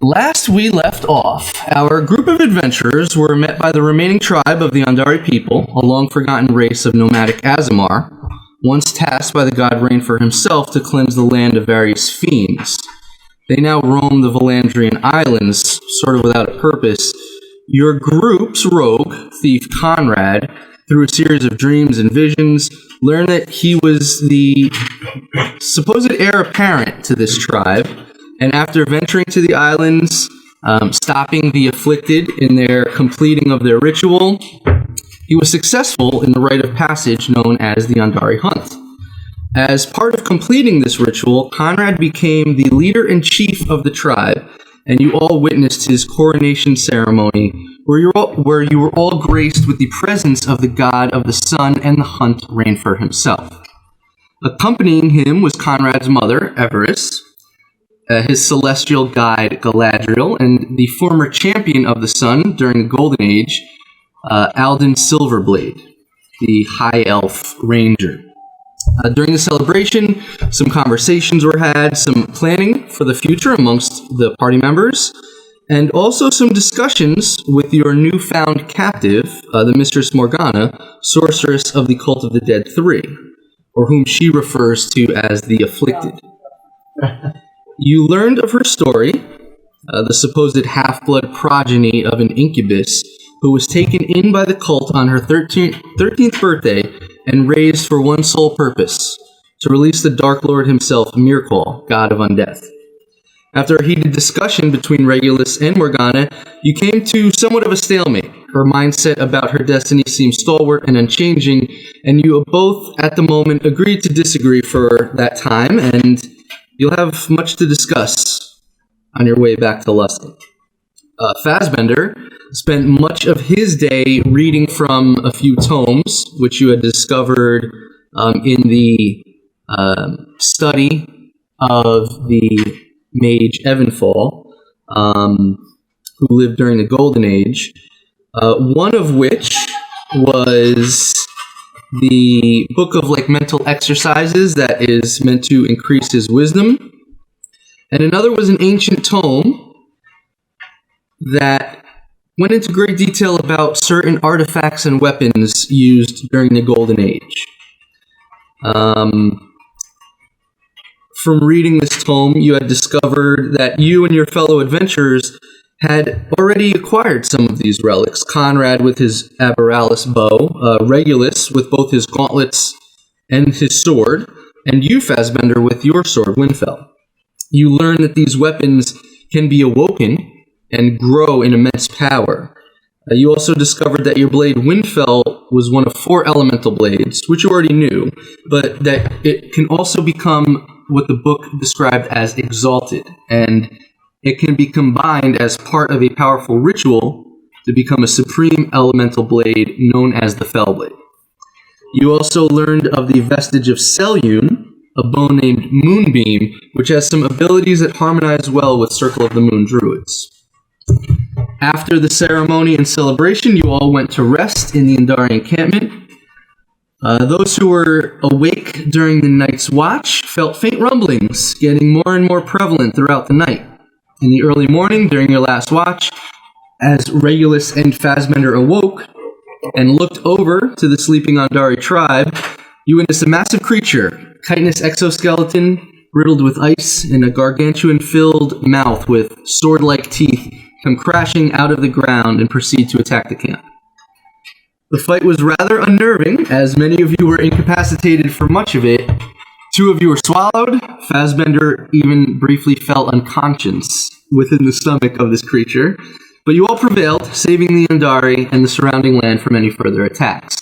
Last we left off, our group of adventurers were met by the remaining tribe of the Andari people, a long-forgotten race of nomadic Azamar, once tasked by the god Rainfur himself to cleanse the land of various fiends. They now roam the Valandrian Islands, sort of without a purpose. Your group's rogue, thief Conrad, through a series of dreams and visions, learned that he was the supposed heir apparent to this tribe, and after venturing to the islands, stopping the afflicted in their completing of their ritual, he was successful in the rite of passage known as the Andari Hunt. As part of completing this ritual, Conrad became the leader-in-chief of the tribe, and you all witnessed his coronation ceremony, where you were all graced with the presence of the god of the sun and the hunt, Rainfur himself. Accompanying him was Conrad's mother, Everis, his celestial guide, Galadriel, and the former champion of the sun during the Golden Age, Alden Silverblade, the High Elf Ranger. During the celebration, some conversations were had, some planning for the future amongst the party members, and also some discussions with your newfound captive, the Mistress Morgana, sorceress of the Cult of the Dead 3, or whom she refers to as the Afflicted. You learned of her story, the supposed half-blood progeny of an incubus who was taken in by the cult on her 13th birthday and raised for one sole purpose, to release the Dark Lord himself, Mirkal, god of undeath. After a heated discussion between Regulus and Morgana, you came to somewhat of a stalemate. Her mindset about her destiny seemed stalwart and unchanging, and you both, at the moment, agreed to disagree for that time, and you'll have much to discuss on your way back to Lusting. Fassbender spent much of his day reading from a few tomes, which you had discovered in the study of the mage Evanfall, who lived during the Golden Age, one of which was the book of mental exercises that is meant to increase his wisdom, and another was an ancient tome that went into great detail about certain artifacts and weapons used during the Golden Age. From reading this tome, you had discovered that you and your fellow adventurers had already acquired some of these relics. Conrad with his Aberralis bow, Regulus with both his gauntlets and his sword, and you, Fassbender, with your sword, Winfell. You learn that these weapons can be awoken and grow in immense power. You also discovered that your blade, Winfell, was one of 4 elemental blades, which you already knew, but that it can also become what the book described as exalted, and it can be combined as part of a powerful ritual to become a supreme elemental blade known as the Fellblade. You also learned of the vestige of Selyun, a bow named Moonbeam, which has some abilities that harmonize well with Circle of the Moon druids. After the ceremony and celebration, you all went to rest in the Andari encampment. Those who were awake during the night's watch felt faint rumblings, getting more and more prevalent throughout the night. In the early morning, during your last watch, as Regulus and Fassbender awoke and looked over to the sleeping Andari tribe, you witnessed a massive creature, chitinous exoskeleton, riddled with ice, and a gargantuan-filled mouth with sword-like teeth, come crashing out of the ground and proceed to attack the camp. The fight was rather unnerving, as many of you were incapacitated for much of it. 2 of you were swallowed. Fassbender even briefly fell unconscious within the stomach of this creature, but you all prevailed, saving the Andari and the surrounding land from any further attacks.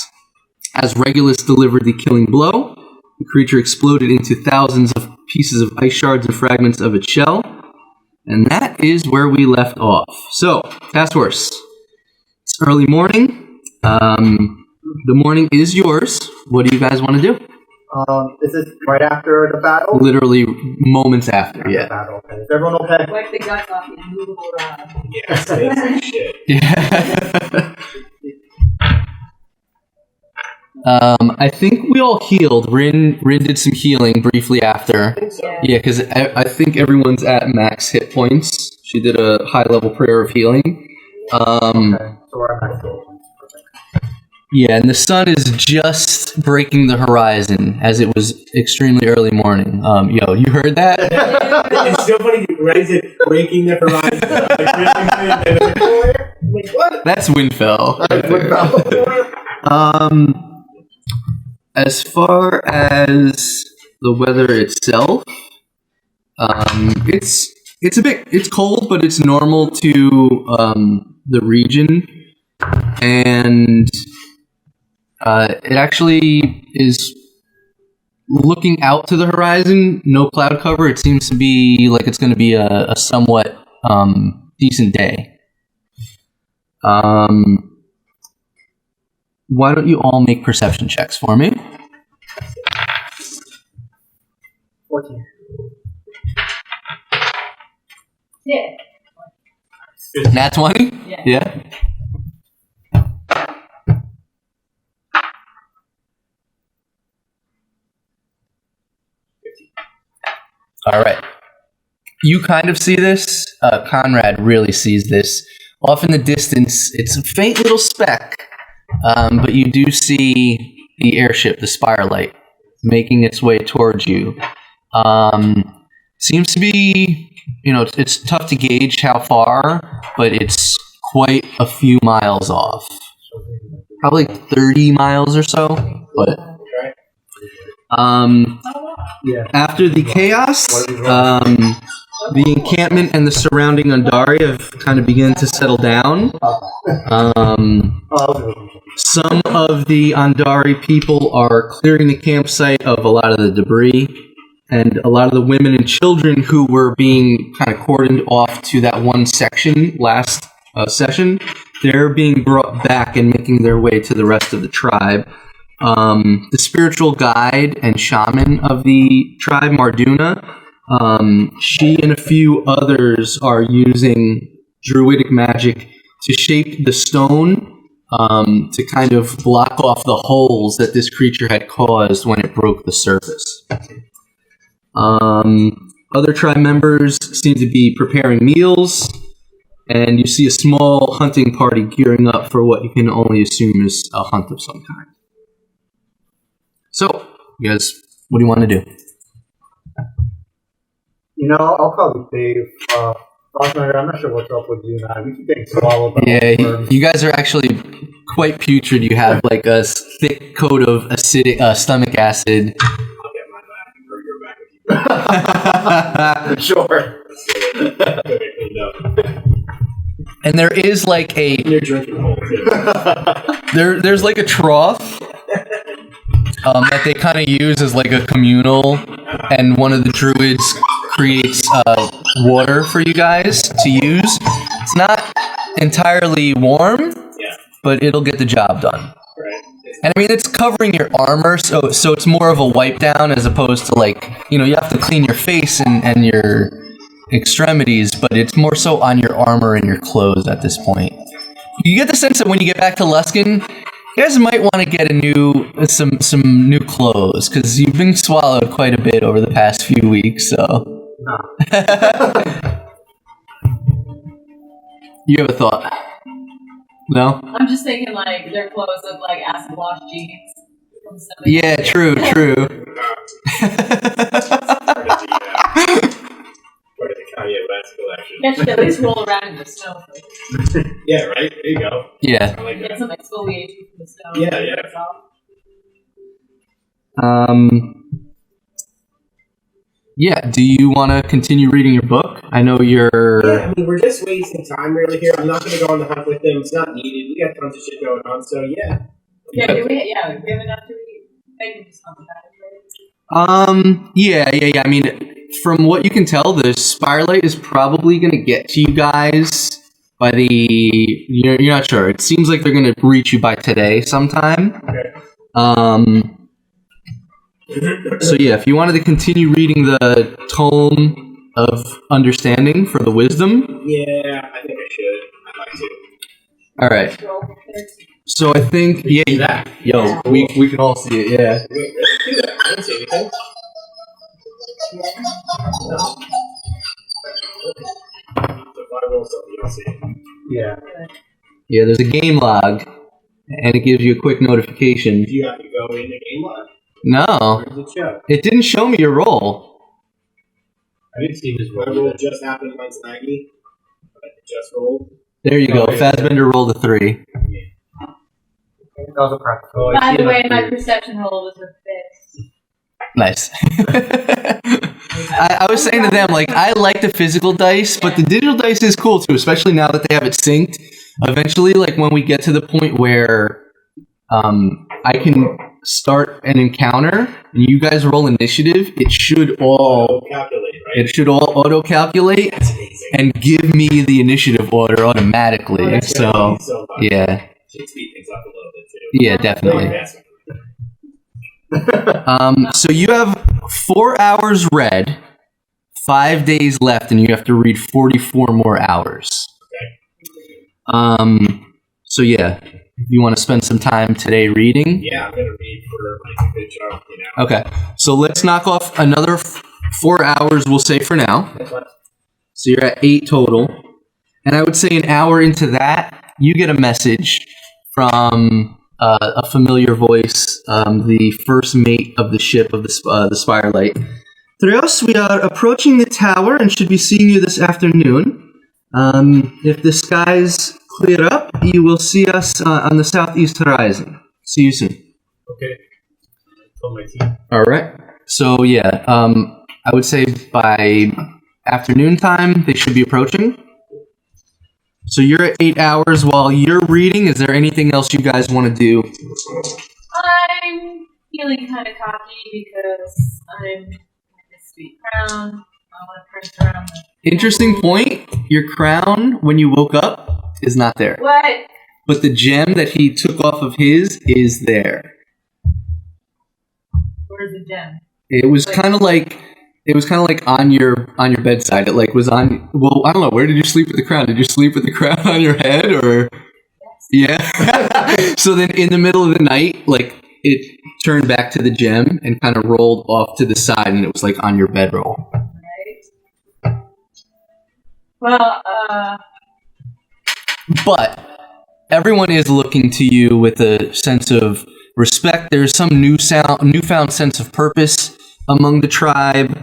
As Regulus delivered the killing blow, the creature exploded into thousands of pieces of ice shards and fragments of its shell, and that is where we left off. So, Taskforce, it's early morning. The morning is yours. What do you guys want to do? Is this right after the battle? Literally moments after, yeah. Battle. Okay. Is everyone okay? Wipe the guts off the immovable rod. Yes, that's shit. Yeah. I think we all healed. Rin did some healing briefly after. I think so. Yeah, because I think everyone's at max hit points. She did a high-level prayer of healing. Okay, so we're at max gold. Yeah, and the sun is just breaking the horizon as it was extremely early morning. Yo, you heard that? It's so funny, right? Is it breaking the horizon? Like, what? That's Windfell. As far as the weather itself, it's cold, but it's normal to the region, and it actually is looking out to the horizon. No cloud cover. It seems to be like it's going to be a somewhat decent day. Why don't you all make perception checks for me? 14. Yeah. Nat 20? Yeah. All right. You kind of see this. Conrad really sees this. Off in the distance, it's a faint little speck, but you do see the airship, the Spirelight, making its way towards you. Seems to be, it's tough to gauge how far, but it's quite a few miles off. Probably 30 miles or so, but... After the chaos, the encampment and the surrounding Andari have kind of begun to settle down. Some of the Andari people are clearing the campsite of a lot of the debris, and a lot of the women and children who were being kind of cordoned off to that one section last session, they're being brought back and making their way to the rest of the tribe. The spiritual guide and shaman of the tribe, Marduna, she and a few others are using druidic magic to shape the stone to kind of block off the holes that this creature had caused when it broke the surface. Other tribe members seem to be preparing meals, and you see a small hunting party gearing up for what you can only assume is a hunt of some kind. So, you guys, what do you want to do? I'll probably save. I'm not sure what's up with you now. We keep getting swallowed by you guys are actually quite putrid. You have like a thick coat of acidic stomach acid. I'll get mine back and bring your back with you. Sure. And there is like a... You're drinking whole too. There's like a trough that they kind of use as like a communal, and one of the druids creates water for you guys to use. It's not entirely warm, but it'll get the job done. Right. And I mean, it's covering your armor, so it's more of a wipe down as opposed to like, you have to clean your face and your extremities, but it's more so on your armor and your clothes at this point. You get the sense that when you get back to Luskin, you guys might want to get some new clothes, because you've been swallowed quite a bit over the past few weeks, so... You have a thought? No? I'm just thinking like their clothes look like acid wash jeans. Yeah, true. Part of the Kanye West collection. You should at least roll around in the snow. Yeah, right? There you go. Yeah. I like Get that. some exfoliation from the snow. Yeah. Yeah, do you want to continue reading your book? I know you're... Yeah, I mean, we're just wasting time really here. I'm not going to go on the hunt with them. It's not needed. We got tons of shit going on, so yeah. Yeah, we have enough to read. I can just talk about it. Yeah. I mean, from what you can tell, the Spirelight is probably going to get to you guys by the... You're not sure. It seems like they're going to reach you by today sometime. Okay. So yeah, if you wanted to continue reading the Tome of Understanding for the Wisdom... Yeah, I think I should. I'd like to. Alright. So I think... Yeah. Yo, we can all see it, yeah. Wait, let's do that. I didn't say anything. No. So I roll something, you'll see it. Yeah. Yeah, there's a game log, and it gives you a quick notification. Do you have to go in the game log? No, Where does it show? it didn't show me your roll. I didn't see his My roll. roll just happened on Snaggy. I just rolled. There you go. Oh, yeah. Fassbender rolled a 3. That was a practical. I By see the way, enough my for you. perception roll was with this. Nice. I was saying to them, like, I like the physical dice, but the digital dice is cool too, especially now that they have it synced. Eventually, like when we get to the point where I can start an encounter and you guys roll initiative, it should all Calculate, right? auto calculate That's amazing. and give me the initiative order automatically. That's So gonna be so much. yeah, Should speed things up a little bit too. yeah, definitely. Very fast. So you have 4 hours read, 5 days left, and you have to read 44 more hours. So yeah, if you want to spend some time today reading. Yeah, I'm gonna read for like a good chunk, you know. Okay, so let's knock off another 4 hours, we'll say for now. So you're at 8 total. And I would say an hour into that, you get a message from a familiar voice, the first mate of the ship of the Spirelight. Trios, we are approaching the tower and should be seeing you this afternoon. If the skies clear up, you will see us on the southeast horizon. See you soon. Okay. Told my team. All right. So yeah, I would say by afternoon time they should be approaching. So you're at 8 hours while you're reading. Is there anything else you guys want to do? I'm feeling kind of cocky because I'm in this sweet crown. I want to print around the Interesting point. Your crown, when you woke up, is not there. What? But the gem that he took off of his is there. Where's the gem? It was kind of like on your bedside. It like was on. Well, I don't know. Where did you sleep with the crown? Did you sleep with the crown on your head, or? Yeah. So then, in the middle of the night, like it turned back to the gem and kind of rolled off to the side, and it was like on your bedroll. Right. Well, But everyone is looking to you with a sense of respect. There's some newfound sense of purpose among the tribe.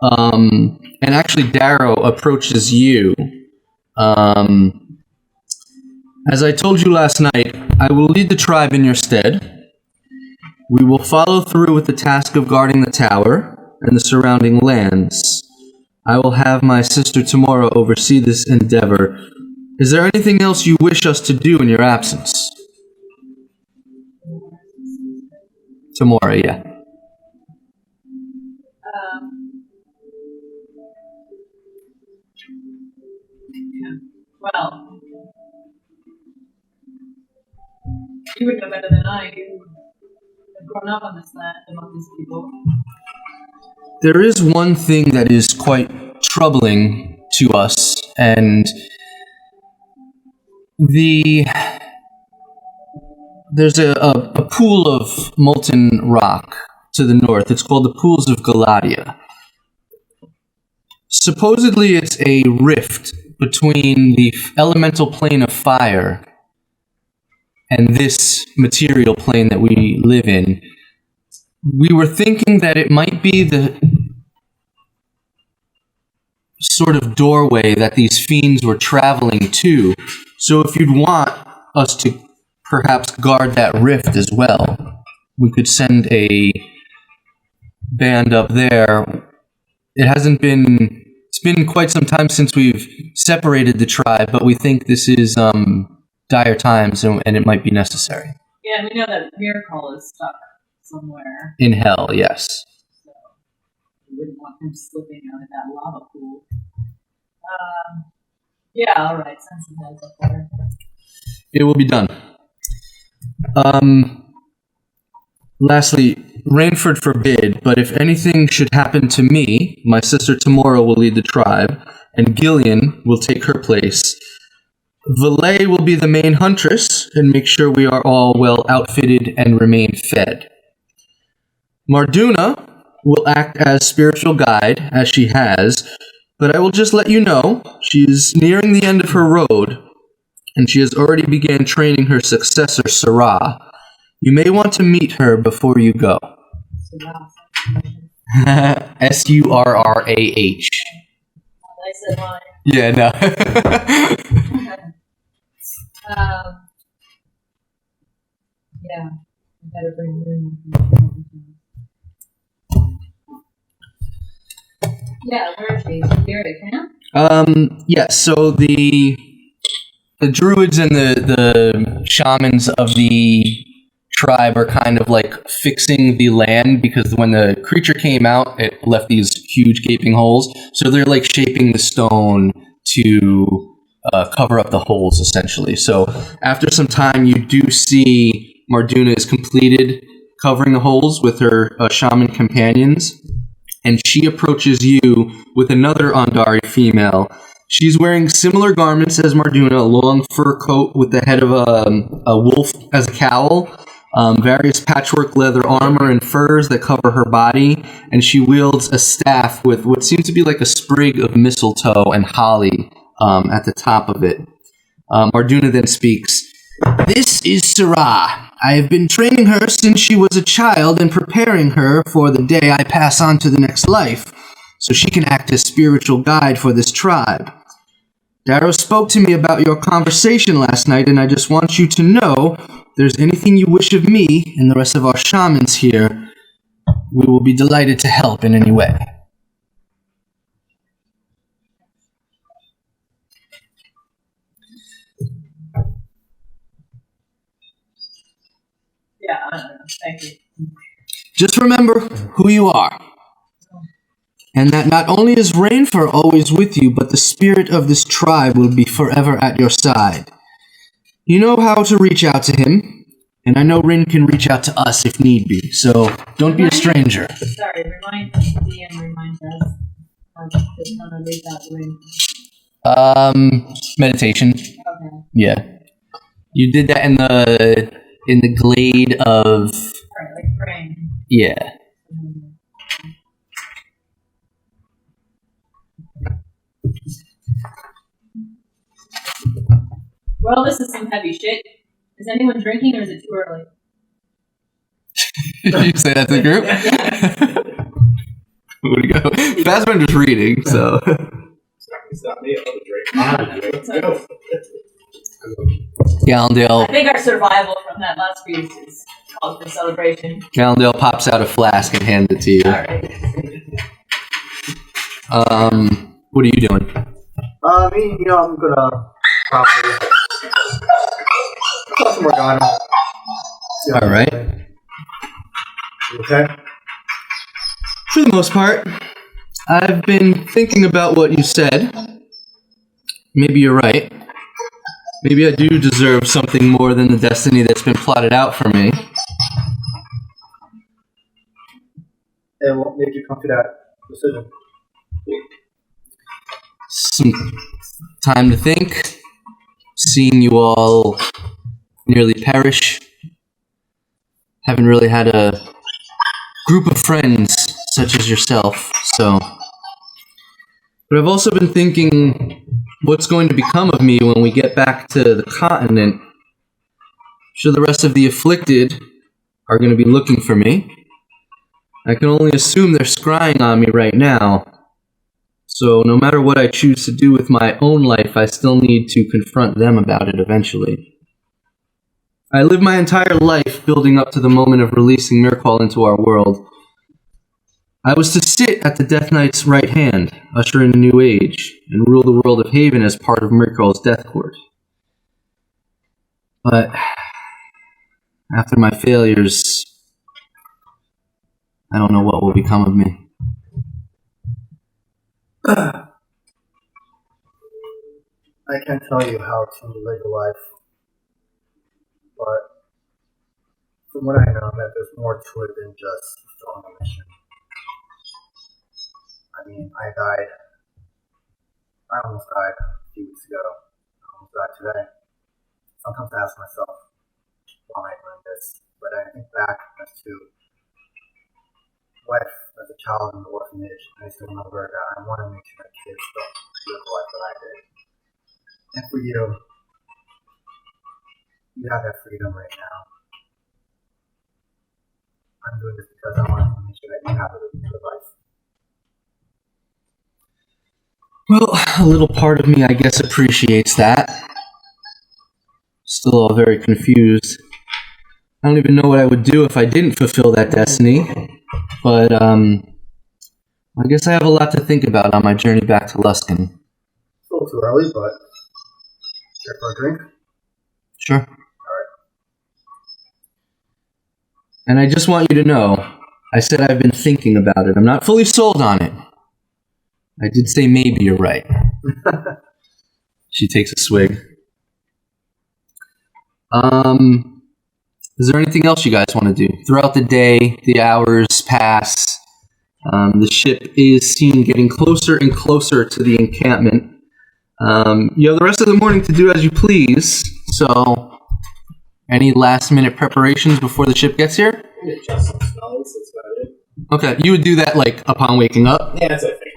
And actually, Darrow approaches you. As I told you last night, I will lead the tribe in your stead. We will follow through with the task of guarding the tower and the surrounding lands. I will have my sister tomorrow oversee this endeavor. Is there anything else you wish us to do in your absence? Tomorrow, yeah. well, you would know better than I. You have grown up on this land among these people. There is one thing that is quite troubling to us, and there's a pool of molten rock to the north. It's called the Pools of Galadia. Supposedly it's a rift between the elemental plane of fire and this material plane that we live in. We were thinking that it might be the sort of doorway that these fiends were traveling to. So if you'd want us to perhaps guard that rift as well, we could send a band up there. It's been quite some time since we've separated the tribe, but we think this is dire times and it might be necessary. Yeah, we know that Miracle is stuck somewhere, In hell, yes. so we wouldn't want him slipping out of that lava pool. Yeah, alright, send some guys up there. It will be done. Lastly, Rainford forbid, but if anything should happen to me, my sister tomorrow will lead the tribe, and Gillian will take her place. Valet will be the main huntress, and make sure we are all well outfitted and remain fed. Marduna will act as spiritual guide, as she has, But I will just let you know, she is nearing the end of her road, and she has already began training her successor, Sarah. You may want to meet her before you go. Surrah. I said mine. Yeah, no. Yeah, I better bring you in. Yeah, where is she? Here at camp? Yeah, so the druids and the shamans of the tribe are kind of like fixing the land because when the creature came out, it left these huge gaping holes. So they're like shaping the stone to cover up the holes, essentially. So after some time, you do see Marduna is completed covering the holes with her shaman companions, and she approaches you with another Andari female. She's wearing similar garments as Marduna, a long fur coat with the head of a wolf as a cowl, various patchwork leather armor and furs that cover her body, and she wields a staff with what seems to be like a sprig of mistletoe and holly at the top of it. Marduna then speaks. This is Sarah. I have been training her since she was a child and preparing her for the day I pass on to the next life, so she can act as spiritual guide for this tribe. Darrow spoke to me about your conversation last night, and I just want you to know if there's anything you wish of me and the rest of our shamans here, we will be delighted to help in any way. Yeah, I don't know. Thank you. Just remember who you are, and that not only is Rainfur always with you, but the spirit of this tribe will be forever at your side. You know how to reach out to him, and I know Rin can reach out to us if need be, so don't be a stranger. Sorry, DM reminds us. Just want to reach out to Rin. Meditation. Okay. Yeah. You did that in the glade of... Right, like praying. Yeah. Well, this is some heavy shit. Is anyone drinking or is it too early? You say that to the group? Where'd he go? Fassbender's reading, so... It's not me, I'll drink. Go. Gallendale I think our survival from that last feast is cause for celebration. Gallendale pops out a flask and hands it to you. Alright. What are you doing? I'm gonna probably talk to Morgana. All right. Okay. For the most part, I've been thinking about what you said. Maybe you're right. Maybe I do deserve something more than the destiny that's been plotted out for me. And what made you come to that decision? Some time to think. Seeing you all nearly perish. Haven't really had a group of friends such as yourself, so... But I've also been thinking what's going to become of me when we get back to the continent. I'm sure the rest of the afflicted are going to be looking for me. I can only assume they're scrying on me right now. So no matter what I choose to do with my own life, I still need to confront them about it eventually. I lived my entire life building up to the moment of releasing Mirkal into our world. I was to sit at the Death Knight's right hand, usher in a new age, and rule the world of Haven as part of Mirkal's death court. But after my failures, I don't know what will become of me. I can't tell you how to live a life, but from what I know, that there's more to it than just fulfilling a mission. I mean, I almost died a few weeks ago. I almost died today. Sometimes I ask myself, why am I doing this? But I think back as to life as a child in the orphanage. I used to remember that I want to make sure that kids don't live the life that I did. And for you, you have that freedom right now. I'm doing this because I want to make sure that you have a good life. Well, a little part of me, I guess, appreciates that. Still all very confused. I don't even know what I would do if I didn't fulfill that destiny. But, I guess I have a lot to think about on my journey back to Luskin. It's a little too early, but care for a drink? Sure. Alright. And I just want you to know, I said I've been thinking about it. I'm not fully sold on it. I did say maybe you're right. She takes a swig. Is there anything else you guys want to do? Throughout the day, the hours pass. The ship is seen getting closer and closer to the encampment. You have the rest of the morning to do as you please. So, any last-minute preparations before the ship gets here? Just some spells, that's about it. Okay, you would do that, like, upon waking up? Yeah, that's what I think.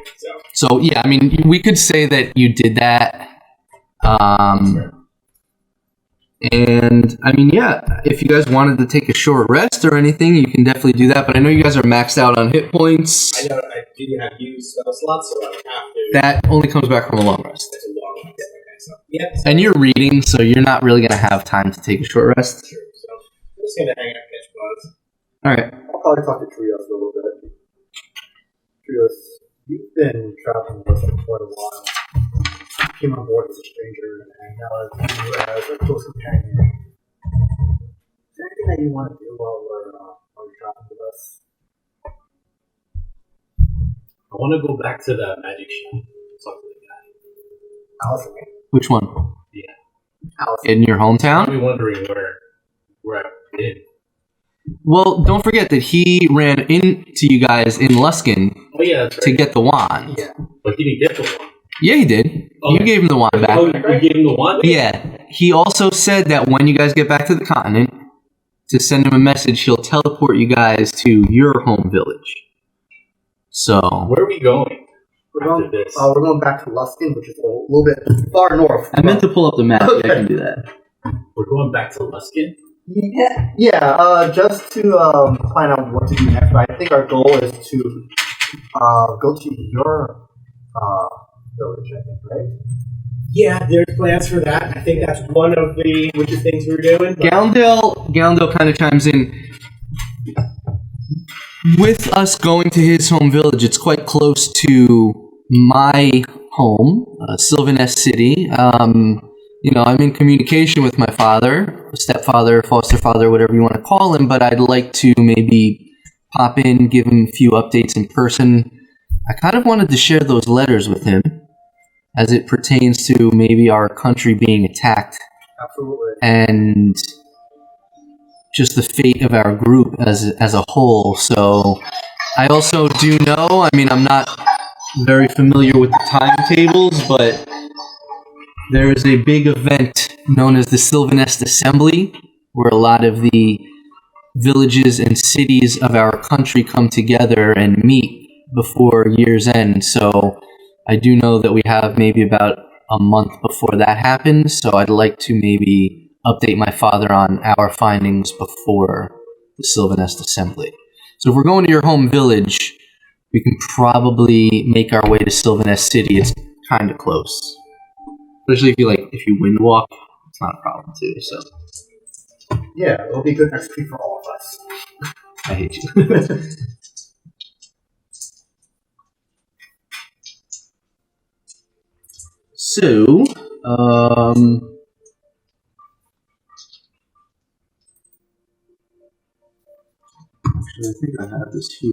So, yeah, I mean, we could say that you did that. And, I mean, yeah, if you guys wanted to take a short rest or anything, you can definitely do that. But I know you guys are maxed out on hit points. I know I do have used spell slots, so I would have to. That only comes back from a long rest. That's a long rest. Okay, so. Yeah. And you're reading, so you're not really going to have time to take a short rest. Sure. So I'm just going to hang out and catch buzz. Alright. I'll probably talk to Trios a little bit. Trios, you've been traveling with us for quite a while. You came on board as a stranger, and now as a close companion. Is there anything that you want to do while you're traveling with us? I want to go back to the magic shop. Talk to the guy. Allison. Which one? Yeah. Allison. In your hometown? I'll be wondering where I've been. Well, don't forget that he ran into you guys in Luskin Oh yeah, that's right. to get the wand. Yeah. But he didn't get the one. Yeah, he did. You Okay. gave him the wand back. Oh, you gave him the one? Yeah. He also said that when you guys get back to the continent, to send him a message, he'll teleport you guys to your home village. So, Where are we going We're going, after this? we're going back to Luskin, which is a little bit far north. I meant to pull up the map. Okay. Yeah, I can do that. We're going back to Luskin? Yeah, just to plan out what to do next. But I think our goal is to go to your village, I think, right? Yeah, there's plans for that. I think that's one of the things we're doing. but- Gallendale kind of chimes in. With us going to his home village, it's quite close to my home, Sylvanest City. I'm in communication with my father, stepfather, foster father, whatever you want to call him, but I'd like to maybe pop in, give him a few updates in person. I kind of wanted to share those letters with him as it pertains to maybe our country being attacked Absolutely. and just the fate of our group as a whole. So I also do know, I mean, I'm not very familiar with the timetables, but there is a big event known as the Sylvanest Assembly, where a lot of the villages and cities of our country come together and meet before year's end. So I do know that we have maybe about a month before that happens, so I'd like to maybe update my father on our findings before the Sylvanest Assembly. So if we're going to your home village, we can probably make our way to Sylvanest City. It's kind of close. Especially if you wind walk, it's not a problem too, so. Yeah, it'll be good XP for all of us. I hate you. So, actually, I think I have this here.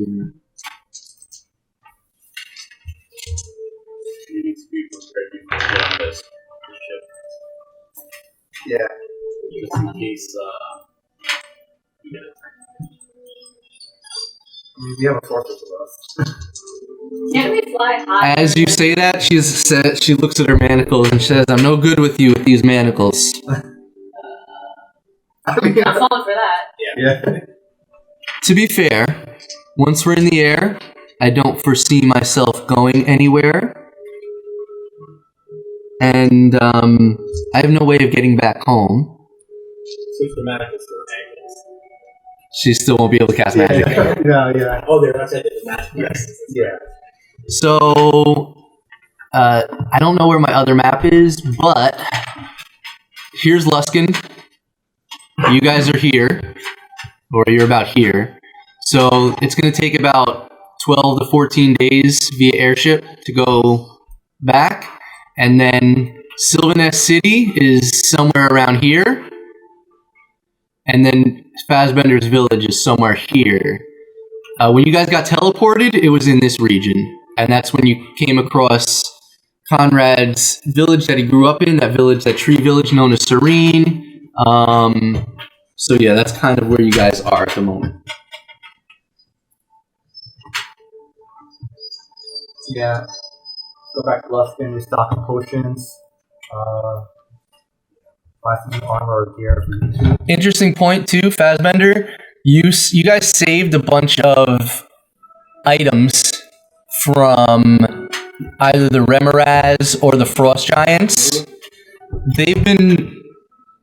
You need to be prepared before we get on this ship. Yeah. Just in case we get attacked. I mean, we have a fortress with us. Can't we fly high? As you say that, she looks at her manacles and says, "I'm no good with you with these manacles." I mean, I'm falling for that. yeah. To be fair, once we're in the air, I don't foresee myself going anywhere. And I have no way of getting back home. Systematic is still angles. She still won't be able to cast magic. Yeah. Oh, they're outside the magic. Yes. Yeah. So, I don't know where my other map is, but here's Luskin. You guys are here, or you're about here. So it's going to take about 12 to 14 days via airship to go back. And then Sylvanest City is somewhere around here. And then Fassbender's Village is somewhere here. When you guys got teleported, it was in this region. And that's when you came across Conrad's village that he grew up in, that tree village known as Serene. So yeah, that's kind of where you guys are at the moment. Yeah. Go back to Luskin, restock the potions. Buy some new armor or gear for you too. Interesting point too, Fassbender. You guys saved a bunch of items from either the Remoraz or the Frost Giants. They've been,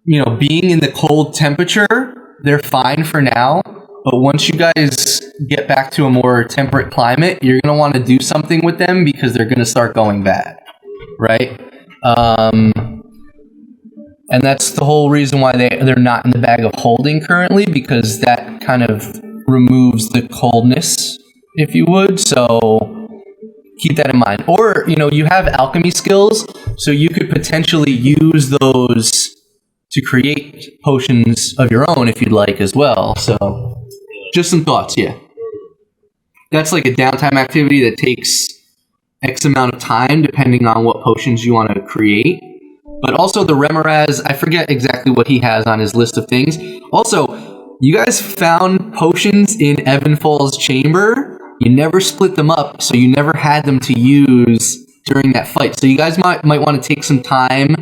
being in the cold temperature, they're fine for now. But once you guys get back to a more temperate climate, you're going to want to do something with them because they're going to start going bad, right? And that's the whole reason why they're not in the bag of holding currently, because that kind of removes the coldness, if you would. So keep that in mind. Or, you have alchemy skills, so you could potentially use those to create potions of your own if you'd like as well. So just some thoughts, yeah. That's like a downtime activity that takes X amount of time depending on what potions you want to create. But also the Remoraz, I forget exactly what he has on his list of things. Also, you guys found potions in Evan Fall's chamber. You never split them up, so you never had them to use during that fight. So you guys might want to take some time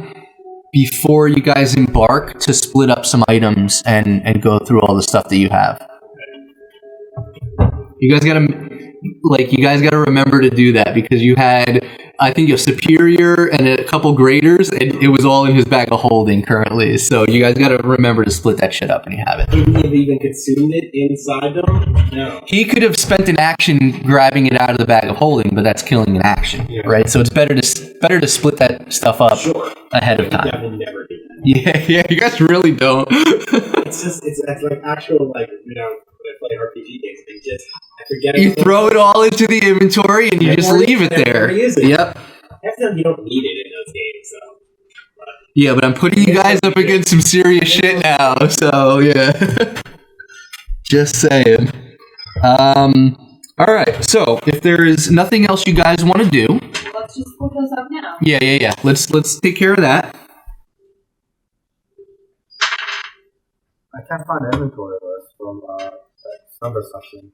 before you guys embark to split up some items and go through all the stuff that you have. You guys gotta remember to do that, because you had, I think, a superior and a couple graders, and it was all in his bag of holding currently. So you guys gotta remember to split that shit up, and you have it. He may have even consumed it inside them? No. He could have spent an action grabbing it out of the bag of holding, but that's killing an action, right? So it's better to split that stuff up ahead of time. I would never do that. Yeah, you guys really don't. It's like actual, when I play RPG games, I forget. You throw it all into the inventory and you just leave it there. Yep. Half the time you don't need it in those games, so. Yeah, but I'm putting you guys up against some serious shit now, so yeah. Just saying. Alright, so if there is nothing else you guys want to do. Let's just pull those up now. Yeah. Let's take care of that. I can't find the inventory list from that summer session.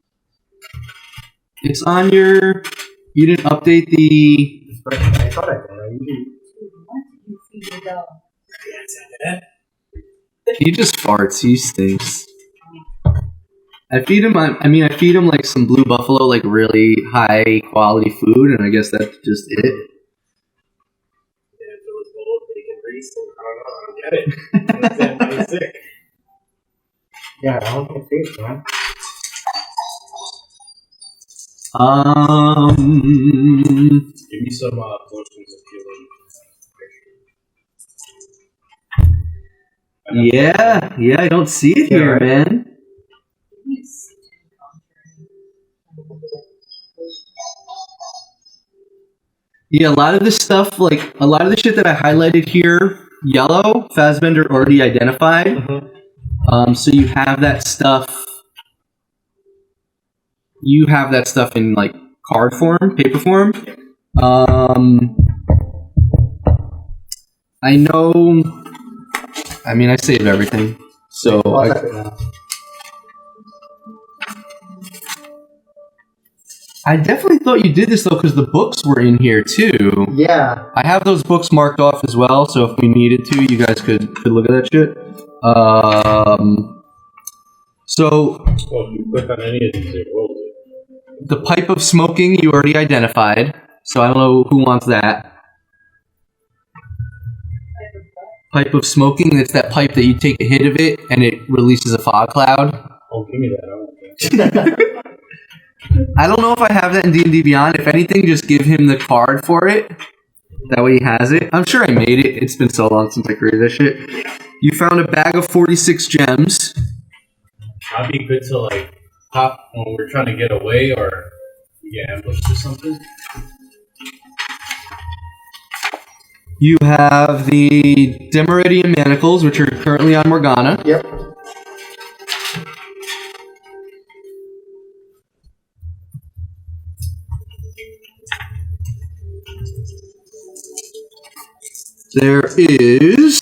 It's on you didn't update the... I thought I did. I usually... What did you feed your dog? He just farts. He stinks. I feed him like some Blue Buffalo, like really high quality food, and I guess that's just it. Yeah, if it was gold, bacon, grease, I don't know, I don't get it. I'm sick. Yeah, I don't think it's man. Give me some potions of healing. Yeah, I don't see it here, man. Yeah, a lot of this stuff, like a lot of the shit that I highlighted here, yellow, Fassbender already identified. Mm-hmm. So you have that stuff. You have that stuff in like card form, paper form. I know. I mean, I saved everything, so I definitely thought you did this though, because the books were in here too. Yeah. I have those books marked off as well, so if we needed to, you guys could look at that shit. So. Well, if you click on any of these, it rolls it. The pipe of smoking you already identified, so I don't know who wants that. Pipe of smoking, it's that pipe that you take a hit of it and it releases a fog cloud. Oh, give me that. I want that. I don't know if I have that in D&D Beyond. If anything, just give him the card for it. That way he has it. I'm sure I made it. It's been so long since I created this shit. You found a bag of 46 gems. That'd be good to like pop when we're trying to get away or get ambushed or something. You have the Demeridian Manacles, which are currently on Morgana. Yep. There is...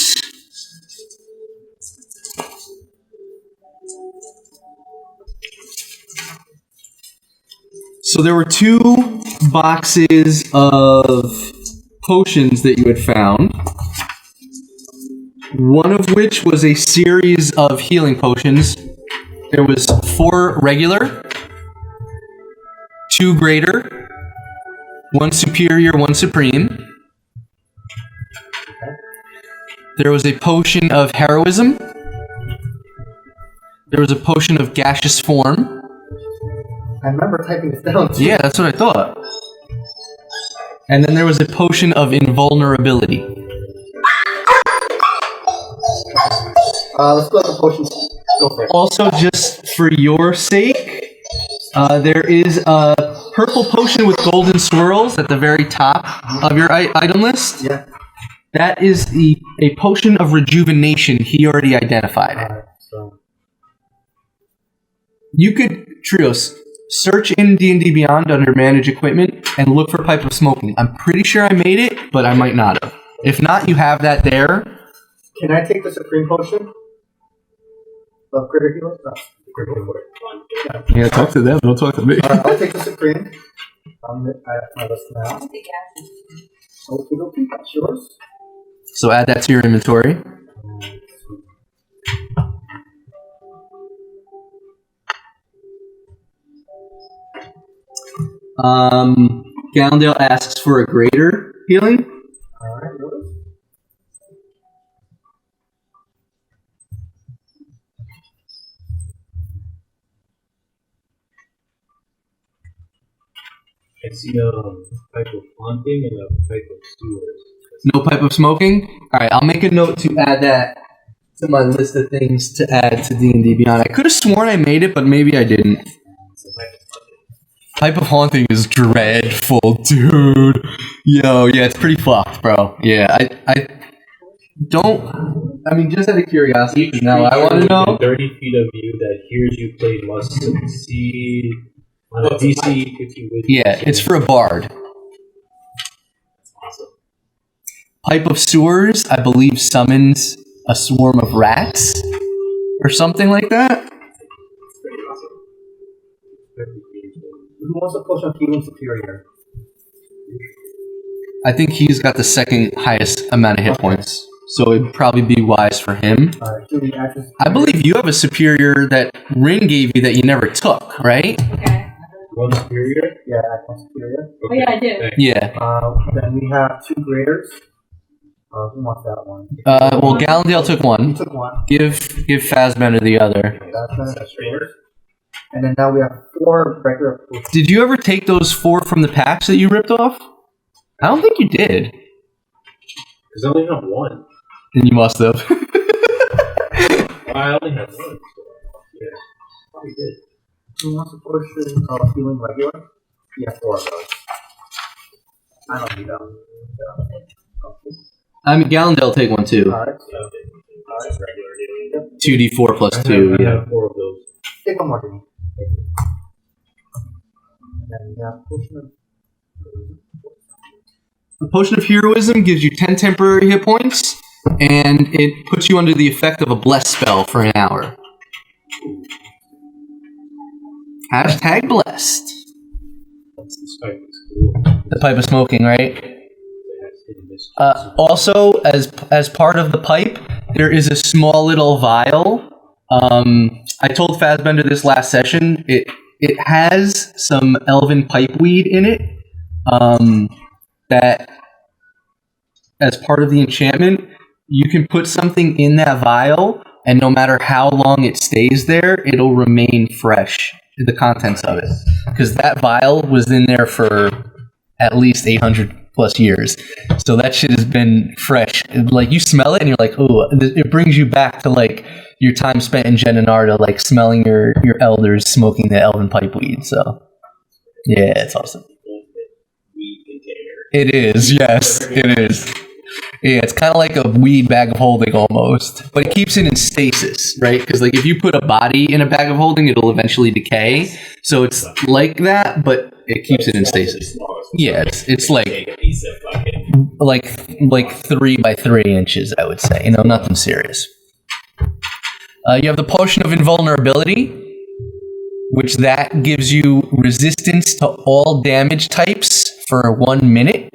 So there were 2 boxes of potions that you had found. One of which was a series of healing potions. There was 4 regular, 2 greater, 1 superior, 1 supreme. There was a potion of heroism. There was a potion of gaseous form. I remember typing this down too. Yeah, that's what I thought. And then there was a potion of invulnerability. Let's go with the potions. Go for it. Also, just for your sake, there is a purple potion with golden swirls at the very top of your item list. Yeah. That is a potion of rejuvenation he already identified. Alright, so You could, Trios, search in D&D Beyond under Manage Equipment and look for Pipe of Smoking. I'm pretty sure I made it, but I might not have. If not, you have that there. can I take the supreme potion? Of critter healer? No. Yeah, talk to them. Don't talk to me. Alright, I'll take the supreme. I have my list now. Okay, okay, that's yours. So add that to your inventory. Gallendale asks for a greater healing. Alright, yours. I see a pipe of haunting and a pipe of sewers. No pipe of smoking. All right, I'll make a note to add that to my list of things to add to D&D Beyond. I could have sworn I made it, but maybe I didn't. It's a pipe of haunting. Pipe of haunting is dreadful, dude. Yo, yeah, it's pretty fucked, bro. Yeah, I don't. I mean, just out of curiosity, 'cause now I want to know. Within 30 feet of you that hears you play must succeed on a DC if you wish. Yeah, it's for a bard. That's awesome. Pipe of Sewers, I believe, summons a swarm of rats or something like that. It's pretty awesome. Very beautiful. Who wants a potion of healing superior? I think he's got the second highest amount of hit points, so it'd probably be wise for him. Alright, Julie, access. I believe you have a superior that Rin gave you that you never took, right? Okay. One superior? Yeah, access superior. Oh yeah, I do. Thanks. Yeah. Then we have 2 graders. Who wants that one? Well, Gallendale took He one. took one. Give Fazbender the other. That's yours. And then now we have 4 regular potions. Did you ever take those 4 from the packs that you ripped off? I don't think you did. Because I only have one. Then you must have. Well, I only have one. So yeah, probably did. Who wants a potion of healing regular? Yeah, 4 of those. I don't need them. Okay. I mean, Gallendale take one too. Alright. So, just regular healing. 2d4 plus 2. I Yeah. have 4 of those. Take one more, Jimmy. And then we have potion of. The Potion of Heroism gives you 10 temporary hit points, and it puts you under the effect of a bless spell for an hour. Hashtag blessed. This pipe is cool. The pipe of smoking, right? They have hidden this- Also, as part of the pipe, there is a small little vial. I told Fazbender this last session. it has some elven pipeweed in it. That as part of the enchantment, you can put something in that vial, and no matter how long it stays there, it'll remain fresh. The contents of it, because that vial was in there for at least 800 plus years, so that shit has been fresh. Like you smell it and you're like, oh, it brings you back to like your time spent in Genenarda, like smelling your elders smoking the elven pipeweed. So yeah, it's awesome. Weed container. It is, yes, it is. Yeah, it's kind of like a weed bag of holding almost, but it keeps it in stasis, right? Because like if you put a body in a bag of holding, it'll eventually decay. So it's like that, but it keeps it in stasis. Yeah, it's like 3 by 3 inches, I would say. You know, nothing serious. You have the potion of invulnerability, which that gives you resistance to all damage types for 1 minute.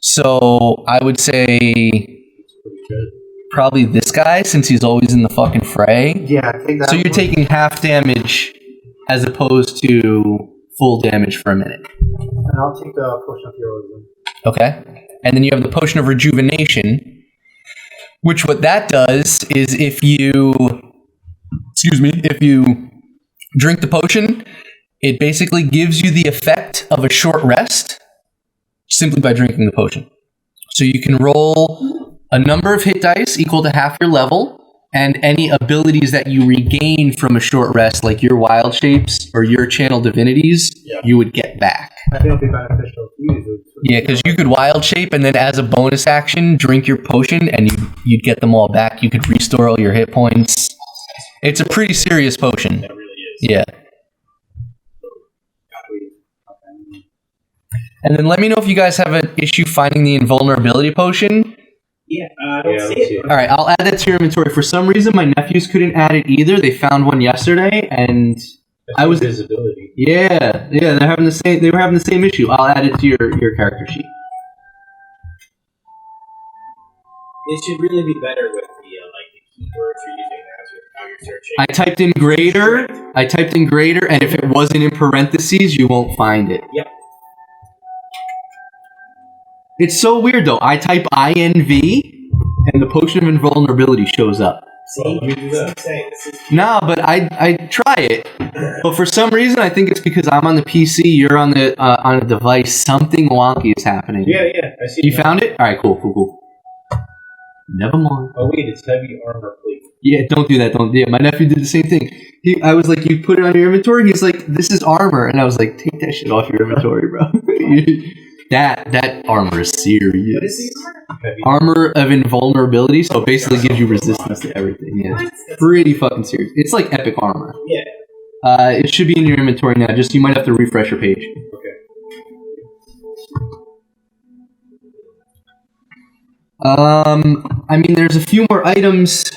So I would say probably this guy, since he's always in the fucking fray. Yeah, I think that. So you're taking half damage as opposed to full damage for a minute. And I'll take the potion of heroism. Okay. And then you have the potion of rejuvenation, which what that does is if you drink the potion, it basically gives you the effect of a short rest simply by drinking the potion. So you can roll a number of hit dice equal to half your level, and any abilities that you regain from a short rest, like your wild shapes or your channel divinities, you would get back. I think it'll be beneficial to use it. Yeah, because you could wild shape and then as a bonus action, drink your potion and you'd get them all back. You could restore all your hit points. It's a pretty serious potion. That really is. Yeah. And then let me know if you guys have an issue finding the invulnerability potion. Yeah, I don't see it. All right, I'll add that to your inventory. For some reason, my nephews couldn't add it either. They found one yesterday, and I was visibility. Yeah, they're having the same. They were having the same issue. I'll add it to your character sheet. It should really be better with the keywords you're using as how you're searching. I typed in greater, and if it wasn't in parentheses, you won't find it. Yep. It's so weird though. I type INV, and the potion of invulnerability shows up. See, you do what I'm saying. Nah, but I try it, but for some reason I think it's because I'm on the PC, you're on a device. Something wonky is happening. Yeah, I see. You found it? All right, cool. Never mind. Oh wait, it's heavy armor plate. Yeah, don't do that. Yeah, my nephew did the same thing. I was like, you put it on your inventory. He's like, this is armor, and I was like, take that shit off your inventory, bro. That armor is serious. What is the armor of invulnerability, so it basically gives you resistance to everything. Yeah, it's pretty fucking serious. It's like epic armor. Yeah. It should be in your inventory now. Just you might have to refresh your page. Okay. I mean, there's a few more items.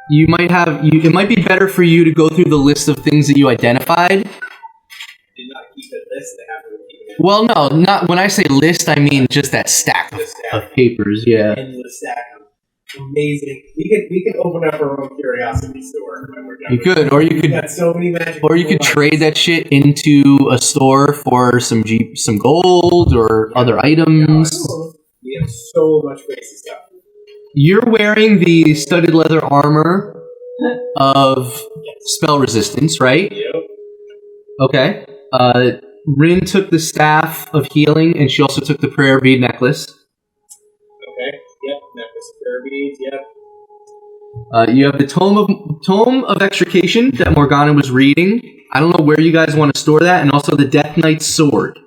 You might have. It might be better for you to go through the list of things that you identified. Did not keep a list. They have to keep it. Well, no, not when I say list, I mean just that stack of papers. Yeah. Endless stack of amazing. We could open up our own curiosity store when we're done. You could, or you could. Got so many magic. Or you could trade that shit into a store for some gold or other items. We have so much crazy stuff. You're wearing the studded leather armor of spell resistance, right? Yep. Okay. Rin took the staff of healing, and she also took the prayer bead necklace. Okay. Yep. Necklace of prayer beads. Yep. You have the tome of extrication that Morgana was reading. I don't know where you guys want to store that, and also the Death Knight's sword.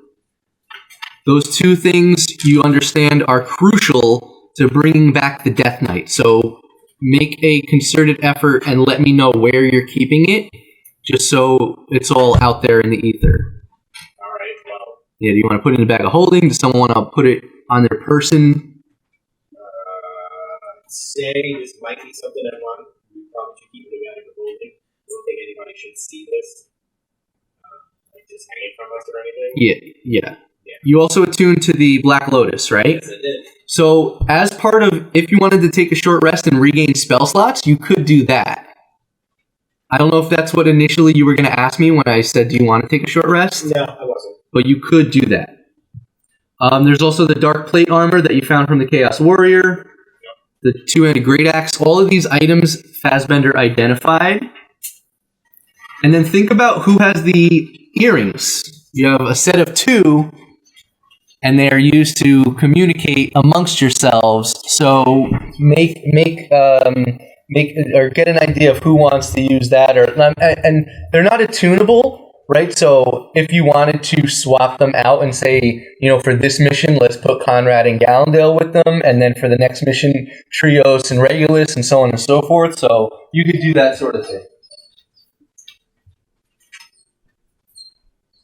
Those two things you understand are crucial to bringing back the Death Knight. So make a concerted effort and let me know where you're keeping it, just so it's all out there in the ether. All right. Well. Yeah. Do you want to put it in a bag of holding? Does someone want to put it on their person? Say this might be something I want. We probably should keep it in a bag of holding. I don't think anybody should see this. Just hanging from us or anything. Yeah. You also attuned to the Black Lotus, right? Yes, I did. So, as part of, if you wanted to take a short rest and regain spell slots, you could do that. I don't know if that's what initially you were going to ask me when I said, do you want to take a short rest? No, I wasn't. But you could do that. There's also the dark plate armor that you found from the Chaos Warrior, the two-handed great axe. All of these items Fassbender identified. And then think about who has the earrings. You have a set of 2, and they are used to communicate amongst yourselves. So make or get an idea of who wants to use that, and they're not attunable, right? So if you wanted to swap them out and say, for this mission, let's put Conrad and Gallandale with them, and then for the next mission, Trios and Regulus, and so on and so forth. So you could do that sort of thing.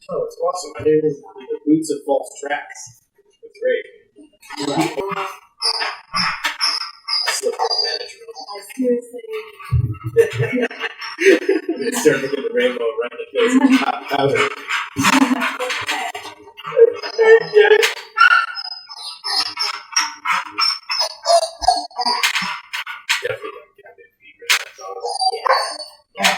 Oh, it's awesome. I didn't even the boots of false tracks. It's great. Slip management. It's starting to get the rainbow right in the face of hot powder. Definitely don't get it fever. That's all. Yeah.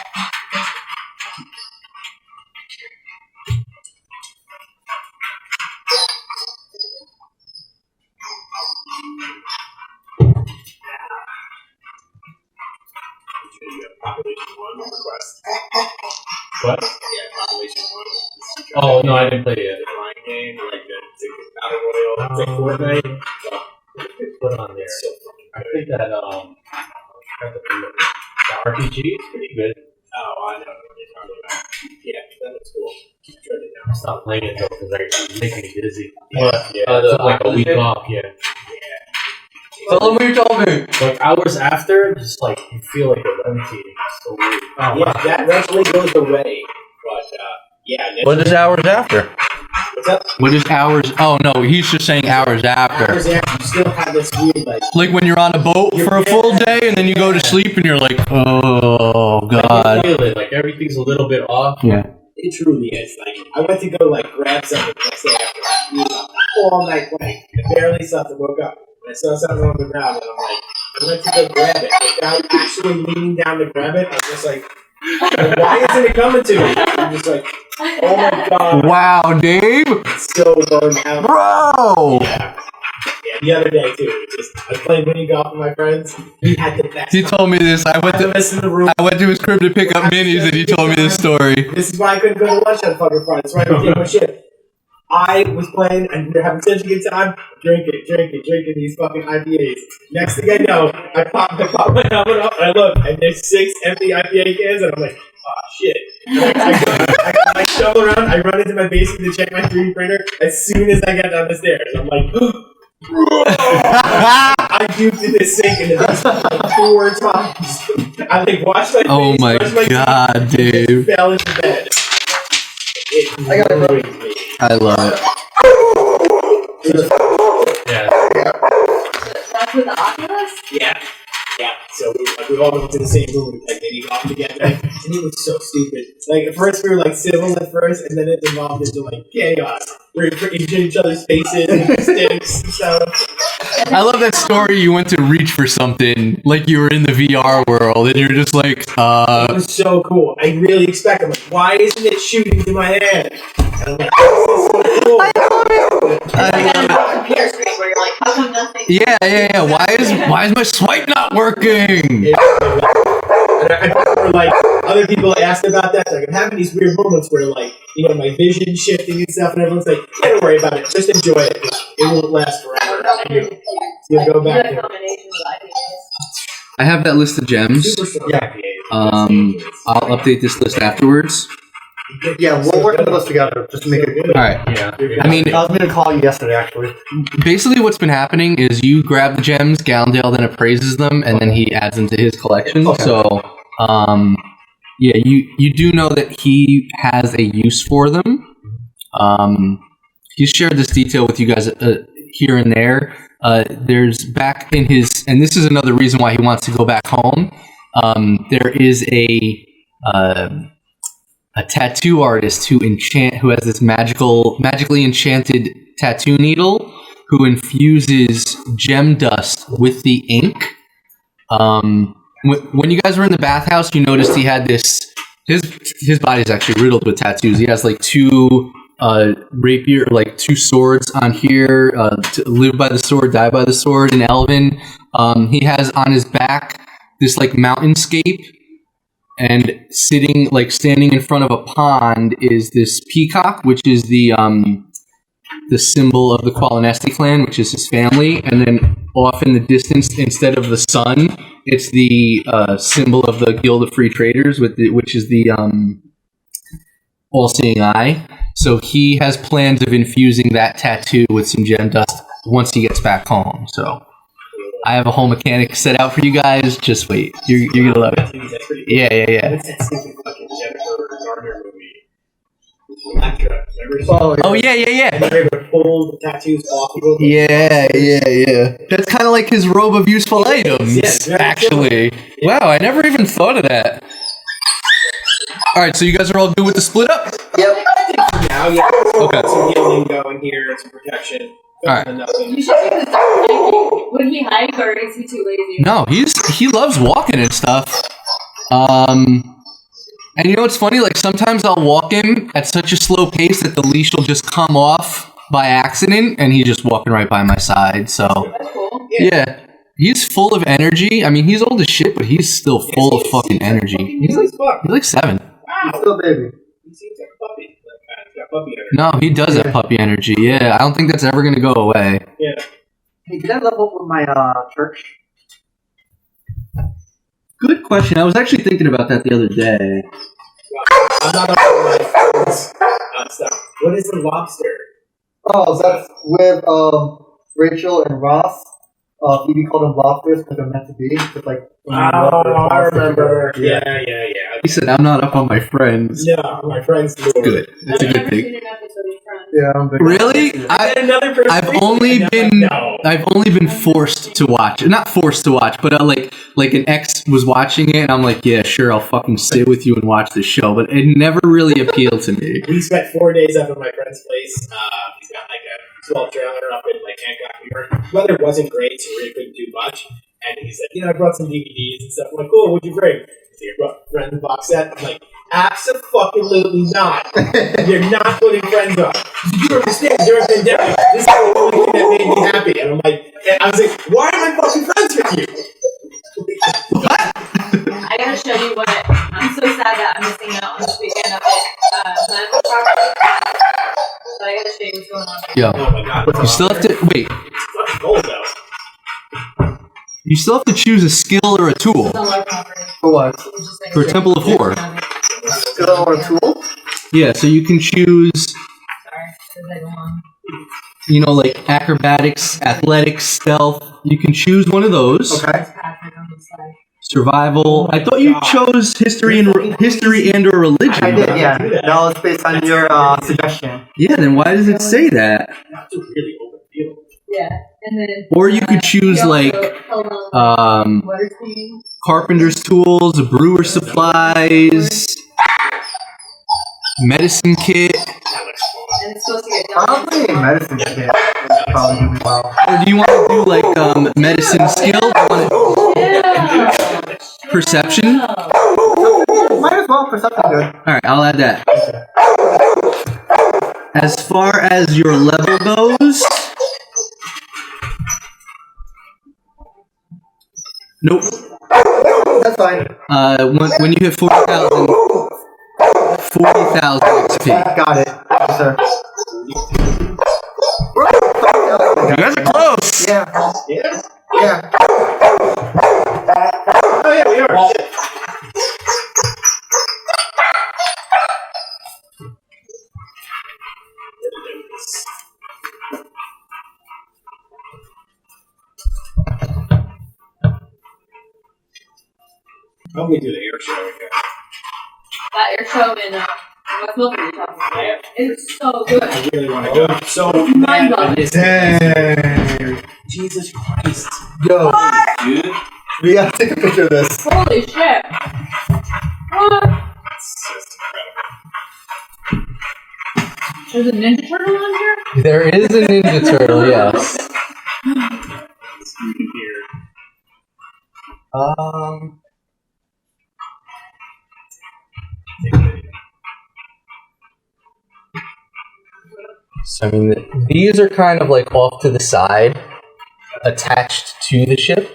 Population 1 request. What? Yeah, Population 1. Oh, no, I didn't play it yet. The flying game, like the Battle Royale, it's like Fortnite. So, Put on there. so fucking I good. think that the RPG is pretty good. Oh, I know what you're talking about. Yeah, that looks cool. Tried it I stopped playing it though because it makes me dizzy. Yeah. It took like a week off, yeah. Tell them what you're talking. Like hours after, just like you feel like you're levitating. It's so weird. Yeah, that eventually goes away. But, yeah. What is hours after? What's up? What is hours? Oh, no, he's just saying hours after. Hours after, you still have this weird, Like when you're on a boat for a full day and then you go to sleep and you're like, oh, I God. feel it. Like everything's a little bit off. Yeah. It truly is. Like, I went to go, like, grab something the next day after we were up all night playing. I barely slept and woke up. And I saw something on the ground, and I'm like, I went to go grab it. Without actually leaning down to grab it, I'm just like, why isn't it coming to me? I'm just like, oh my God. Wow, Dave. It's so burned out. Bro. Yeah. Yeah, the other day, too. I was playing mini golf with my friends. He had the best. He told me this. I went to his crib to pick up minis and he told me this story. This is why I couldn't go to lunch on fucking Friday. That's why I didn't take my shit. I was playing and we are having such a good time, drinking these fucking IPAs. Next thing I know, I pop my helmet up and I look, and there's 6 empty IPA cans, and I'm like, oh shit. And I shovel around, I run into my basement to check my 3D printer as soon as I get down the stairs. I'm like, I duped in this sink into this like 4 times. I like washed my face, Oh my brushed my God, teeth, Dave. fell into bed. It ruined me. I love it. Yeah. That's with the Oculus? Yeah. So we all went to the same room and played mini golf together, and it was so stupid. Like at first we were like civil at first, and then it evolved into like chaos. We were freaking shooting each other's faces and sticks and stuff. I love that story. You went to reach for something like you were in the VR world, and you're just like, It was so cool. I really expect. I'm like, why isn't it shooting through my hand? And I'm like, this is so cool. Like on a computer screen where you're like, how come nothing? Yeah. Why is my swipe not working? And I remember like other people asked about that. Like I'm having these weird moments where like my vision shifting and stuff, and everyone's like, "Don't worry about it. Just enjoy it. It won't last forever." And you'll go back. Good combination with IPAs. I have that list of gems. Super strong IPAs. I'll update this list afterwards. Yeah, we'll work on the list together just to make it good. All right. Yeah. I mean, I was going to call you yesterday, actually. basically what's been happening is you grab the gems, Gallandale then appraises them, and then he adds them to his collection. Okay. So, you do know that he has a use for them. He's shared this detail with you guys here and there. There's back in his, and this is another reason why he wants to go back home. There is a tattoo artist who has this magically enchanted tattoo needle, who infuses gem dust with the ink. When you guys were in the bathhouse, you noticed he had this His body's actually riddled with tattoos. He has like 2 rapier, like 2 swords on here. To live by the sword, die by the sword. In Elven, he has on his back this like mountainscape, and standing in front of a pond is this peacock, which is the symbol of the Qualinesti clan, which is his family. And then off in the distance, instead of the sun, it's the symbol of the Guild of Free Traders, which is the all-seeing eye. So he has plans of infusing that tattoo with some gem dust once he gets back home. So I have a whole mechanic set out for you guys. Just wait. You're gonna love it. Yeah. What's that stupid fucking Jennifer Garner movie? Electra. Oh yeah. And they're able to pull the tattoos off of them. Yeah. That's kind of like his robe of useful items, Yes, actually. Wow, I never even thought of that. All right, so you guys are all good with the split up? Yep. I think for now, yeah. Okay. Some healing going here, some protection. All right. You should do this hiking. Would he hike or is he too lazy? No, he loves walking and stuff. And you know what's funny? Like sometimes I'll walk him at such a slow pace that the leash will just come off by accident, and he's just walking right by my side. So That's cool. yeah, he's full of energy. I mean, he's old as shit, but he's still full of fucking energy. He's like 7. He's still a baby. He seems like a puppy. Like, he's got puppy energy. No, he does have puppy energy. Yeah, I don't think that's ever gonna go away. Yeah. Hey, did I level up with my church? Good question. I was actually thinking about that the other day. I'm not up on my friends stuff. What is the lobster? Oh, that's with Rachel and Ross. Phoebe called them lobsters because they're meant to be. Just like I remember. Yeah. He said, "I'm not up on my friends." No, my friends do. Good. That's a I've good never thing. seen an episode of Friends. Yeah, I'm big. Really? Another person I've recently, only and I'm been like, no. I've only been forced to watch. Not forced to watch, but like an ex was watching it, and I'm like, yeah, sure, I'll fucking sit with you and watch this show. But it never really appealed to me. We spent 4 days up at my friend's place. He's got like a small trailer up in like Hancock, New York. Weather wasn't great, so we really couldn't do much. And he said, I brought some DVDs and stuff. I'm like, cool, what'd you bring? He said, I brought Friends box set. I'm like, absolutely not. You're not putting Friends on. You understand, during the pandemic, this is the only thing that made me happy. And I was like, why am I fucking friends with you? I gotta show you what. I'm so sad that I'm missing out on this weekend of land property. But I gotta show you what's going on. Yo, Oh my god. you still have to wait. It's fucking gold though. You still have to choose a skill or a tool It's on our property. For what? It's just like for Temple of Horror. Skill or tool? Yeah, so you can choose, Sorry, because I go on. like acrobatics, athletics, stealth. You can choose one of those. Okay. There's Patrick on the side. Survival. I thought you chose history and or religion. I did, yeah. That was based on your suggestion. Yeah, then why does it say that? That's a really open field. Yeah, and then. Or you could choose, we also like, held on water skiing. Carpenter's tools, brewer supplies, medicine kit. And it's supposed to get done. Probably a medicine kit. Probably do well. Or do you want to do like medicine skill? Do you want Yeah. perception? Might as well, perception good. All right, I'll add that. As far as your level goes, nope. That's fine. When you hit 40,000 XP. Got it. Yes, sir. You guys are close. Yeah. Yeah? Yeah. Oh yeah, we are. How do we do the air show again? That air show in West Milford you're talking about. It's so good. I really want to go. So Mind-boggling. Dang. Jesus Christ. Yo, Dude, we gotta take a picture of this. Holy shit. What? That's incredible. There's a Ninja Turtle on here? There is a Ninja Turtle, yes. This dude here. So I mean, these are kind of like off to the side, attached to the ship.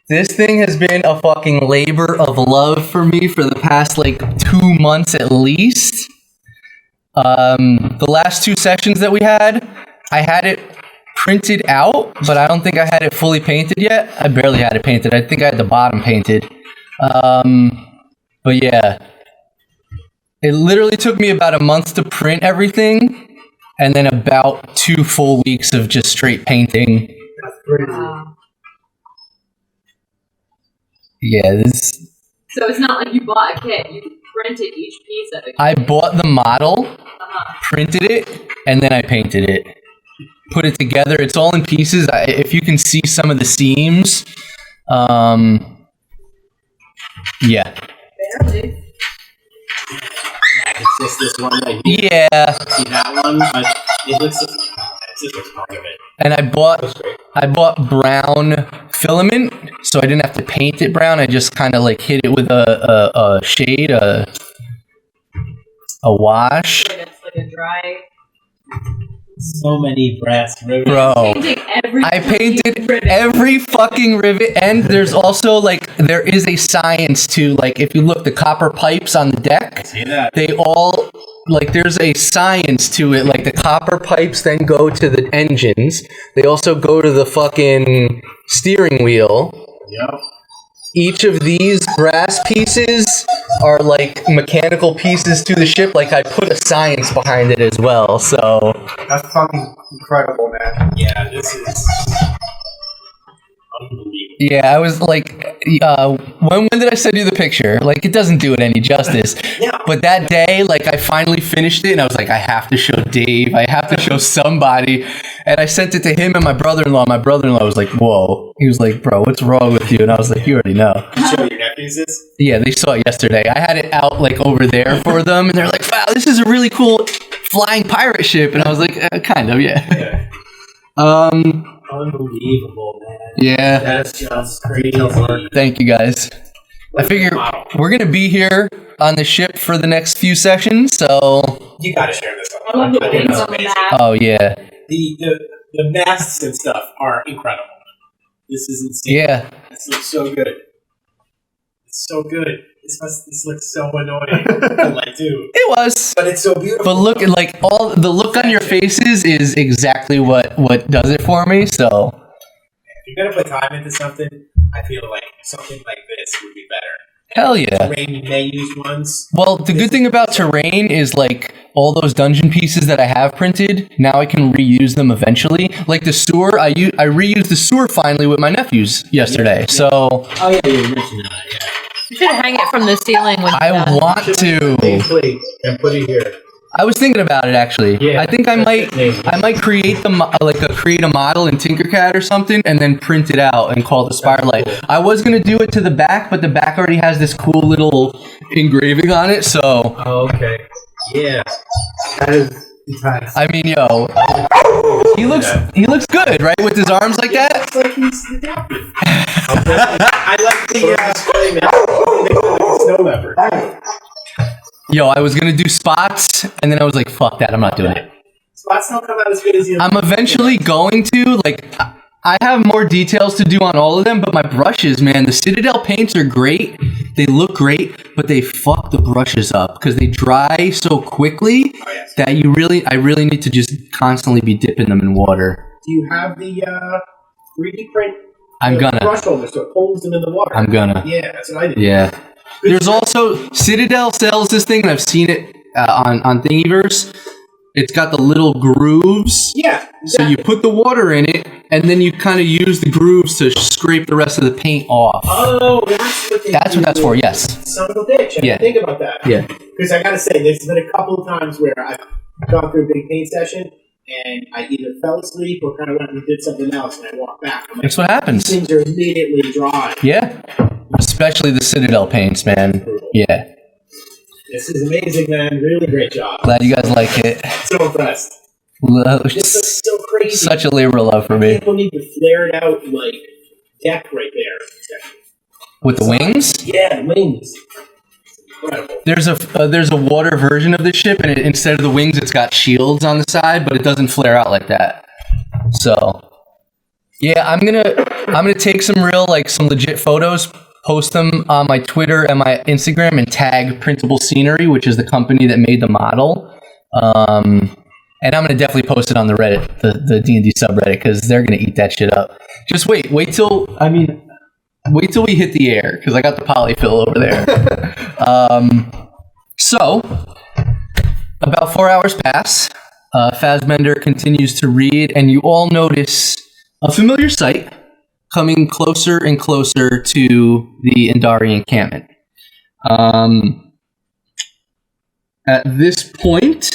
This thing has been a fucking labor of love for me for the past like 2 months at least. The last 2 sessions that we had, I had it printed out, but I don't think I had it fully painted yet. I barely had it painted. I think I had the bottom painted. But yeah, it literally took me about a month to print everything, and then about 2 full weeks of just straight painting. That's crazy. Yeah, this. So it's not like you bought a kit, you printed each piece of it. I bought the model, printed it, and then I painted it. Put it together. It's all in pieces. If you can see some of the seams, yeah. Barely. It's just this one right here. Yeah. See that one? But it looks. It's just looks part of it. And I bought brown filament, so I didn't have to paint it brown. I just kind of like hit it with a shade, a wash. It's like a dry. So many brass rivets. Bro, I painted every fucking rivet, and there's also like there is a science to like if you look the copper pipes on the deck, See that? they all like there's a science to it. Like the copper pipes then go to the engines. They also go to the fucking steering wheel. Yep. Each of these brass pieces are like mechanical pieces to the ship. Like I put a science behind it as well. So That's fucking incredible, man. Yeah, this is unbelievable. yeah, I was like, when did I send you the picture? Like it doesn't do it any justice. Yeah. But that day, like I finally finished it, and I was like, I have to show Dave. I have to show somebody. And I sent it to him and my brother-in-law. My brother-in-law was like, whoa. He was like, bro, what's wrong with you? And I was like, you already know. You show your nephews this? Yeah, they saw it yesterday. I had it out like over there for them, and they're like, wow, this is a really cool flying pirate ship. And I was like, kind of, yeah. Unbelievable, man. Yeah. That's just crazy. Thank you guys. I figure we're going to be here on the ship for the next few sessions, so... You gotta share this I love one. the I think things it's on the amazing. map. Oh, yeah. The masks and stuff are incredible. This is insane. Yeah. This looks so good. It's so good. This looks so annoying. Like, dude. It was. But it's so beautiful. But look, like, all the look on your faces is exactly what does it for me, so... If you're gonna put time into something, I feel like something like this would be better. Hell yeah. Terrain you may use once. Well, the good thing about terrain is, like, all those dungeon pieces that I have printed, now I can reuse them eventually. Like the sewer, I reused the sewer finally with my nephews yesterday, so... Oh yeah, you mentioned that, yeah. You should hang it from the ceiling when I want to... Plate and put it here. I was thinking about it actually. Yeah, I think I might create create a model in Tinkercad or something and then print it out and call it the Spirelight. Cool. I was gonna do it to the back, but the back already has this cool little engraving on it. So Oh, okay. Yeah. That is intense. I mean, yo, he looks good, right, with his arms like that. It's like he's adapted. I like the snow leopard. Yo, I was gonna do spots, and then I was like, fuck that, I'm not doing it. Spots don't come out as good as you. I'm eventually going to, like, I have more details to do on all of them, but my brushes, man, the Citadel paints are great. They look great, but they fuck the brushes up because they dry so quickly that I really need to just constantly be dipping them in water. Do you have the 3D print? I'm gonna. Brush over so it holds them in the water. I'm gonna. Yeah, that's what I did. Yeah. There's also, Citadel sells this thing, and I've seen it on Thingiverse. It's got the little grooves. Yeah. So you put the water in it, and then you kind of use the grooves to scrape the rest of the paint off. Oh, that's what That's what that's for, yes. Son of a bitch. I didn't think about that. Yeah. Because I gotta say, there's been a couple of times where I've gone through a big paint session, and I either fell asleep or kind of went and did something else, and I walked back. I'm like, That's what happens. things are immediately dry. Yeah. Especially the Citadel paints, man. Yeah. This is amazing, man. Really great job. Glad you guys like it. So impressed. This looks so crazy. Such a labor of love for me. People need to flare it out like deck right there. With the wings? Yeah, the wings. Incredible. There's a water version of this ship, and instead of the wings, it's got shields on the side, but it doesn't flare out like that. So, yeah, I'm gonna take some legit photos, post them on my Twitter and my Instagram, and tag Printable Scenery, which is the company that made the model. And I'm gonna definitely post it on the Reddit, the D&D subreddit, because they're gonna eat that shit up. Just wait till we hit the air, because I got the polyfill over there. So, about 4 hours pass. Fassbender continues to read, and you all notice a familiar sight coming closer and closer to the Indari encampment. At this point,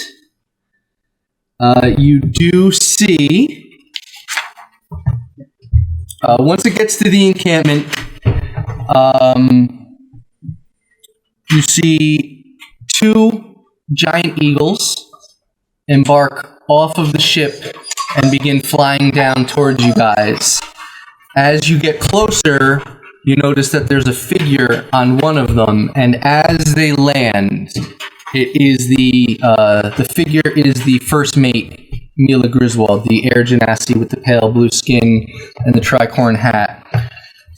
you do see, once it gets to the encampment, you see 2 giant eagles embark off of the ship and begin flying down towards you guys. As you get closer, you notice that there's a figure on one of them, and as they land, it is the figure is the first mate, Mila Griswold, the air genasi with the pale blue skin and the tricorn hat.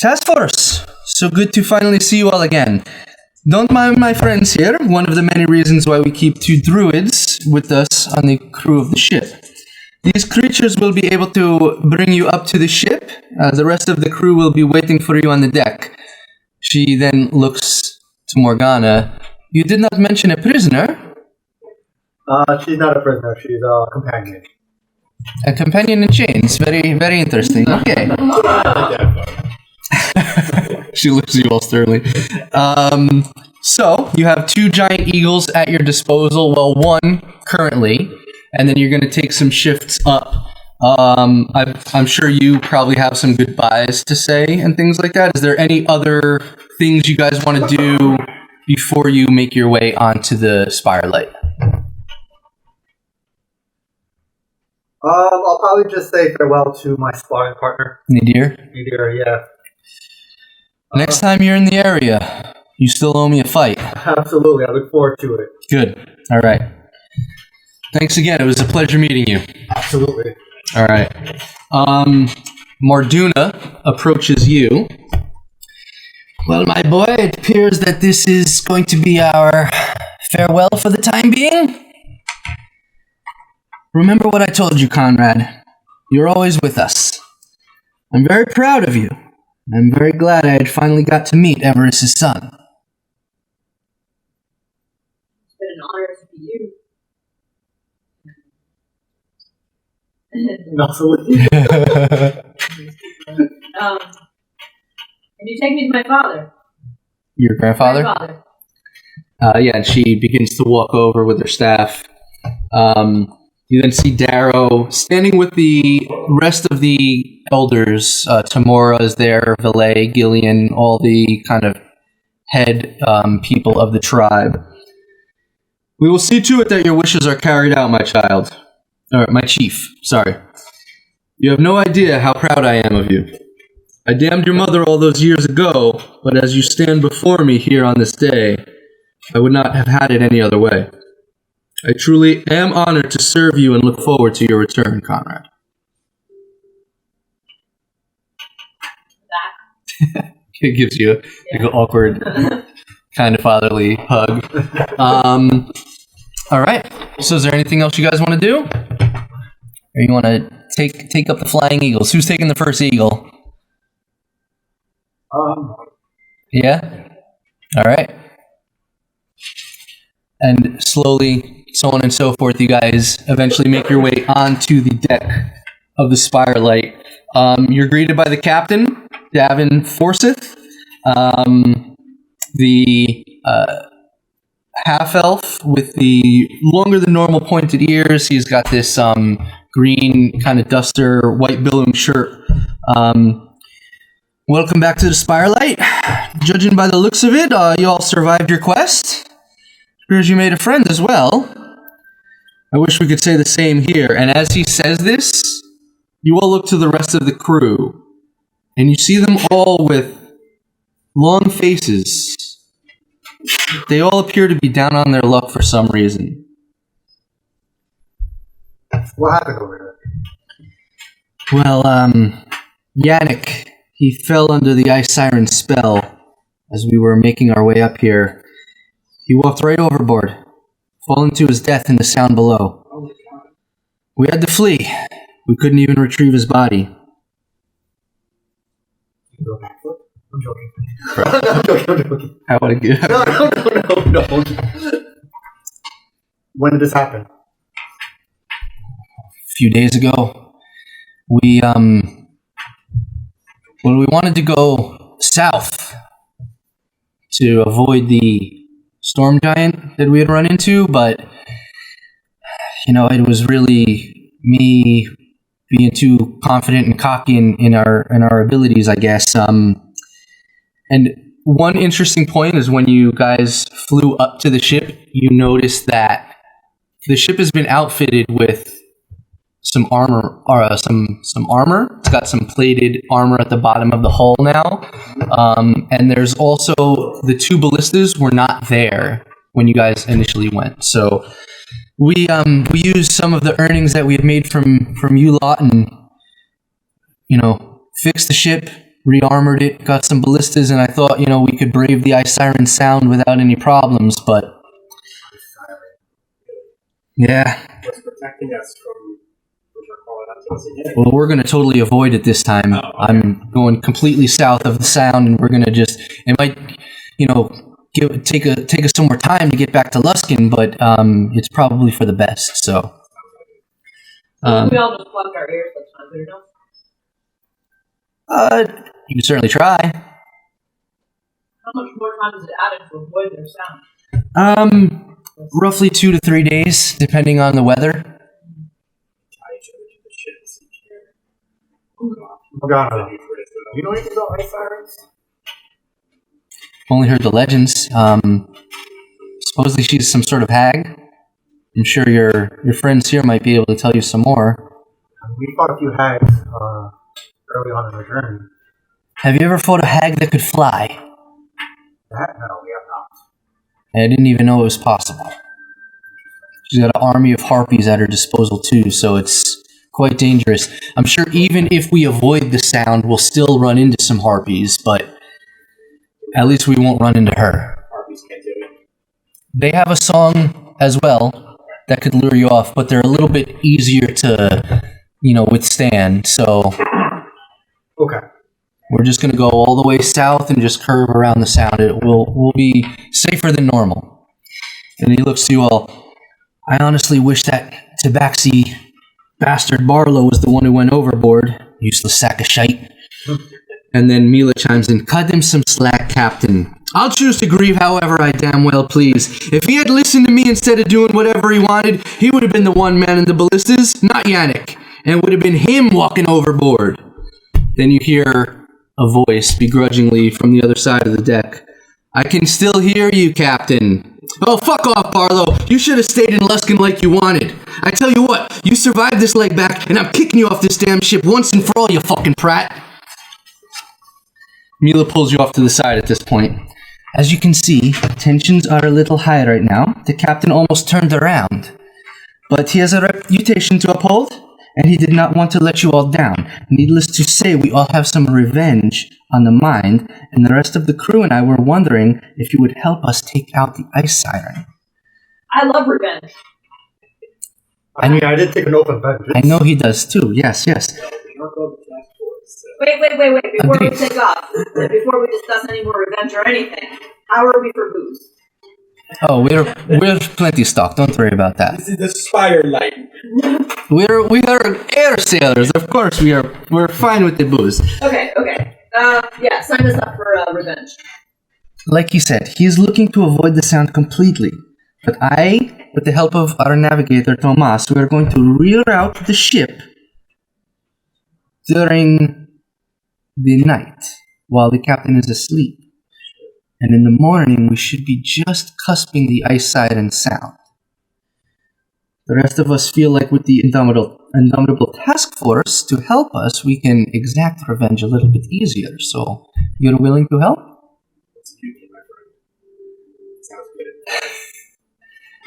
Taskforce, so good to finally see you all again. Don't mind my friends here. One of the many reasons why we keep 2 druids with us on the crew of the ship. These creatures will be able to bring you up to the ship. The rest of the crew will be waiting for you on the deck. She then looks to Morgana. You did not mention a prisoner. She's not a prisoner. She's a companion. A companion in chains. Very, very interesting. Okay. She looks at you all sternly. So, you have 2 giant eagles at your disposal. Well, 1 currently. And then you're going to take some shifts up. I'm sure you probably have some goodbyes to say and things like that. Is there any other things you guys want to do before you make your way onto the Spirelight? I'll probably just say farewell to my sparring partner. Nadir? Nadir, yeah. Next time you're in the area, you still owe me a fight. Absolutely, I look forward to it. Good. All right. Thanks again. It was a pleasure meeting you. Absolutely. All right. Marduna approaches you. Well, my boy, it appears that this is going to be our farewell for the time being. Remember what I told you, Conrad. You're always with us. I'm very proud of you. I'm very glad I had finally got to meet Everest's son. It's been an honor to be you. Absolutely. Can you take me to my father? Your grandfather? Grandfather. Yeah, and she begins to walk over with her staff. You then see Darrow standing with the rest of the elders. Tamora is there, Valet, Gillian, all the kind of head people of the tribe. We will see to it that your wishes are carried out, my child. Or my chief, sorry. You have no idea how proud I am of you. I damned your mother all those years ago, but as you stand before me here on this day, I would not have had it any other way. I truly am honored to serve you and look forward to your return, Conrad. It gives you an awkward, kind of fatherly hug. All right. So is there anything else you guys want to do? Or you want to take up the flying eagles? Who's taking the first eagle? Yeah? All right. And slowly, so on and so forth, you guys eventually make your way onto the deck of the Spirelight. You're greeted by the captain, Davin Forsyth, the half-elf with the longer than normal pointed ears. He's got this green kind of duster, white billowing shirt. Welcome back to the Spirelight. Judging by the looks of it, you all survived your quest. Appears you made a friend as well. I wish we could say the same here. And as he says this, you all look to the rest of the crew, and you see them all with long faces. They all appear to be down on their luck for some reason. What happened over there? Well, Yannick, he fell under the Ice Siren spell as we were making our way up here. He walked right overboard, falling to his death in the sound below. Oh my god. We had to flee. We couldn't even retrieve his body. You can go backflip? I'm joking. I'm joking. How would I get No. When did this happen? A few days ago, we wanted to go south to avoid the storm giant that we had run into, but it was really me being too confident and cocky in our abilities, I guess. And one interesting point is when you guys flew up to the ship, you noticed that the ship has been outfitted with some armor, or some armor. It's got some plated armor at the bottom of the hull now, and there's also the two ballistas were not there when you guys initially went. So we used some of the earnings that we had made from you lot, and fixed the ship, re-armored it, got some ballistas, and I thought we could brave the Ice Siren sound without any problems. But yeah. What's protecting us from calling out to us again? Well, we're going to totally avoid it this time. Oh, okay. I'm going completely south of the sound, and we're going to it might, take us some more time to get back to Luskin, but it's probably for the best. So, We all just plug our ears. That's not good enough. you can certainly try. How much more time is it added to avoid their sound? Roughly 2 to 3 days, depending on the weather. Tie each other to the ships each year. Oh god. You know anything about Ice Sirens? Only heard the legends. Supposedly she's some sort of hag. I'm sure your friends here might be able to tell you some more. We fought a few hags early on in the journey. Have you ever fought a hag that could fly? That? No, we have not. I didn't even know it was possible. She's got an army of harpies at her disposal too, so it's quite dangerous. I'm sure even if we avoid the sound, we'll still run into some harpies, but at least we won't run into her. Harpies can't do it. They have a song as well that could lure you off, but they're a little bit easier to, withstand, so Okay. we're just going to go all the way south and just curve around the sound. We'll be safer than normal. And he looks to you all. I honestly wish that Tabaxi bastard Barlow was the one who went overboard. Useless sack of shite. And then Mila chimes in, cut him some slack, Captain. I'll choose to grieve however I damn well please. If he had listened to me instead of doing whatever he wanted, he would have been the one man in the ballistas, not Yannick. And it would have been him walking overboard. Then you hear a voice begrudgingly from the other side of the deck. I can still hear you, Captain. Oh, fuck off, Barlow. You should have stayed in Luskin like you wanted. I tell you what, you survived this leg back, and I'm kicking you off this damn ship once and for all, you fucking prat. Mila pulls you off to the side at this point. As you can see, tensions are a little high right now. The captain almost turned around. But he has a reputation to uphold, and he did not want to let you all down. Needless to say, we all have some revenge on the mind, and the rest of the crew and I were wondering if you would help us take out the Ice Siren. I love revenge. I mean, I did take an open vengeance. I know he does too, yes. We don't go to the Taskforce. Wait. Before Agreed. we take off, before we discuss any more revenge or anything, how are we for booze? Oh, we're plenty stocked, don't worry about that. This is the Spirelight. We are air sailors, of course we're fine with the booze. Okay. Yeah, sign us up for revenge. Like he said, he is looking to avoid the sound completely. But I, with the help of our navigator Tomas, we are going to reroute the ship during the night while the captain is asleep. And in the morning, we should be just cusping the Ice Siren sound. The rest of us feel like with the indomitable Taskforce to help us, we can exact revenge a little bit easier. So, you're willing to help?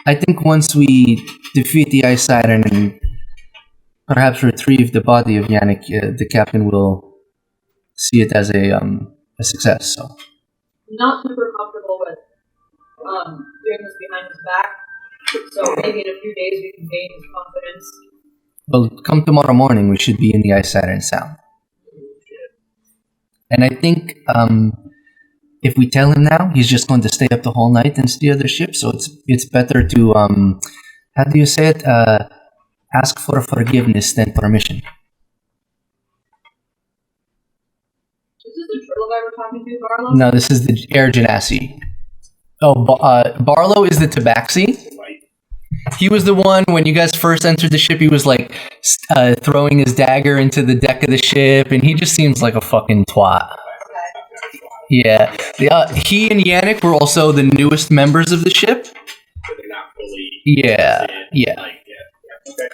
I think once we defeat the Ice Siren and perhaps retrieve the body of Yannick, the captain will see it as a success. So. Not super comfortable with doing this behind his back. So maybe in a few days we can gain his confidence. Well, come tomorrow morning, we should be in the Ice Siren Sound. And I think if we tell him now, he's just going to stay up the whole night and steer the ship. So it's better to how do you say it? Ask for forgiveness than permission. Is this the turtle guy we're talking to, Barlow? No, this is the Air Genasi. Oh, Barlow is the Tabaxi. He was the one when you guys first entered the ship. He was like throwing his dagger into the deck of the ship, and he just seems like a fucking twat. Yeah, he and Yannick were also the newest members of the ship. But they're not fully. Yeah. Okay.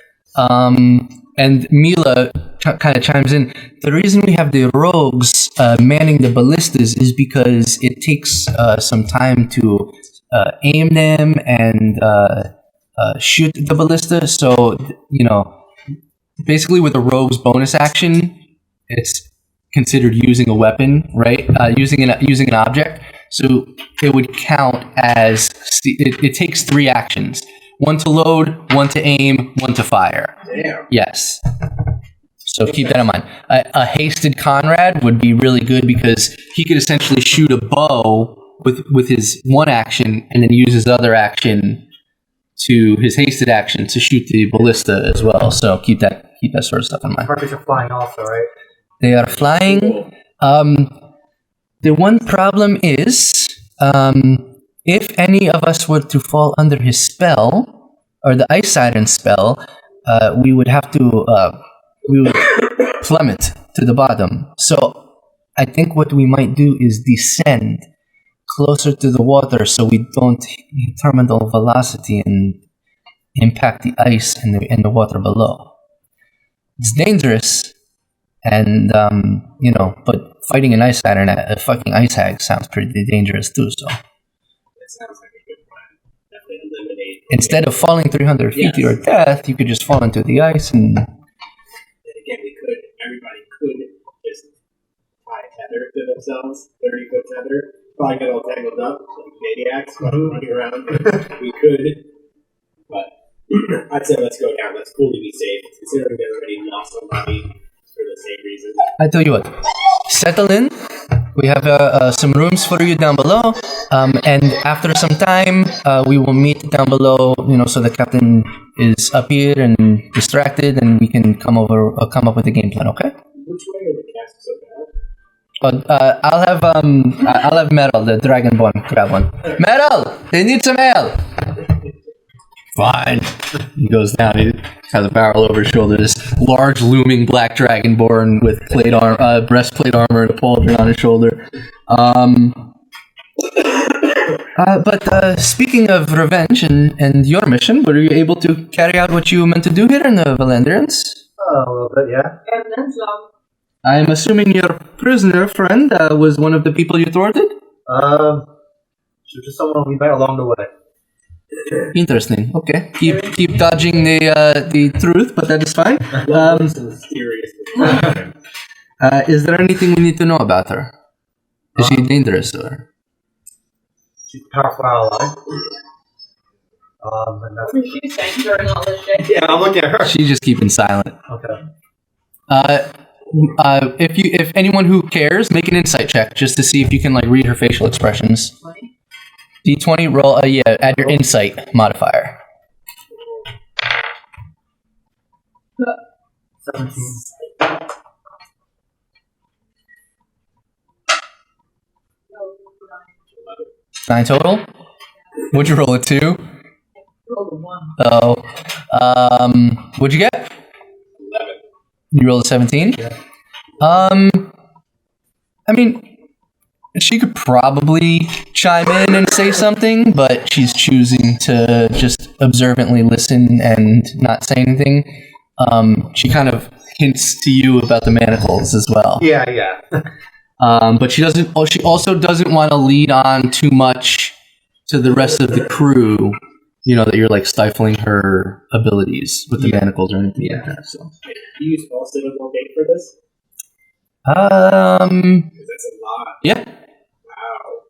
And Mila kind of chimes in. The reason we have the rogues manning the ballistas is because it takes some time to aim them and shoot the ballista. So, basically with a rogue's bonus action, it's considered using a weapon, right? Using an object. So it would count as it takes 3 actions: 1 to load, 1 to aim, 1 to fire. Damn. Yes. So keep that in mind. A hasted Conrad would be really good because he could essentially shoot a bow with his 1 action and then use his other action to his hasted action to shoot the ballista as well. So keep that sort of stuff in mind. Harpies are flying also, right? They are flying. The one problem is, if any of us were to fall under his spell, or the Ice Siren spell, we would have to, we would plummet to the bottom. So I think what we might do is descend closer to the water so we don't hit terminal velocity and impact the ice and the water below. It's dangerous. And, but fighting an Ice Siren at a fucking ice hag sounds pretty dangerous too, so. That sounds like a good plan. Definitely eliminate. Instead of falling 300 feet to your death, you could just fall into the ice and... Then again, everybody could just tie a tether to themselves, 30-foot tether, probably get all tangled up, like maniacs running around. We could, but I'd say let's go down. Let's fully be safe, considering they already lost somebody for the same reason. I tell you what, settle in. We have some rooms for you down below, and after some time, we will meet down below. So the captain is up here and distracted, and we can come up with a game plan. Okay? Which way are the casks so bad? I'll have Metal, the Dragonborn, grab one. Metal, they need some ale. Fine. He goes down. He has a barrel over his shoulder. This large, looming black dragonborn with breastplate armor and a pauldron on his shoulder. But speaking of revenge and your mission, were you able to carry out what you meant to do here in the Valandrians? A little bit, yeah. And then some. I'm assuming your prisoner friend was one of the people you thwarted? She was just someone we met along the way. Interesting. Okay. Keep dodging the truth, but that is fine. Is there anything we need to know about her? Is she dangerous or? She's a powerful ally. And that's She's saying during all this shit. Yeah, I'm looking at her. She's just keeping silent. okay. If anyone who cares, make an insight check just to see if you can read her facial expressions. 20? D20 roll. Add your insight modifier. 17. 9 total. What'd you roll? A 2? Rolled a 1. Oh. What'd you get? 11. You rolled a 17? Yeah. I mean, she could probably chime in and say something, but she's choosing to just observantly listen and not say anything. She kind of hints to you about the manacles as well. Yeah. But she doesn't. She also doesn't want to lead on too much to the rest of the crew that you're like stifling her abilities with the manacles or anything like that. So. Do you use all citadel gate for this? Because that's a lot. Yeah. Wow.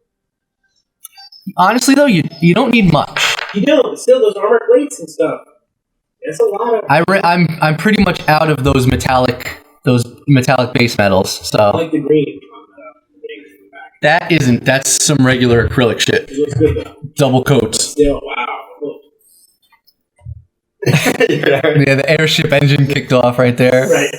Honestly, though, you don't need much. You do. Still, those armor plates and stuff. It's a lot of. I'm pretty much out of those metallic base metals. So I like the green on the back. That's some regular acrylic shit. It looks good though. Double coats. Still, wow. Yeah, the airship engine kicked off right there. Right.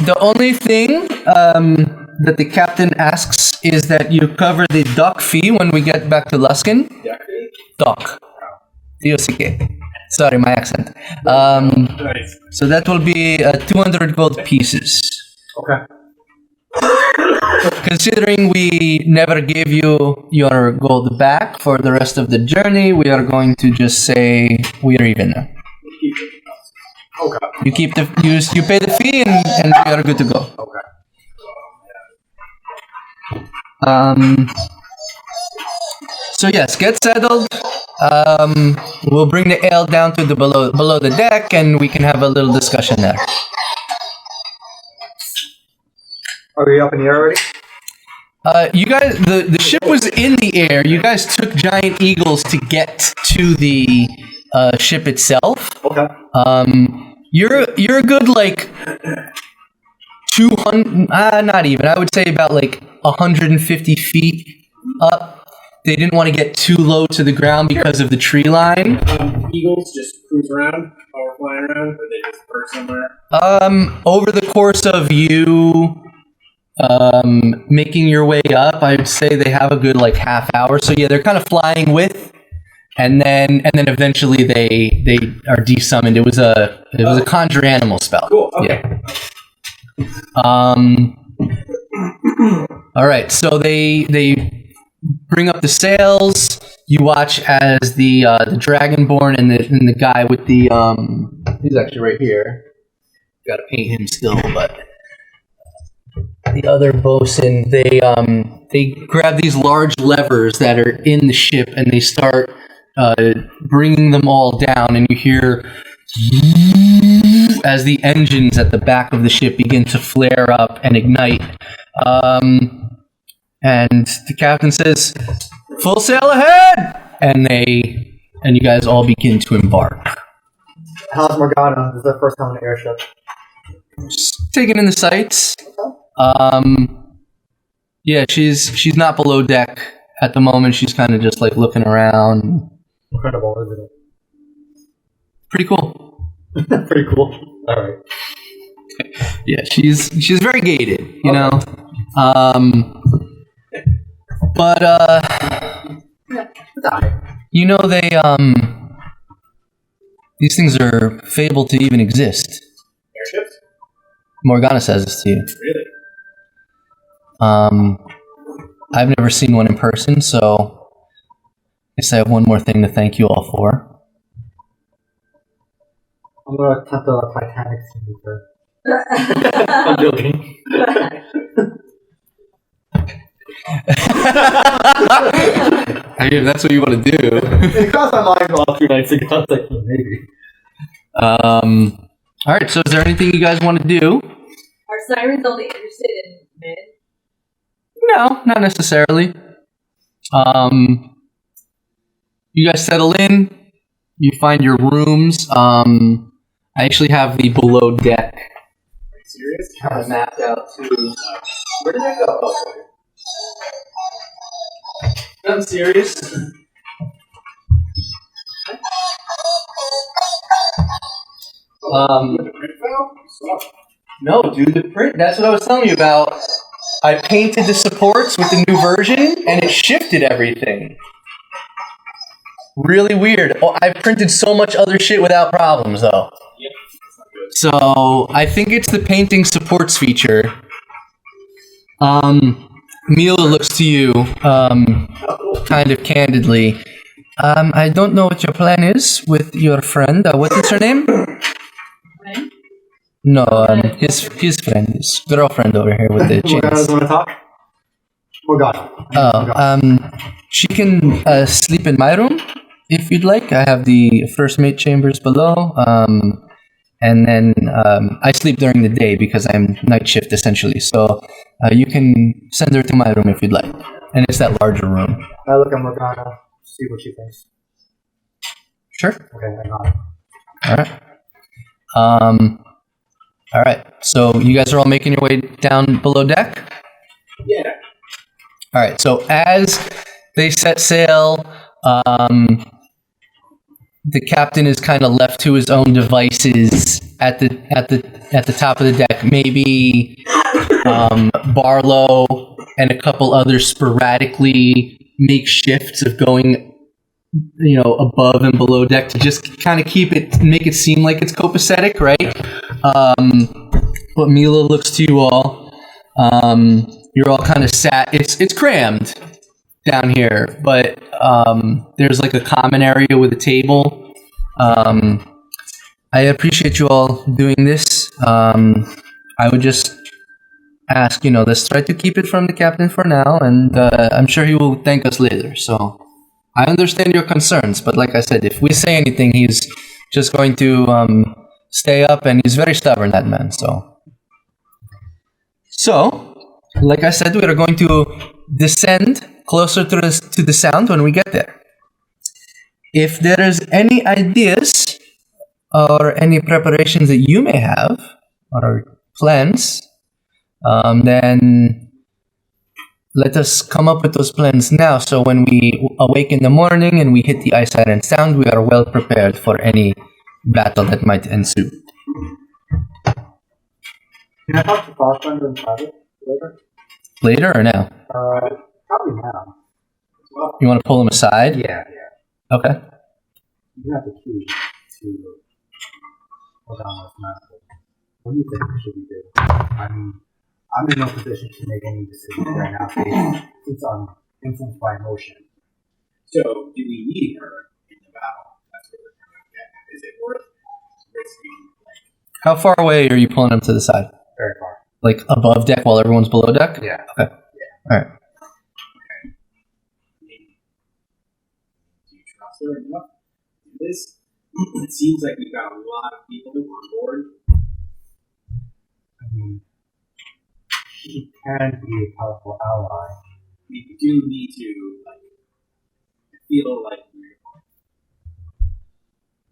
The only thing that the captain asks is that you cover the dock fee when we get back to Luskin. Dock. D-O-C-K. Sorry, my accent. Nice. So that will be 200 gold pieces. Okay. Considering we never gave you your gold back for the rest of the journey, we are going to just say we are even now. Okay. You keep you pay the fee and we are good to go. Okay. So yes, get settled. We'll bring the ale down to the below the deck and we can have a little discussion there. Are we up in the air already? You guys, the ship was in the air. You guys took giant eagles to get to the ship itself. Okay. You're a good like 200, not even. I would say about like 150 feet up. They didn't want to get too low to the ground because of the tree line. Eagles just cruise around while we're flying around, or they just perch somewhere. Over the course of you making your way up, I'd say they have a good like half hour. So yeah, they're kind of flying with, and then eventually they are desummoned. It was a conjure animal spell. Cool. Okay. Yeah. All right. So they bring up the sails. You watch as the dragonborn and the guy with the he's actually right here. Got to paint him still, but the other bosun, they grab these large levers that are in the ship and they start bringing them all down, and you hear as the engines at the back of the ship begin to flare up and ignite. And the captain says, "Full sail ahead!" And you guys all begin to embark. How's Morgana? This is the first time on the airship. Just taking in the sights. Yeah, she's not below deck at the moment. She's kind of just like looking around. Incredible, isn't it? Pretty cool. Pretty cool. All right. Yeah, she's very gated, you know. But you know they these things are fabled to even exist. Airships? Morgana says this to you. Really? I've never seen one in person, so I guess I have one more thing to thank you all for. I'm gonna attempt a Titanic scene with her. I'm joking. I mean, if that's what you want to do. It crossed my mind all 2 nights ago. I was like, maybe. All right. So, is there anything you guys want to do? Are sirens only interested in men? No, not necessarily. You guys settle in. You find your rooms. I actually have the below deck. Are you serious? Kind of mapped out too. Where did I go? Oh, sorry. I'm serious. No, dude, the print. That's what I was telling you about. I painted the supports with the new version, and it shifted everything. Really weird. Oh, I printed so much other shit without problems, though. Yep, that's not good. So I think it's the painting supports feature. Mila looks to you, kind of candidly. I don't know what your plan is with your friend. What is her name? Friend? No, his friend, his girlfriend over here with the Morgana chains. doesn't want to talk? Morgana. She can sleep in my room if you'd like. I have the first mate chambers below. And then I sleep during the day because I'm night shift essentially. So you can send her to my room if you'd like. And it's that larger room. I look at Morgana, see what she thinks. Sure. Okay, I got it. All right. So you guys are all making your way down below deck? Yeah. All right. So as they set sail, the captain is kind of left to his own devices at the top of the deck. Maybe Barlow and a couple others sporadically make shifts of going, above and below deck to just kind of make it seem like it's copacetic, right? But Mila looks to you all. You're all kind of sat. It's crammed down here, but there's like a common area with a table. I appreciate you all doing this. I would just ask, let's try to keep it from the captain for now, and I'm sure he will thank us later. So I understand your concerns, but like I said, if we say anything, he's just going to stay up, and he's very stubborn, that man. So, like I said, we are going to descend closer to the sound when we get there. If there is any ideas or any preparations that you may have or plans, then let us come up with those plans now, so when we awake in the morning and we hit the Ice Siren sound, we are well prepared for any battle that might ensue. Can I talk to Fassbender and private later? Later or now? Probably now. You want to pull him aside? Yeah. Okay. You have the key to Morgana's master. What do you think should we do? I mean, I'm in no position to make any decisions right now since I'm influenced by emotion. So, do we need her in the battle? That's what we're trying to get at. Is it worth risking, How far away are you pulling him to the side? Very far. Like above deck while everyone's below deck? Yeah. Okay. Yeah. All right. Do you trust her enough to do this? It seems like we've got a lot of people on board. I mean, she can be a powerful ally. We do need to, feel like we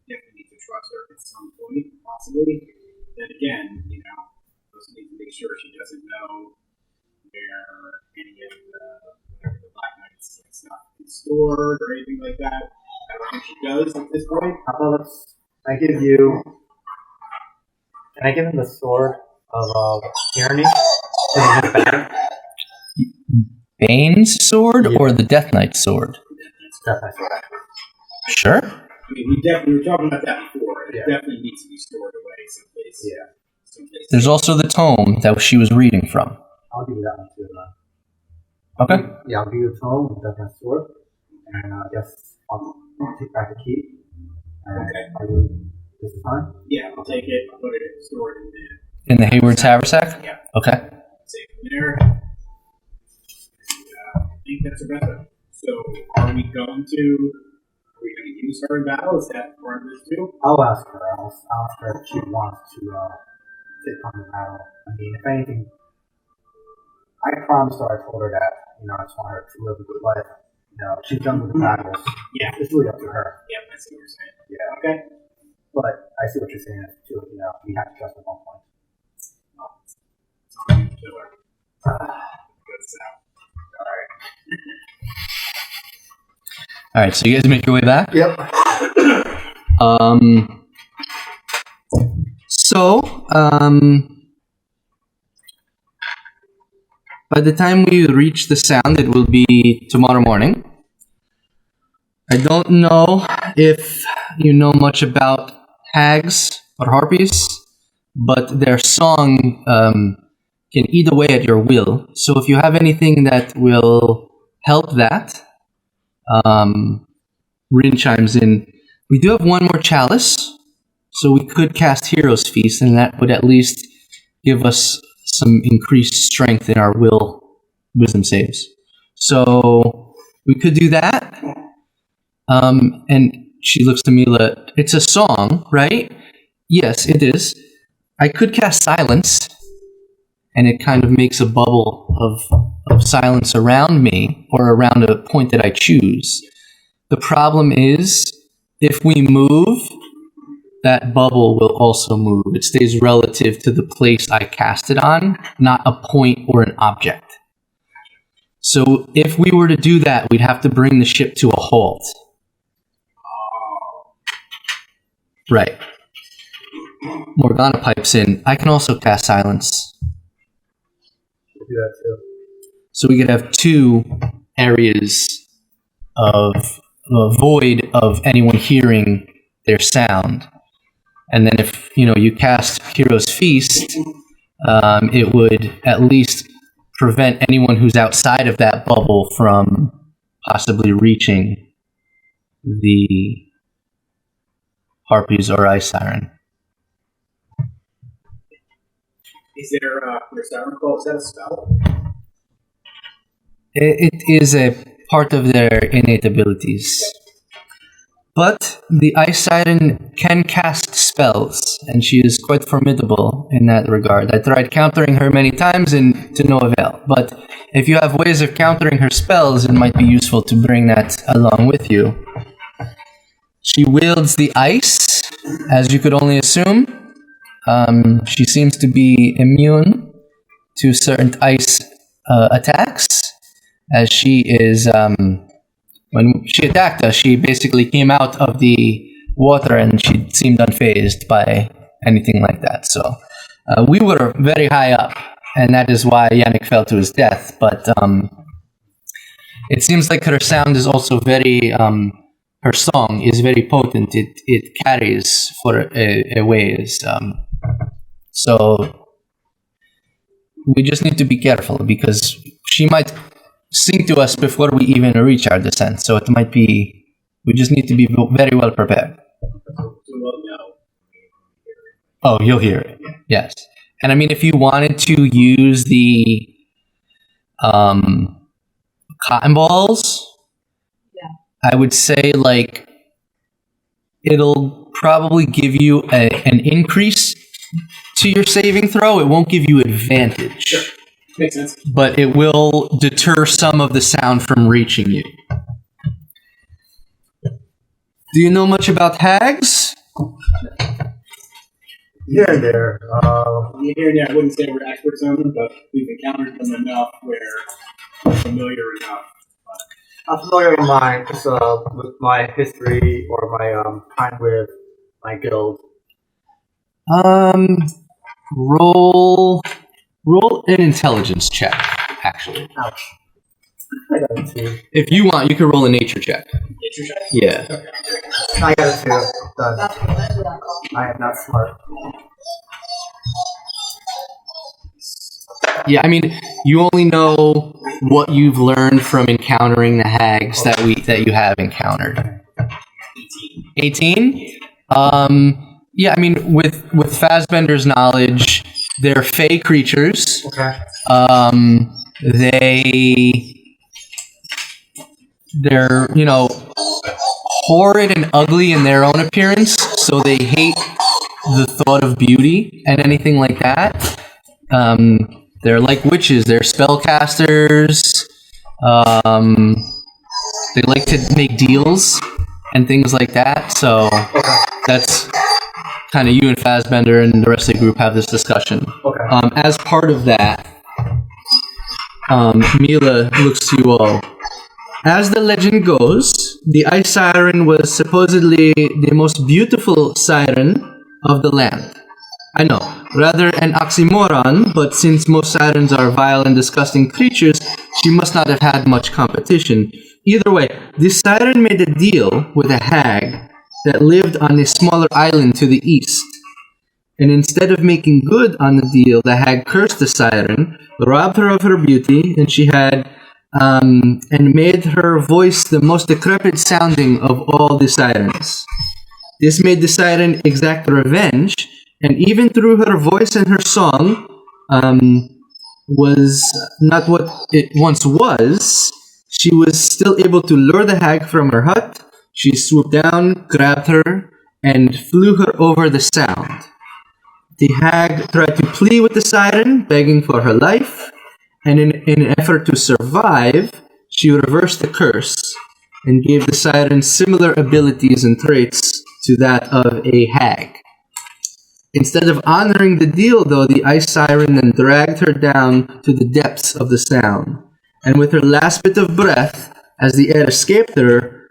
definitely need to trust her at some point, possibly. Then again, also need to make sure she doesn't know where any of whatever the Black Knight's stuff is stored or anything like that. I don't think she does at this point. How about can I give him the sword of tyranny? Bane's sword or the Death Knight's sword? That's my sword. Sure. I mean, we were talking about that before. It definitely needs to be stored away someplace. Yeah. There's also the tome that she was reading from. I'll give you that one too. Okay. Yeah, I'll give you the tome. That's my sword. And I guess I'll take back the key. Okay. Are you this time? Yeah, I'll take it. I'll put it stored In the Hayward's haversack? Yeah. Okay. Safe from there. And, I think that's our best. So, are we going to use her in battle? Is that part of this too? I'll ask her. I'll ask her if she wants to take on the battle. I mean, if anything, I promised her. I told her that I just want her to live a good life. She's done with the battles. Yeah, it's really up to her. Yeah, I see what you're saying. Yeah. Okay. But I see what you're saying too. We have to trust at one point. Killer. Good sound. Alright. Alright, so you guys make your way back? Yep. By the time we reach the sound, it will be tomorrow morning. I don't know if you know much about hags or harpies, but their song can eat away at your will. So if you have anything that will help that, Rin chimes in. We do have one more chalice, so we could cast Hero's Feast, and that would at least give us some increased strength in our wisdom saves. So we could do that. And she looks to Mila. It's a song, right? Yes, it is. I could cast silence, and it kind of makes a bubble of silence around me or around a point that I choose. The problem is, if we move, that bubble will also move. It stays relative to the place I cast it on, not a point or an object. So if we were to do that, we'd have to bring the ship to a halt. Right. Morgana pipes in. I can also cast silence. We'll do that too. So we could have 2 areas of a void of anyone hearing their sound. And then if, you cast Hero's Feast, it would at least prevent anyone who's outside of that bubble from possibly reaching the Harpies or Ice Siren. Is there your siren call? Is that a spell? It is a part of their innate abilities. But the Ice Siren can cast spells, and she is quite formidable in that regard. I tried countering her many times and to no avail. But if you have ways of countering her spells, it might be useful to bring that along with you. She wields the ice, as you could only assume. She seems to be immune to certain ice attacks, as she is... when she attacked us, she basically came out of the water and she seemed unfazed by anything like that. So we were very high up, and that is why Yannick fell to his death. But it seems like her sound is also very... her song is very potent. It carries for a ways. So we just need to be careful, because she might sing to us before we even reach our descent. So it might be, we just need to be very well prepared. Oh, you'll hear it. Yes. And I mean, if you wanted to use the cotton balls, I would say, like, it'll probably give you an increase to your saving throw. It won't give you advantage. Sure. Makes sense. But it will deter some of the sound from reaching you. Do you know much about hags? Here and there. Here and there, I wouldn't say we're experts on them, but we've encountered them enough where we're familiar enough. I'm familiar with my history or my time with my guild. Roll an intelligence check, actually. Ouch. I got it too. If you want, you can roll a nature check. Nature check? Yeah. Okay. I got it too. Done. I am not smart. Yeah, I mean, you only know what you've learned from encountering the hags that you have encountered. 18? Yeah, I mean, with Fassbender's knowledge, they're fey creatures. Okay. They're, horrid and ugly in their own appearance, so they hate the thought of beauty and anything like that. They're like witches. They're spellcasters. They like to make deals and things like that. So that's kind of you and Fassbender and the rest of the group have this discussion. Okay. As part of that, Mila looks to you all. As the legend goes, the Ice Siren was supposedly the most beautiful siren of the land. I know, rather an oxymoron, but since most sirens are vile and disgusting creatures, she must not have had much competition. Either way, this siren made a deal with a hag that lived on a smaller island to the east. And instead of making good on the deal, the hag cursed the siren, robbed her of her beauty, and she had and made her voice the most decrepit sounding of all the sirens. This made the siren exact revenge, and even through her voice and her song, was not what it once was. she was still able to lure the hag from her hut. She swooped down, grabbed her, and flew her over the sound. The hag tried to plead with the siren, begging for her life, and in an effort to survive, she reversed the curse and gave the siren similar abilities and traits to that of a hag. Instead of honoring the deal, though, the Ice Siren then dragged her down to the depths of the sound. And with her last bit of breath, as the air escaped her,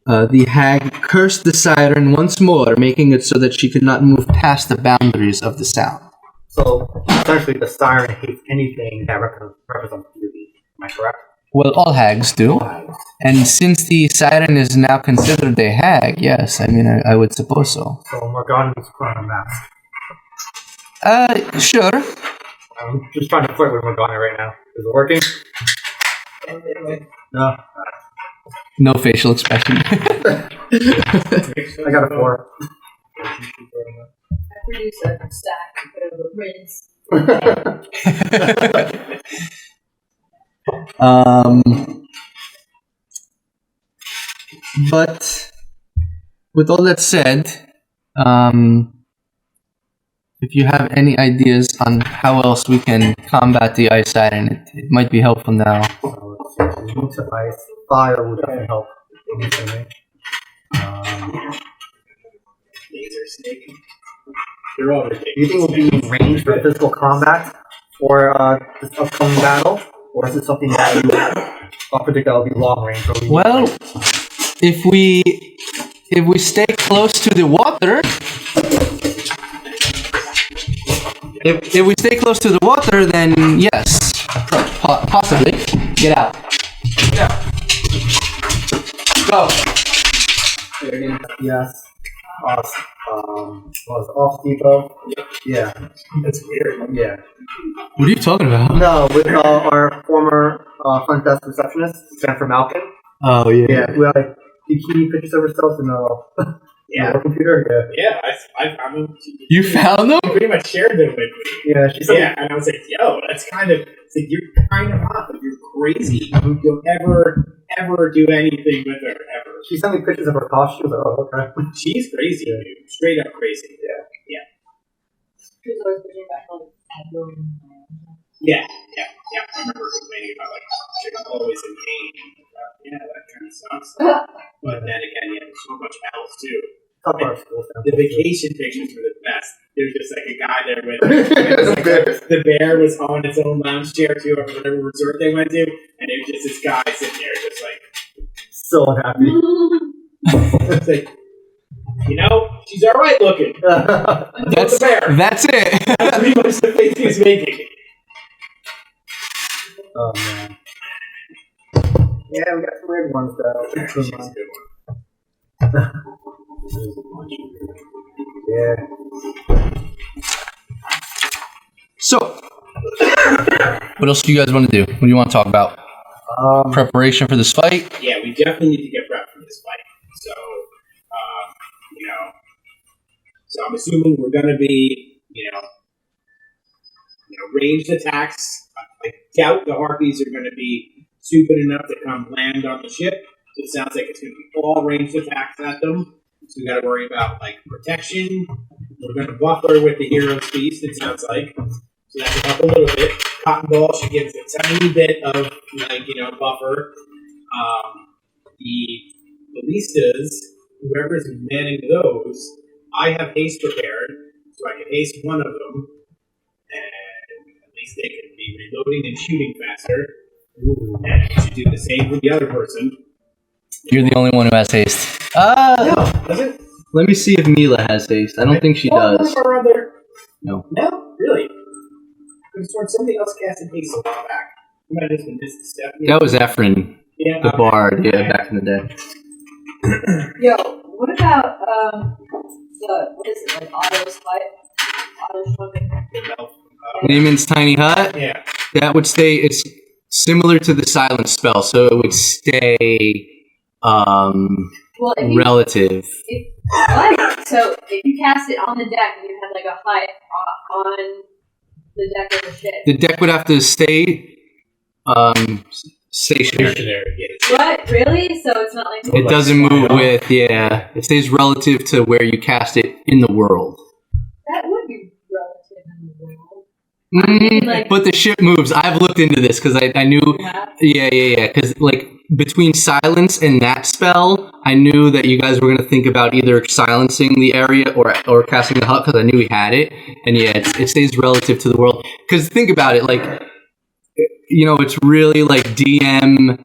the hag cursed the siren once more, making it so that she could not move past the boundaries of the sound. So, essentially, the siren hates anything that represents beauty. Am I correct? Well, all hags do. And since the siren is now considered a hag, yes, I mean, I would suppose so. So, Morgana needs to put on a mask. Sure. I'm just trying to flirt with Morgana right now. Is it working? No. No facial expression. I got a 4. I produce a stack of rings. But with all that said, if you have any ideas on how else we can combat the Ice Siren, it might be helpful now. So, let's move to ice. Fire will definitely help. Instantly. Laser snake. They're all ridiculous. Do you think we'll be in range for physical combat for this upcoming battle? Or is it something that you predict that will be long range? Well, if we stay close to the water, if we stay close to the water, then yes, possibly. Get out. Go. Yes. Was off depot? Yeah. That's weird. Yeah. What are you talking about? No, with our former front desk receptionist, Jennifer Malkin. Oh yeah. Yeah, we like key pictures of ourselves in the work computer. Yeah, I found them. You found them? She pretty much shared them with me. Yeah, she said. Yeah, and I was like, yo, that's kind of, it's like, you're kind of hot, but you're crazy. You don't ever do anything with her, ever. She sent me pictures of her costumes. Oh, okay. She's crazy, dude. Straight up crazy. She's always pushing back on abnormal. Yeah. I remember complaining about, like, she's always in pain. Yeah, that kind of sucks. But then again, there's so much else, too. Top of our school The vacation pictures were the best. There's just like a guy there with the bear was on its own lounge chair too, or whatever resort they went to, and it was just this guy sitting there, just like so unhappy. it's like, she's all right looking. That's the bear. That's it. That's pretty much the face he was making. Oh man. Yeah, we got some weird ones though. She's a good one. Yeah. So, what else do you guys want to do? What do you want to talk about? Preparation for this fight? Yeah, we definitely need to get prepped for this fight. So, so I'm assuming we're going to be, ranged attacks. I doubt the Harpies are going to be stupid enough to come land on the ship. So it sounds like it's going to be all ranged attacks at them. So we got to worry about protection. We're going to buffer with the hero's feast. It sounds like so that can help a little bit. Cotton Ball should give us a tiny bit of buffer. The ballistas, whoever's manning those, I have haste prepared, so I can haste one of them, and at least they can be reloading and shooting faster. And you should do the same for the other person. You're the only one who has haste. No, does it? Let me see if Mila has haste. I don't think she does. Or other. No. No, really. I could have sworn somebody else casted haste a while back. You might have just missed the step. That was Ephron, Yeah, the bard, back in the day. Yo, what about what is it, like Otto's fight? Otto's swimming? Naaman's tiny hut? Yeah. That would stay, it's similar to the silence spell, so it would stay Well, if you, relative. So if you cast it on the deck and you had like a hut on the deck of the ship. The deck would have to stay Stationary. What? Really? So it's not like It doesn't move with, it stays relative to where you cast it in the world. that would be relative in the world. Like- But the ship moves. I've looked into this because I knew. Yeah. Because like between silence and that spell, I knew that you guys were going to think about either silencing the area or casting the hut because I knew we had it. And yeah, it stays relative to the world. Because think about it, like it's really like DM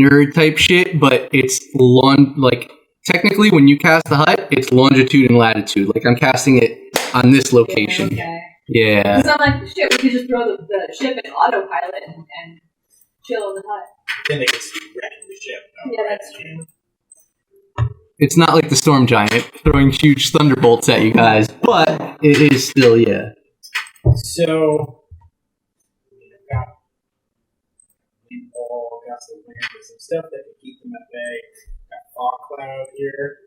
nerd type shit, but it's technically when you cast the hut, it's longitude and latitude. Like I'm casting it on this location. Okay. Yeah. Because I'm like, shit, we could just throw the ship in autopilot and chill in the hut. Then they can see wrecking the ship. Yeah, that's true. It's not like the Storm Giant throwing huge thunderbolts at you guys, but it is still, yeah. So, we've got wall, got some wind, and some stuff that can keep them at bay. Got fog cloud here.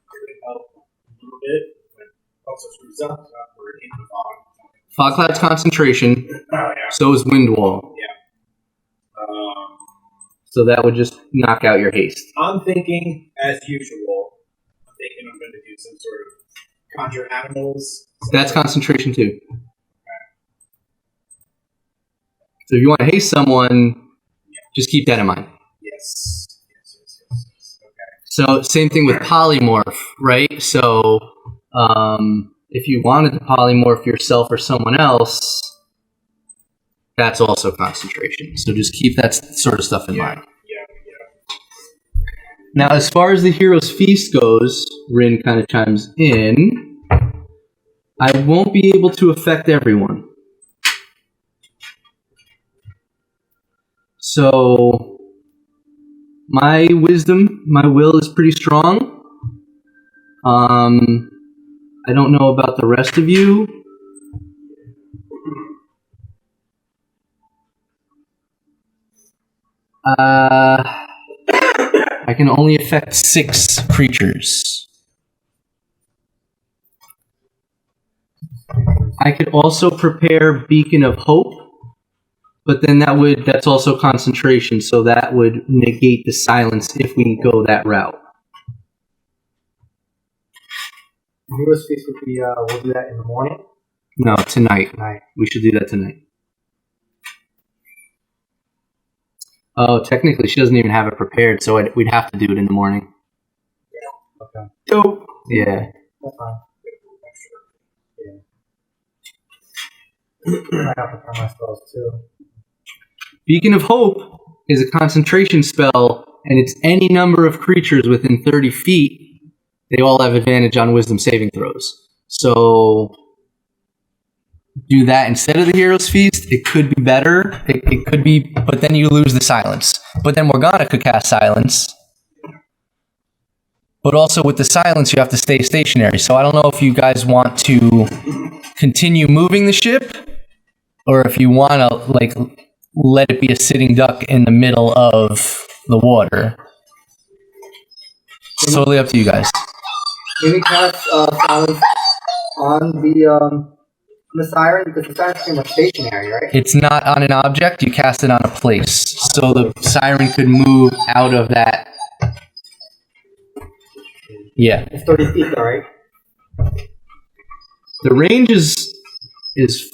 It can help a little bit, but also screws up. We're in the fog. Fog Cloud's concentration, Oh, yeah. so is Wind Wall. So that would just knock out your haste. I'm thinking, as usual, I'm going to do some sort of conjure animals. That's concentration too. So if you want to haste someone, just keep that in mind. Yes. Okay. So same thing with polymorph, right? So if you wanted to polymorph yourself or someone else, that's also concentration. So just keep that sort of stuff in mind. Yeah. Now, as far as the Hero's Feast goes, Rin kind of chimes in. I won't be able to affect everyone. So, my will is pretty strong. I don't know about the rest of you. I can only affect 6 creatures. I could also prepare Beacon of Hope, but then that's also concentration, so that would negate the silence if we go that route. Hero's Feast would be, we'll do that in the morning. No, tonight. Tonight. We should do that tonight. Oh, technically, she doesn't even have it prepared, so we'd have to do it in the morning. Okay. Dope. Yeah. That's fine. Yeah. I have to prepare my spells too. Beacon of Hope is a concentration spell, and it's any number of creatures within 30 feet. They all have advantage on wisdom saving throws. So do that instead of the Hero's Feast. It could be better. It could be, but then you lose the silence. But then Morgana could cast silence. But also with the silence, you have to stay stationary. So I don't know if you guys want to continue moving the ship, or if you want to let it be a sitting duck in the middle of the water. It's totally up to you guys. Can we cast silence on the siren? Because the siren's pretty much stationary, right? It's not on an object, you cast it on a place. So the siren could move out of that. Yeah. It's 30 feet though, right? The range is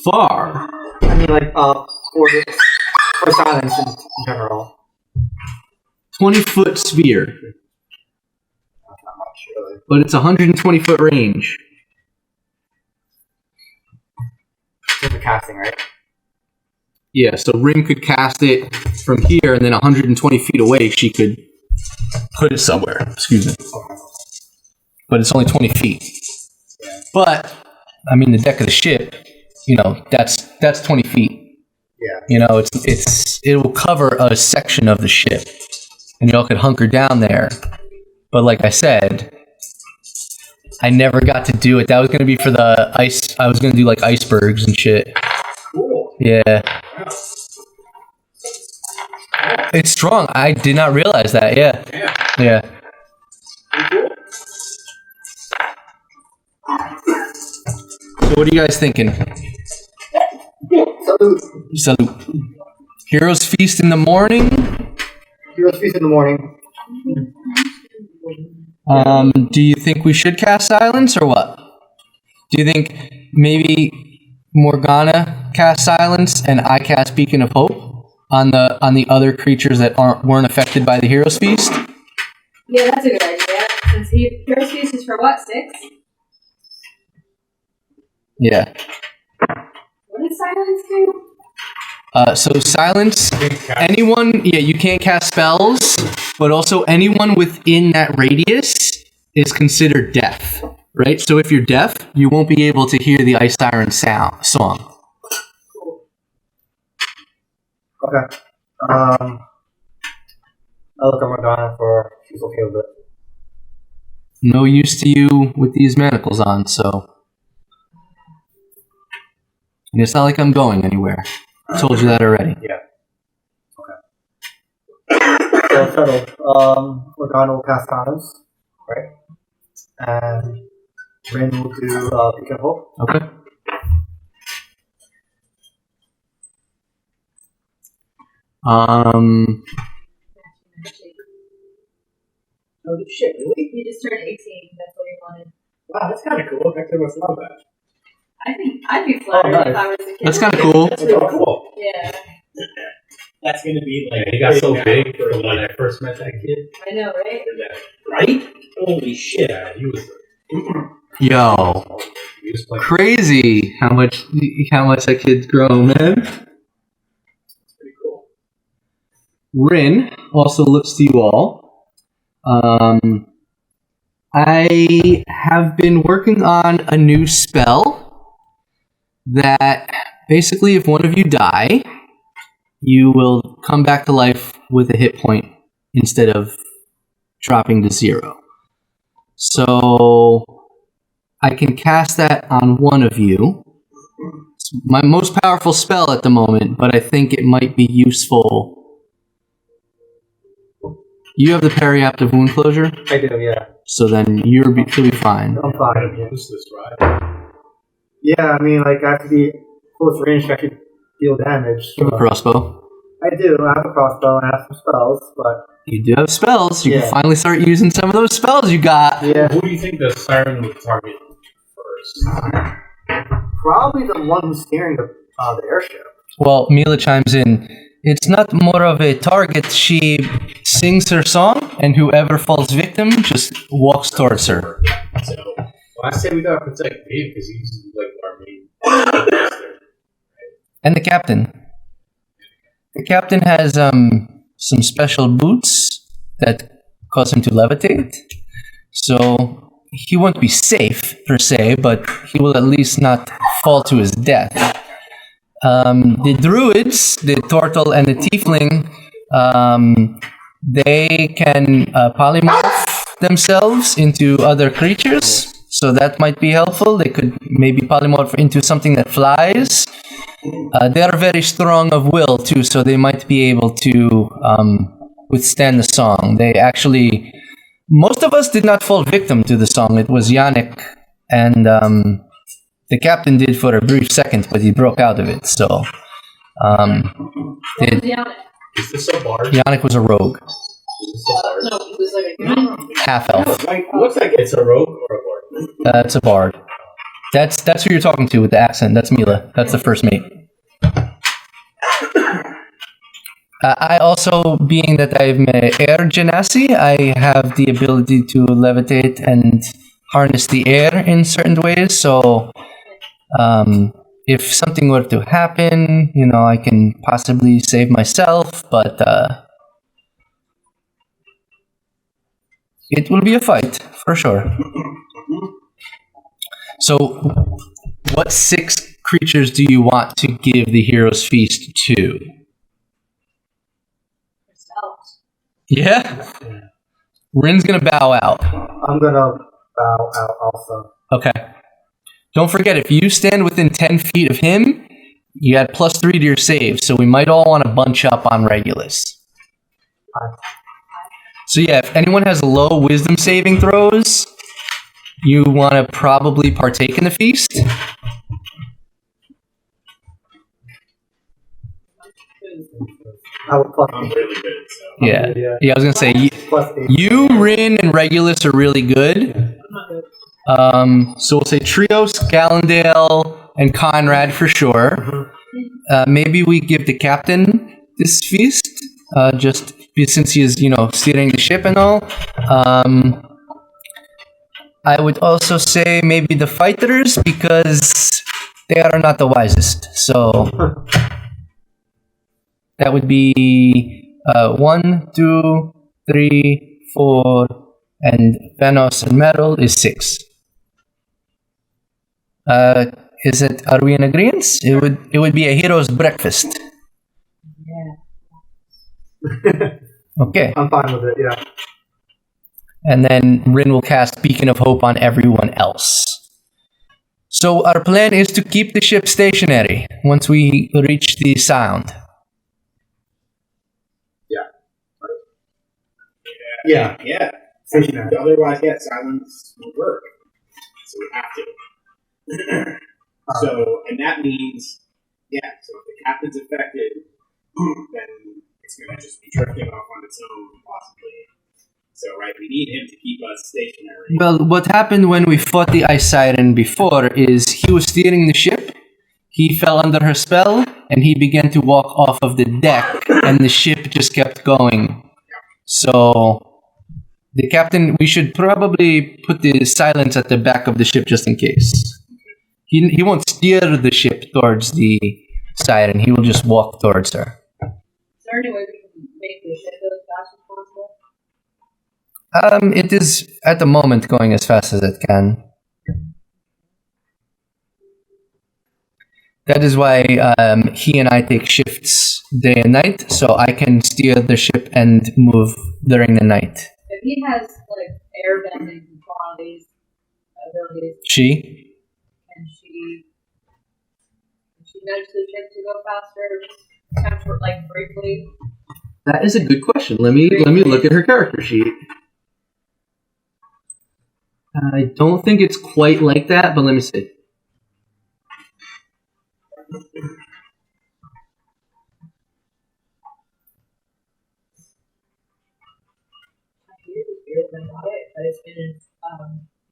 far. I mean, for silence in general. 20-foot sphere. That's not much, really. But it's 120-foot range. Just the casting, right? Yeah, so Rin could cast it from here, and then 120 feet away, she could put it somewhere. Excuse me. But it's only 20 feet. But, I mean, the deck of the ship, that's 20 feet. Yeah. It will cover a section of the ship, and y'all could hunker down there. But like I said, I never got to do it. That was going to be for the ice. I was going to do icebergs and shit. Cool. Yeah. It's strong. I did not realize that. Yeah. Yeah. Pretty cool. So what are you guys thinking? Salute. Salute. Heroes Feast in the morning. Heroes Feast in the morning. Do you think we should cast Silence or what? Do you think maybe Morgana cast Silence and I cast Beacon of Hope on the other creatures that weren't affected by the Heroes Feast? Yeah, that's a good idea. Since Heroes Feast is for what, 6? Yeah. What does Silence do? So Silence, anyone, you can't cast spells, but also anyone within that radius is considered deaf, right? So if you're deaf, you won't be able to hear the Ice Siren song. Okay. I'll look at Morgana for she's okay with it. No use to you with these manacles on, so. And it's not like I'm going anywhere. I told you that already. Yeah. Okay. So settled. Morgana will cast Silence, right? And Rin will do Beacon of Hope. Okay. Oh shit, really? You just turned 18, that's what he wanted. Wow, that's kind of cool. Actually, I must love that. I think I'd be flattered nice. if I was a kid. That's kind of cool. That's really cool. Yeah, That's gonna be like He got so big from when I first met that kid. I know, right? right? Holy shit! Yeah, he was. Yo, He was playing. crazy how much that kid's grown, man. Pretty cool. Rin also looks to you all. I have been working on a new spell that basically, if one of you die, you will come back to life with a hit point instead of dropping to 0. So I can cast that on one of you. It's my most powerful spell at the moment, but I think it might be useful. You have the periaptive wound closure, I do, yeah. so then you'll be fine. I'm fine. Yeah. Who's this, right? Yeah, I mean, like, I have to be close range to actually deal damage. You have a crossbow. I do. I have a crossbow and I have some spells, but You do have spells. You Yeah. can finally start using some of those spells you got. yeah, Who do you think the siren would target first? probably the one who's steering the airship. Well, Mila chimes in. It's not more of a target. She sings her song, and whoever falls victim just walks towards her. So, well, I say we gotta protect Dave because he's like our main. And the captain. The captain has some special boots that cause him to levitate. So he won't be safe per se, but he will at least not fall to his death. The druids, the turtle and the tiefling, they can polymorph themselves into other creatures, so that might be helpful. They could maybe polymorph into something that flies. They are very strong of will too, so they might be able to withstand the song. They actually, most of us did not fall victim to the song. It was Yannick and the captain did for a brief second, but he broke out of it. So What was Yannick? Is this a bard? Yannick was a rogue, Is this a bard? No, he was like a half elf. Like, looks like It's a rogue or a bard? That's a bard. That's who you're talking to with the accent. That's Mila. That's the first mate. I also, being that I'm a air genasi, I have the ability to levitate and harness the air in certain ways. So, if something were to happen, I can possibly save myself, but it will be a fight for sure. So, what 6 creatures do you want to give the Hero's Feast to? elves. Yeah? Rin's gonna bow out. I'm gonna bow out also. Okay. Don't forget, if you stand within 10 feet of him, you add +3 to your save, so we might all want to bunch up on Regulus. Fine. So yeah, if anyone has low wisdom saving throws, you want to probably partake in the feast. I would plus I'm 8. really good. So Yeah. Yeah. Yeah, I was gonna say Plus 8. you, Rin, and Regulus are really good. I'm not good. So we'll say Trios, Gallendale, and Conrad for sure. Maybe we give the captain this feast, just since he is, steering the ship and all. I would also say maybe the fighters because they are not the wisest. So that would be 1, 2, 3, 4, and Venos and Metal is 6. Are we in agreement? It would be a hero's breakfast. Yeah. Okay. I'm fine with it, yeah. And then Rin will cast Beacon of Hope on everyone else. So our plan is to keep the ship stationary once we reach the sound. Yeah. Yeah. Stationary. Otherwise, silence won't work. So we have to. And that means, so if the captain's affected, then it's going to just be drifting off on its own, possibly. So, we need him to keep us stationary. Well, what happened when we fought the Ice Siren before is he was steering the ship, he fell under her spell, and he began to walk off of the deck, and the ship just kept going. So the captain, we should probably put the silence at the back of the ship just in case. He won't steer the ship towards the siren. He will just walk towards her. Is there any way we can make the ship go as fast as possible? It is at the moment going as fast as it can. That is why he and I take shifts day and night, so I can steer the ship and move during the night. If he has airbending qualities, abilities, She? can she nudge the ship to go faster? Briefly. That is a good question. Let me look at her character sheet. I don't think it's quite like that, but let me see. About it, but it's been in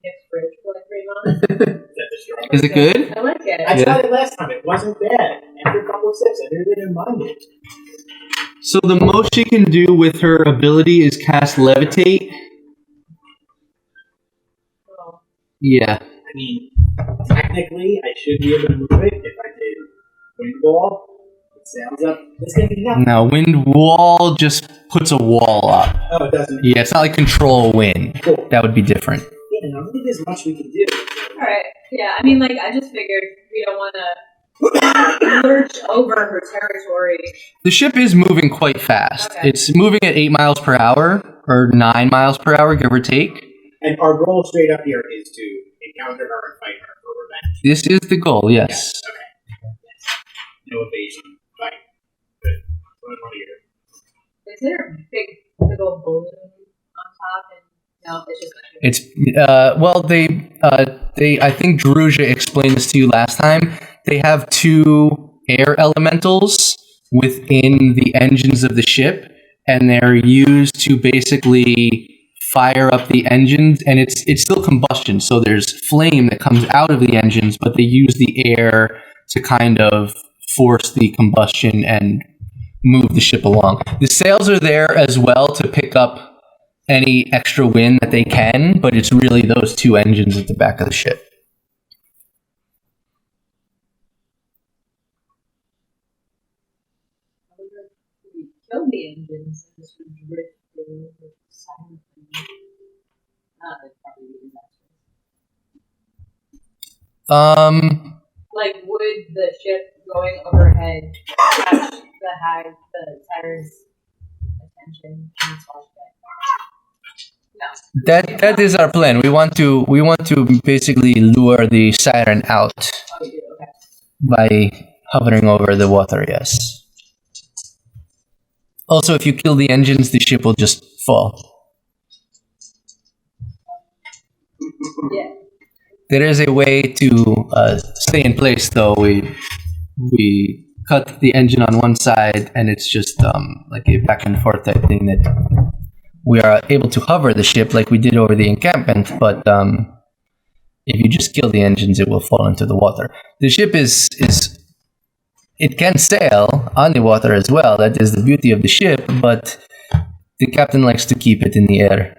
next fridge for 3 months. Is it good? I like it. I tried it last time. It wasn't bad. After a couple of sips, I didn't mind it. So the most she can do with her ability is cast Levitate. Oh. Yeah. I mean, technically, I should be able to move it if I did wind ball. It sails up. It's gonna be nothing. No, wind wall just puts a wall up. Oh, it doesn't. Yeah, it's not like control wind. Cool. That would be different. Yeah, I don't think there's much we can do. Alright. Yeah, I mean, I just figured we don't want to lurch over her territory. The ship is moving quite fast. Okay. It's moving at 8 miles per hour, or 9 miles per hour, give or take. And our goal straight up here is to encounter her and fight her for revenge. This is the goal, yes. Okay. Yes. No evasion. Fight. Good. What do you hear? Is there a big old balloon on top? And no, it's just It's I think Druzia explained this to you last time. They have 2 air elementals within the engines of the ship, and they're used to basically fire up the engines, and it's still combustion, so there's flame that comes out of the engines, but they use the air to kind of force the combustion and move the ship along. The sails are there as well to pick up any extra wind that they can, but it's really those 2 engines at the back of the ship. we kill the engines and this would drift through the silently. That'd probably be disastrous. Would the ship going overhead catch the siren's attention and swash back? No. That is our plan. We want to basically lure the siren out Oh, you do? Okay. by hovering over the water, yes. Also, if you kill the engines, the ship will just fall. Yeah. There is a way to stay in place, though. We cut the engine on one side, and it's just like a back and forth type thing that we are able to hover the ship like we did over the encampment, but if you just kill the engines, it will fall into the water. The ship is it can sail on the water as well. That is the beauty of the ship, but the captain likes to keep it in the air.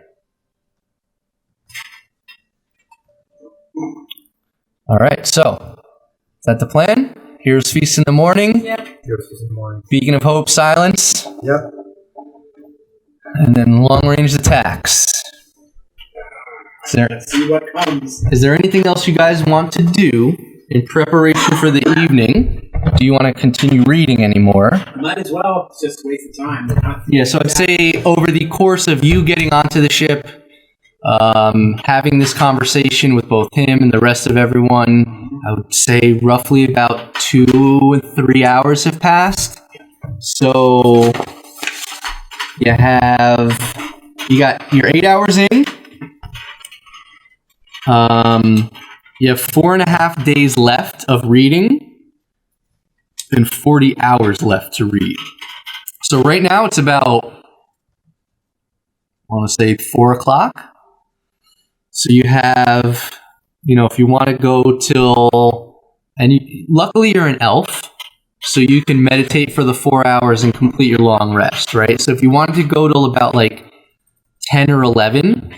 All right, so is that the plan? Here's Feast in the morning. Yep. Here's in the morning. Beacon of Hope, silence. Yep. And then long-range attacks. Let's see what comes. Is there anything else you guys want to do in preparation for the evening? Do you want to continue reading anymore? Might as well. It's just a waste of time. Yeah, so I'd say over the course of you getting onto the ship, having this conversation with both him and the rest of everyone, I would say roughly about 2 and 3 hours have passed. So you got your 8 hours in. You have 4.5 days left of reading and 40 hours left to read. So right now it's about, I want to say 4 o'clock. So you have, if you want to go till, luckily you're an elf, so you can meditate for the 4 hours and complete your long rest, right? So if you wanted to go till about like 10 or 11,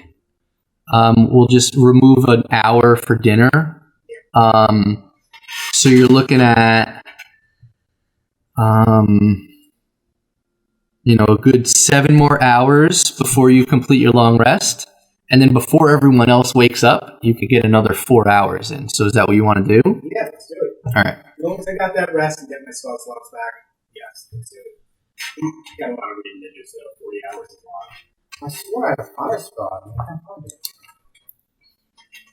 we'll just remove an hour for dinner. So you're looking at, a good 7 more hours before you complete your long rest. And then before everyone else wakes up, you could get another 4 hours in. So is that what you want to do? Yeah, let's do it. All right. As long as I got that rest and get my spell slots back, yes, let's do it. Got a lot of reading to do, so 40 hours is a lot. I swore I had a fire spot. I can't find it.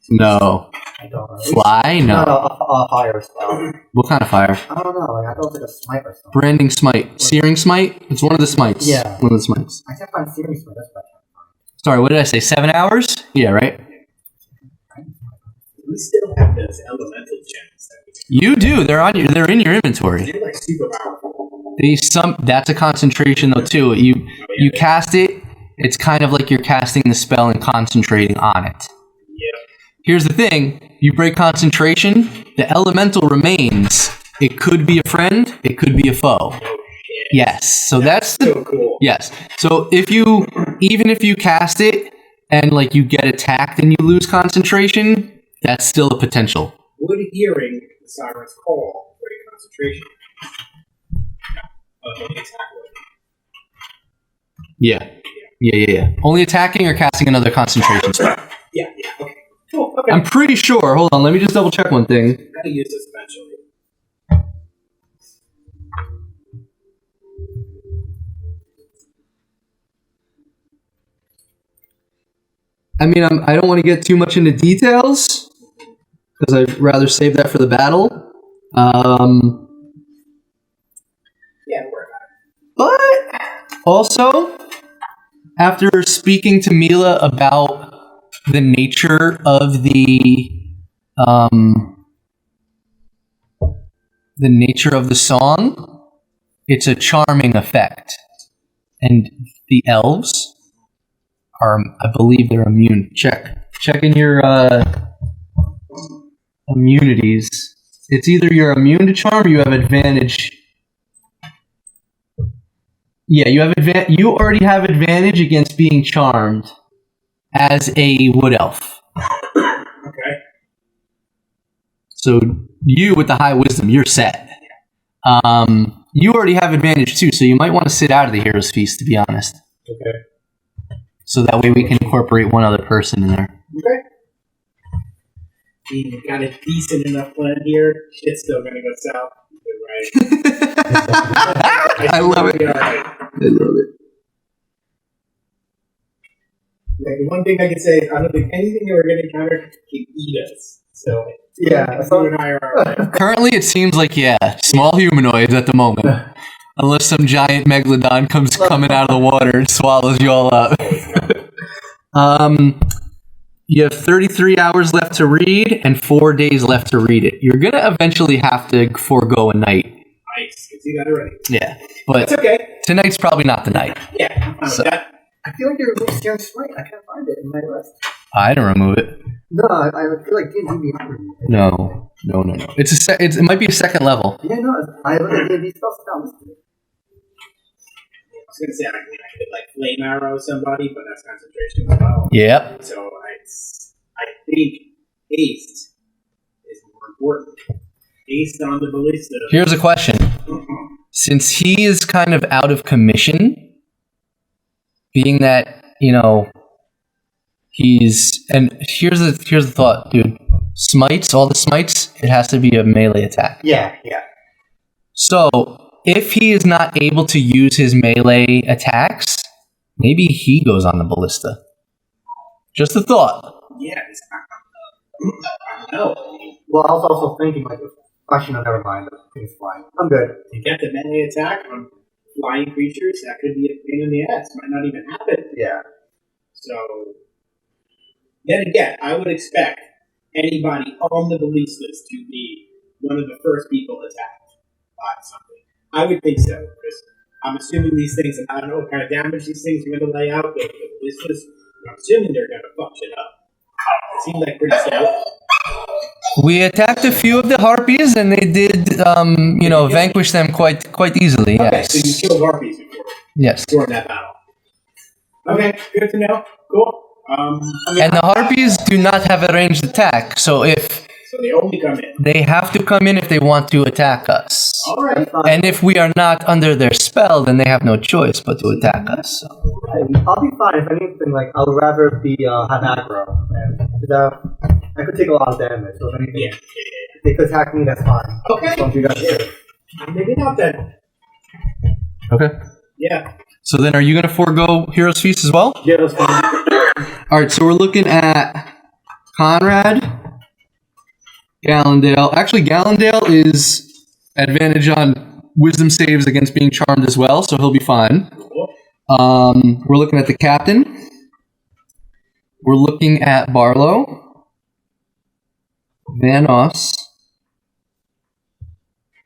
No. I don't know. Fly? No. A fire spot. What kind of fire? I don't know. I thought it was like a smite or something. Branding smite. Searing smite? It's one of the smites. Yeah. One of the smites. I can't find searing smite. That's what I can't find. Sorry, what did I say? 7 hours? Yeah, right? We still have those elemental gems. You do. They're in your inventory. They're like super powerful. That's a concentration though too. You cast it, it's kind of like you're casting the spell and concentrating on it. Yeah. Here's the thing, you break concentration, the elemental remains. It could be a friend, it could be a foe. Oh shit. Yes. So that's So cool. yes. So even if you cast it and like you get attacked and you lose concentration, that's still a potential. Would hearing the siren's call break concentration? No. Only attack would. Yeah. Only attacking or casting another concentration spell. Yeah, okay. Cool, okay. I'm pretty sure. Hold on, let me just double check one thing. I'm gonna use this eventually. I mean, I don't want to get too much into details because I'd rather save that for the battle. Yeah, don't worry about it. But also, after speaking to Mila about the nature of the song, it's a charming effect, and the elves are, I believe, they're immune. Check in your immunities. It's either you're immune to charm or you have advantage. Yeah, you already have advantage against being charmed as a wood elf. Okay. So you with the high wisdom, you're set. You already have advantage too, so you might want to sit out of the hero's feast, to be honest. Okay. So that way we can incorporate one other person in there. Okay. You got a decent enough plan here. Shit's still gonna go south. You're right. I love it. Right. I love it. Like, the one thing I can say is I don't think anything that we're gonna encounter can eat us. So Yeah. you and I are Currently, it seems like, small humanoids at the moment. Unless some giant megalodon comes coming out of the water and swallows you all up. You have 33 hours left to read and 4 days left to read it. You're going to eventually have to forego a night. Nice. Can see that already. Yeah, but That's okay. tonight's probably not the night. Yeah, I'm fine So- with that. I feel like they removed Searing Smite. I can't find it in my list. I didn't remove it. No, I feel like D&D removed it. No. It's it might be a second level. Yeah, no, I look at D&D spells down listed. I was gonna say I could like flame arrow somebody, but that's concentration as well. Yep. So I think haste is more important. Haste on the ballista. Here's a question. Since he is kind of out of commission, being that, he's, and here's the thought, dude. Smites, all the smites, it has to be a melee attack. Yeah. So, if he is not able to use his melee attacks, maybe he goes on the ballista. Just a thought. Yeah, I don't know. Well, I was also thinking, like, actually, no, never mind. Things flying. I'm good. To get the melee attack on flying creatures, that could be a pain in the ass. Might not even happen. Yeah. So, then again, I would expect anybody on the ballistas to be one of the first people attacked by something. I would think so, because I'm assuming these things, and I don't know what kind of damage these things are going to lay out, the ballistas, I'm assuming they're going to fuck shit up. It seems like pretty stout. We attacked a few of the harpies, and they did, vanquish them quite easily. Okay, Yes. so you killed harpies before Yes. during that battle. Okay, good to know. Cool. And the harpies do not have a ranged attack, so they only come in. they have to come in if they want to attack us. All right. And if we are not under their spell, then they have no choice but to attack us. So. I'll be fine. If anything, like, I'll rather be, have aggro. Because I could take a lot of damage, so if anything, Yeah. if they could attack me, that's fine. Okay. As long as you guys do. Maybe not then. Okay. Yeah. So then are you going to forego Hero's Feast as well? Yeah, that's fine. All right, so we're looking at Conrad, Gallendale. Actually, Gallendale is advantage on wisdom saves against being charmed as well, so he'll be fine. Cool. We're looking at the captain. We're looking at Barlow, Vanos,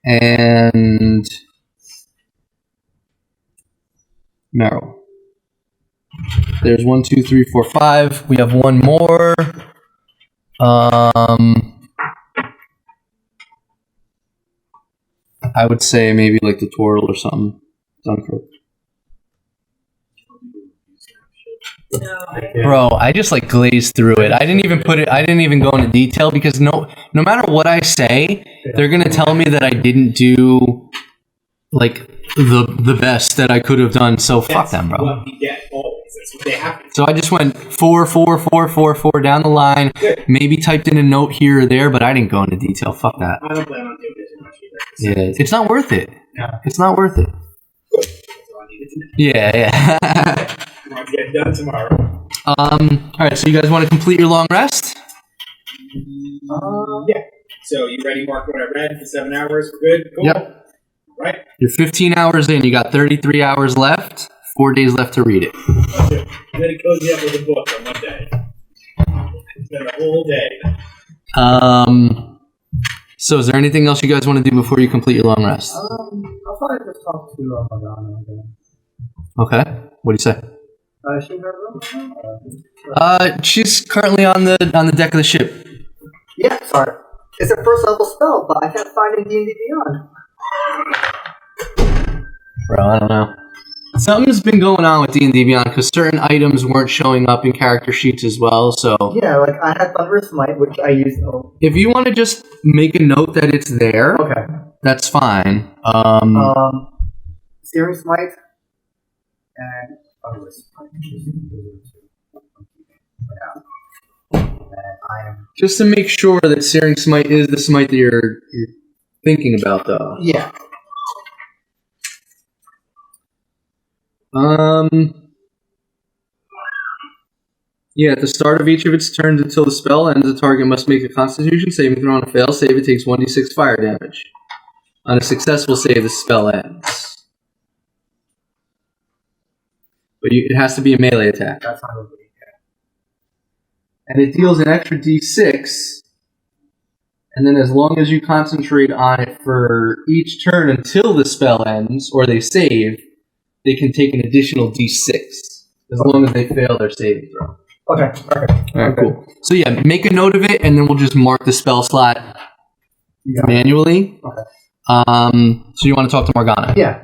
and Merrill. There's 1, 2, 3, 4, 5. We have one more. I would say maybe like the Twirl or something. Dunkirk. No, Bro, I just like glazed through it. I didn't even go into detail because no matter what I say, they're gonna tell me that I didn't do like the best that I could have done. So fuck them, bro. What we get always. That's what they have to So I just went 4, 4, 4, 4, 4 down the line. Good. Maybe typed in a note here or there, but I didn't go into detail. Fuck that. I don't plan on doing it too much either. Yeah, it's not worth it. Yeah. It's not worth it. Good. That's all I needed to know. Yeah. I want to get it done tomorrow. All right. So you guys want to complete your long rest? Yeah. So you ready, Mark, what I read for 7 hours? We're good? Cool. Yep. Right? You're 15 hours in. You got 33 hours left. 4 days left to read it. Good. I'm going to cozy up with a book on one day. It's been a whole day. So is there anything else you guys want to do before you complete your long rest? I'll probably just talk to Madonna again. Okay. What do you say? Is she in her room? She's currently on the deck of the ship. Yeah, sorry. It's a first level spell, but I can't find it in D&D Beyond. Bro, I don't know. Something's been going on with D&D Beyond because certain items weren't showing up in character sheets as well. So Yeah, like I had Thunder Smite, which I used. if you want to just make a note that it's there, Okay. that's fine. Searing Smite and Thunder Smite. And I am. Just to make sure that Searing Smite is the smite that you're thinking about, though. Yeah. Yeah, at the start of each of its turns until the spell ends, the target must make a Constitution saving throw. On a fail save, it takes 1d6 fire damage. On a successful save, the spell ends. But it has to be a melee attack. That's not really And it deals an extra d6 And then as long as you concentrate on it for each turn until the spell ends, or they save, they can take an additional d6. As long as they fail their saving throw. Okay, perfect. Alright, cool. So yeah, make a note of it, and then we'll just mark the spell slot manually. Okay. So you want to talk to Morgana? Yeah.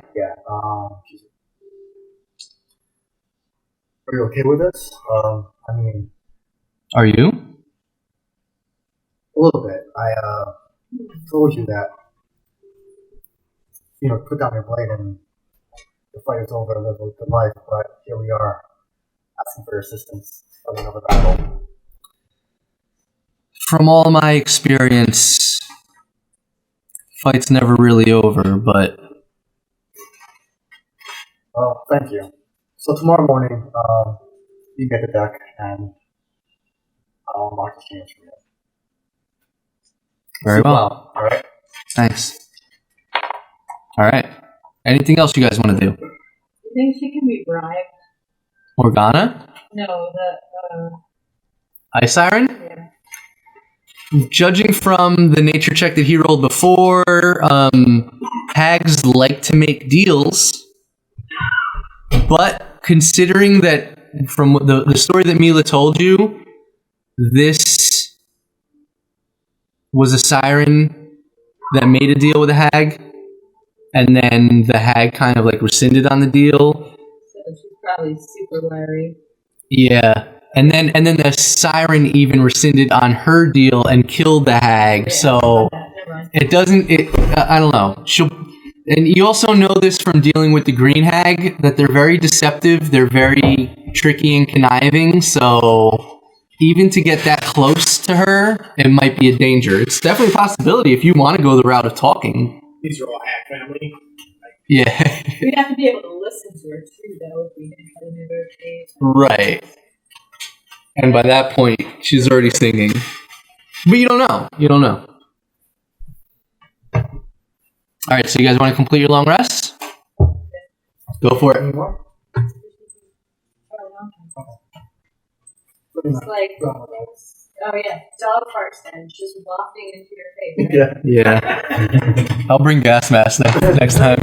Are you okay with this? I mean, Are you? a little bit. I told you that, put down your blade and the fight is over, live with good life, but here we are, asking for assistance from another battle. From all my experience, fight's never really over, but... Well, thank you. So tomorrow morning, you get the deck, and I'll mark the change for you. Very well. Alright? Nice. Alright. Anything else you guys want to do? You think she can be bribed? Morgana? No, the Ice Siren? yeah. Judging from the nature check that he rolled before, hags like to make deals. But considering that from the story that Mila told you, this was a siren that made a deal with a hag, and then the hag kind of like rescinded on the deal. So she's probably super wary. Yeah. And then the siren even rescinded on her deal and killed the hag. Yeah, So never mind. it doesn't. I don't know. And you also know this from dealing with the green hag, that they're very deceptive. They're very tricky and conniving. So even to get that close to her, it might be a danger. It's definitely a possibility if you want to go the route of talking. These are all hack family. Yeah. We'd have to be able to listen to her too, though, if we had to negotiate. Right. And by that point, she's already singing. But you don't know. You don't know. All right, so you guys want to complete your long rest? Go for it. Any more? Oh, no. It's like, oh yeah, dog fart stench just wafting into your face. Right? Yeah. Yeah. I'll bring gas mask next time.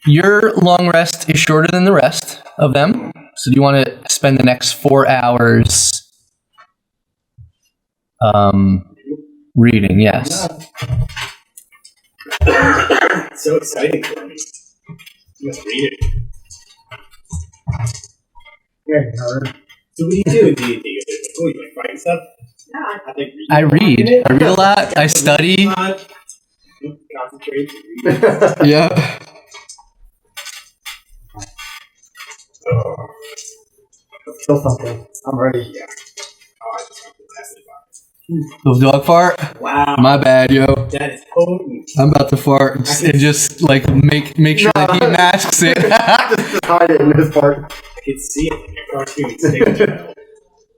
Your long rest is shorter than the rest of them. So do you want to spend the next 4 hours reading? Yes. It's so exciting for me. You must read it. Yeah, nerd. So what do you do in D&D? Oh, you like fighting stuff? Yeah. I think I read. I read a lot. I study. Concentrate. Read. Yeah. Let's kill something. I'm ready. Yeah. Oh, I just got the last The dog fart? Wow. My bad, yo. That is potent. I'm about to fart and just like make sure that he masks it. Just hide it in this part. I can see it in your cartoon signature.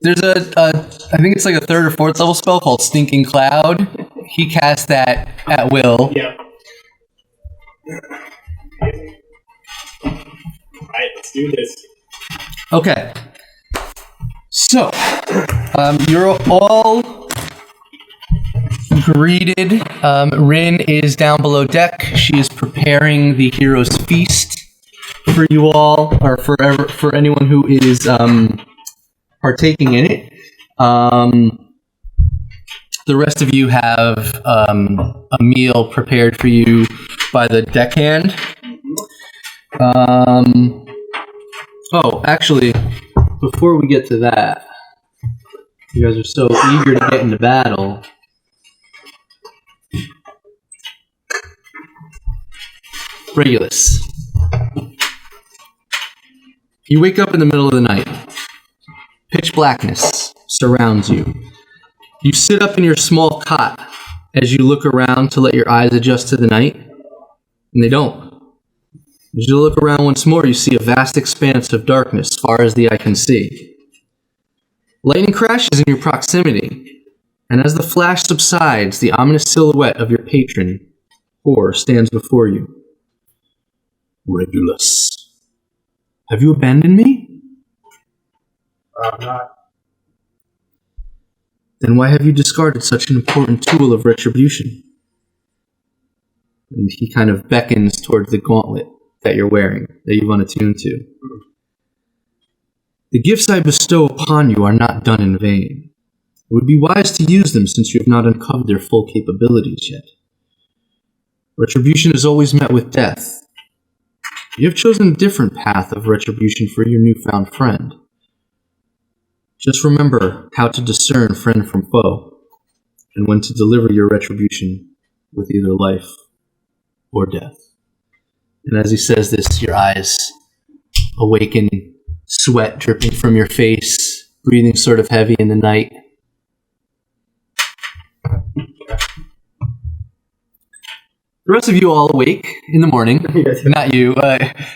There's I think it's like a 3rd or 4th level spell called Stinking Cloud. He casts that at will. Yep. Alright, let's do this. Okay. So, you're all greeted. Rin is down below deck. She is preparing the hero's feast for you all, or for anyone who is partaking in it. The rest of you have a meal prepared for you by the deckhand. Oh, actually, before we get to that, you guys are so eager to get into battle. Regulus. You wake up in the middle of the night. Pitch blackness surrounds you. You sit up in your small cot as you look around to let your eyes adjust to the night, and they don't. As you look around once more, you see a vast expanse of darkness far as the eye can see. Lightning crashes in your proximity, and as the flash subsides, the ominous silhouette of your patron, Hor, stands before you. Regulus, have you abandoned me? Not. Then why have you discarded such an important tool of retribution? And he kind of beckons towards the gauntlet that you're wearing, that you've unattuned to. The gifts I bestow upon you are not done in vain. It would be wise to use them since you have not uncovered their full capabilities yet. Retribution is always met with death. You have chosen a different path of retribution for your newfound friend. Just remember how to discern friend from foe, and when to deliver your retribution with either life or death. And as he says this, your eyes awaken, sweat dripping from your face, breathing sort of heavy in the night. The rest of you all awake in the morning. Not you.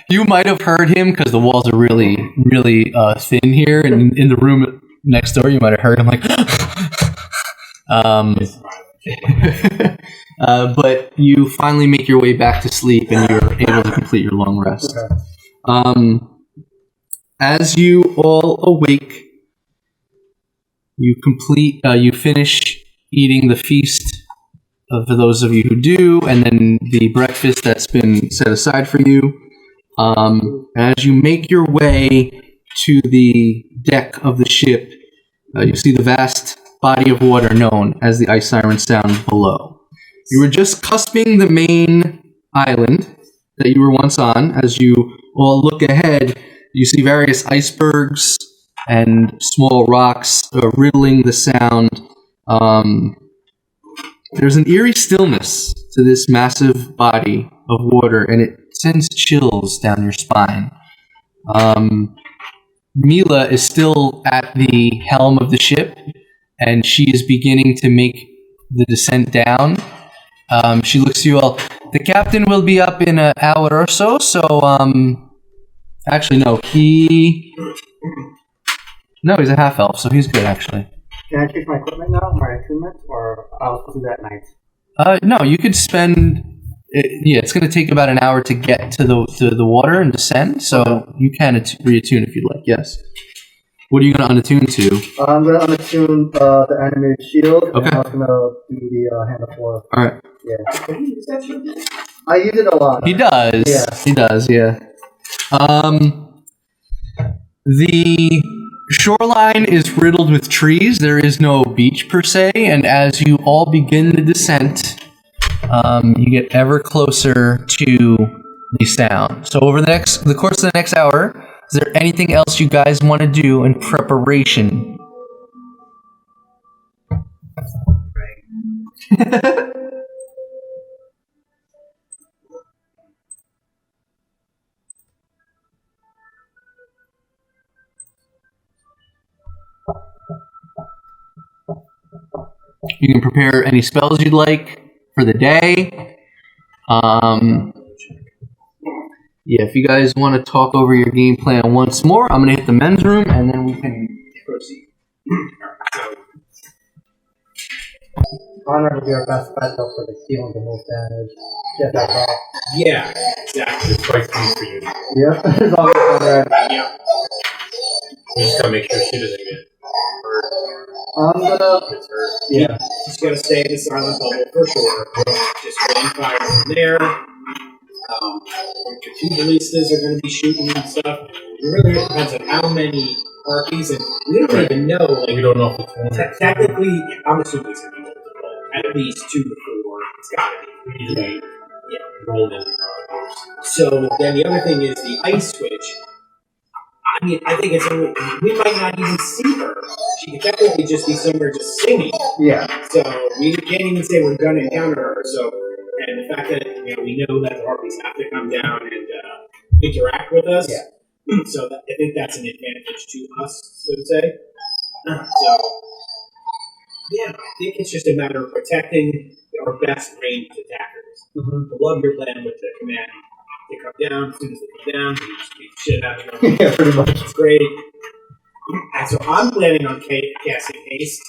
You might have heard him because the walls are really, really thin here. And in the room next door, you might have heard him like... but you finally make your way back to sleep and you're able to complete your long rest. Okay. As you all awake, you finish eating the feast for those of you who do, and then the breakfast that's been set aside for you. As you make your way to the deck of the ship, you see the vast body of water known as the Ice Siren Sound below. You were just cusping the main island that you were once on. As you all look ahead, you see various icebergs and small rocks riddling the sound. There's an eerie stillness to this massive body of water, and it sends chills down your spine. Mila is still at the helm of the ship, and she is beginning to make the descent down. She looks at you all. The captain will be up in an hour or so, actually, no, he's a half-elf, so he's good, actually. Can I change my equipment now, my attunement, or I'll do that at night? No, you could spend... it's going to take about an hour to get to the water and descend, so you can reattune if you'd like, yes. What are you going to unattune to? I'm going to unattune the animated shield, okay. And I was going to do the hand of war. Alright. Yeah. I use it a lot. He does. Yeah. He does, yeah. The shoreline is riddled with trees. There is no beach per se, and as you all begin the descent, you get ever closer to the sound. So over the course of the next hour, is there anything else you guys want to do in preparation? You can prepare any spells you'd like for the day. Yeah, if you guys want to talk over your game plan once more, I'm going to hit the men's room, and then we can proceed. Honor will be our best bet though for the healing the most damage. Get that off. Yeah, exactly. It's quite easy for you. Yeah, as long as it's alright. Yeah. You just gotta make sure she doesn't get hurt. I'm gonna... Yeah. Just gotta stay in the silent bubble for sure. Just one fire from there. The two ballistas are gonna be shooting and stuff. It really depends on how many archies, and we don't even know. Like, we don't know if it's one. Technically, I'm assuming it's gonna be multiple. At least 2 to 4. It's gotta be. Usually, Yeah. rolled in. So then the other thing is the ice switch. I mean, I think it's only, we might not even see her. She could technically just be somewhere just singing. Yeah. So we can't even say we're going to encounter her. So, and the fact that we know that the harpies have to come down and interact with us. Yeah. So I think that's an advantage to us, so to say. So yeah, I think it's just a matter of protecting our best ranged attackers. I love your plan with the command. They come down, as soon as they come down, we just beat the shit out of them. Yeah, pretty much. It's great. And so I'm planning on casting haste.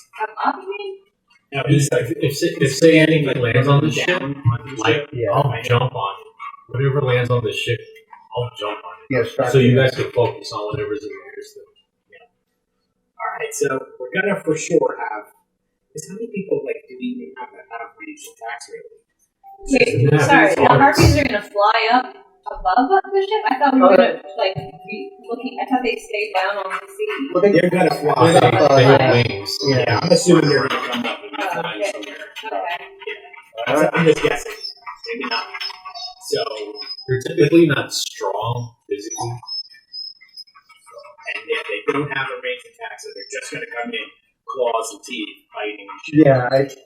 Now, If say anything like lands on the ship, like Yeah. I'll jump on it. Whatever lands on the ship, I'll jump on it. Yeah, So you guys can focus on whatever's in the air still. Alright, so we're gonna for sure have Because how many people do we even have that have ranged attacks really? Wait, sorry. The harpies are gonna fly up above the ship? I thought we were gonna be looking. I thought they stayed down on the sea. Well, They're gonna fly. They have wings. Yeah, I'm assuming they're gonna come up and be flying okay. somewhere. Okay. I'm just guessing. Maybe not. So, They're typically not strong physically. and yeah, they don't have a ranged attack, so they're just gonna come in, claws and teeth, fighting and shit.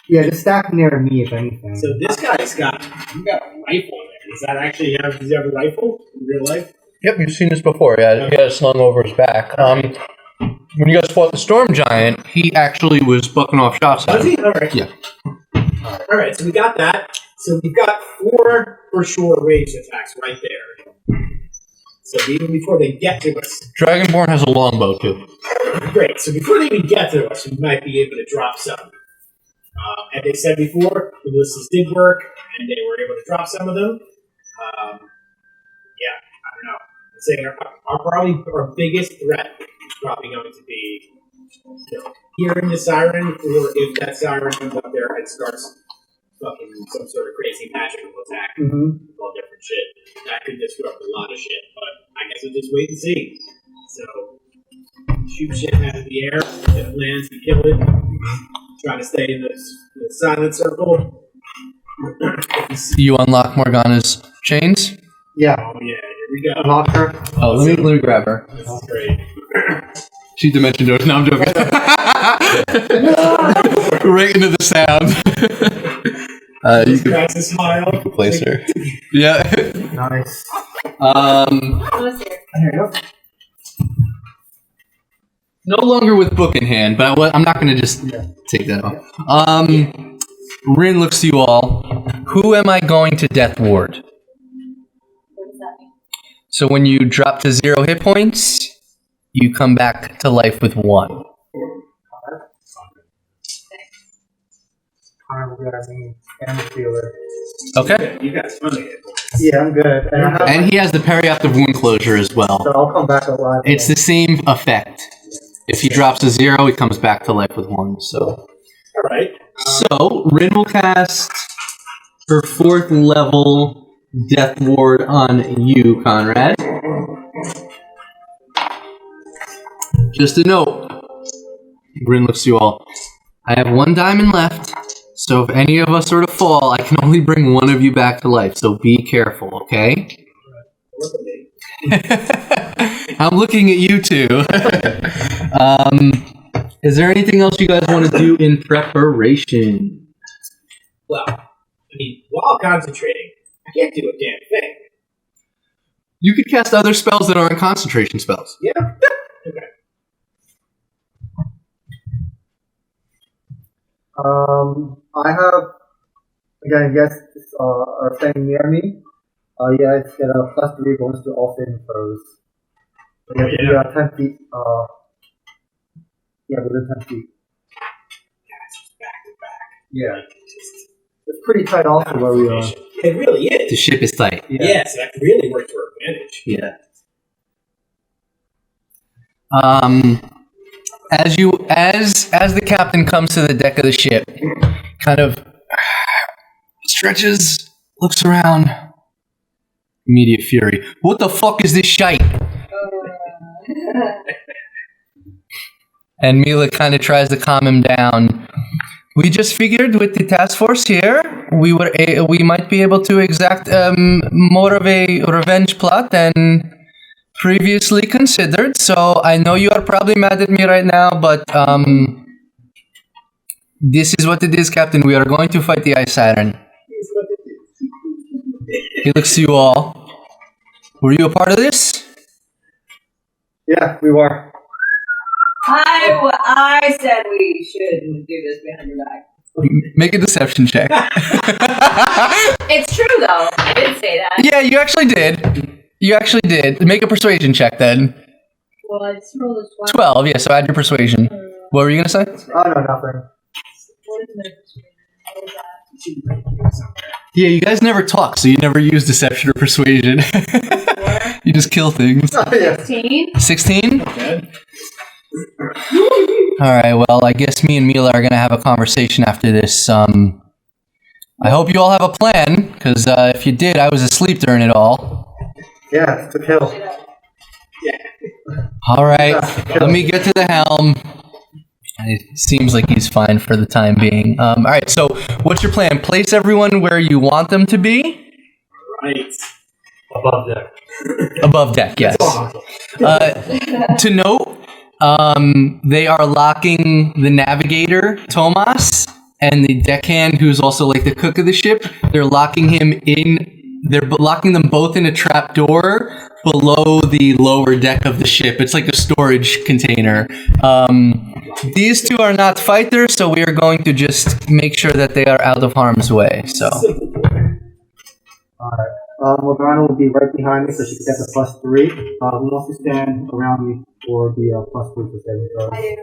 Yeah, just stack near me if anything. So this guy's got a rifle there. Does that actually does he have a rifle in real life? Yep, you've seen this before. Yeah, he had it slung over his back. When you guys fought the Storm Giant, he actually was bucking off shots at Was him. he? Alright. Yeah. Alright, so we got that. So we've got 4 for sure ranged attacks right there. So even before they get to us. Dragonborn has a longbow too. Great. So before they even get to us, we might be able to drop some. As they said before, the ballistas did work, and they were able to drop some of them. I don't know. I'd say probably our biggest threat is probably going to be hearing the siren, or if that siren comes up there and starts fucking some sort of crazy magical attack, all different shit. That could disrupt a lot of shit, but I guess we'll just wait and see. So, shoot shit out of the air, if it lands, we kill it. Try to stay in the silent circle. You unlock Morgana's chains. Yeah. Oh yeah, here we go. Lock her. Oh, let me grab her. This is great. She dimension doors. No, I'm joking. Right into the sound. You can Cracks a smile. place her. Yeah. Nice. What's here? Here you go. No longer with book in hand, but I'm not going to just take that off. Rin looks to you all. Who am I going to death ward? What does that mean? So when you drop to 0 hit points, you come back to life with 1. Connor will be our main damage dealer. Okay. You guys finally hit points. Yeah, I'm good. And I have, And he has the perioptic wound closure as well. so I'll come back alive. It's the same effect. If he drops to 0, he comes back to life with 1. So Alright. So, Rin will cast her 4th level Death Ward on you, Conrad. Just a note. Rin looks to you all. I have 1 diamond left, so if any of us sort of fall, I can only bring one of you back to life, so be careful, okay? Look at me. I'm looking at you two. Is there anything else you guys want to do in preparation? Well, while concentrating, I can't do a damn thing. You could cast other spells that aren't concentration spells. Yeah. Okay. I have, again, you guys are staying near me. You guys get a +3 bonus to all saving throws. So you have to be 10 feet. Within 10 feet. Back to back. Yeah. It's pretty tight also where we are. It really is. The ship is tight. Yeah, so that really works to our advantage. Yeah. As the captain comes to the deck of the ship, kind of stretches, looks around. Immediate fury. What the fuck is this shite? And Mila kind of tries to calm him down. We just figured with the task force here, we might be able to exact more of a revenge plot than previously considered. So I know you are probably mad at me right now, but this is what it is, Captain. We are going to fight the Ice Siren. He looks to you all. Were you a part of this? Yeah, we were. I said we shouldn't do this behind your back. Make a deception check. It's true, though. I did say that. Yeah, you actually did. You actually did. Make a persuasion check then. Well, I just rolled a 12, yeah, so add your persuasion. What were you going to say? Oh, no, nothing. What is my persuasion? What is that? Yeah, you guys never talk, so you never use deception or persuasion. You just kill things. Oh, yeah. 16? 16? Good. All right. Well, I guess me and Mila are gonna have a conversation after this. I hope you all have a plan, because if you did, I was asleep during it all. Yeah, it's a kill. All right. Let me get to the helm. It seems like he's fine for the time being. All right. So, what's your plan? Place everyone where you want them to be. Right. Above deck. Above deck, yes. To note, they are locking the navigator, Tomas, and the deckhand, who's also like the cook of the ship. They're locking him in. They're locking them both in a trap door below the lower deck of the ship. It's like a storage container. These two are not fighters, so we are going to just make sure that they are out of harm's way. So. Alright. Morgana will be right behind me, so she can get the +3. Who wants to stand around me for the +3 for saving throws? Okay.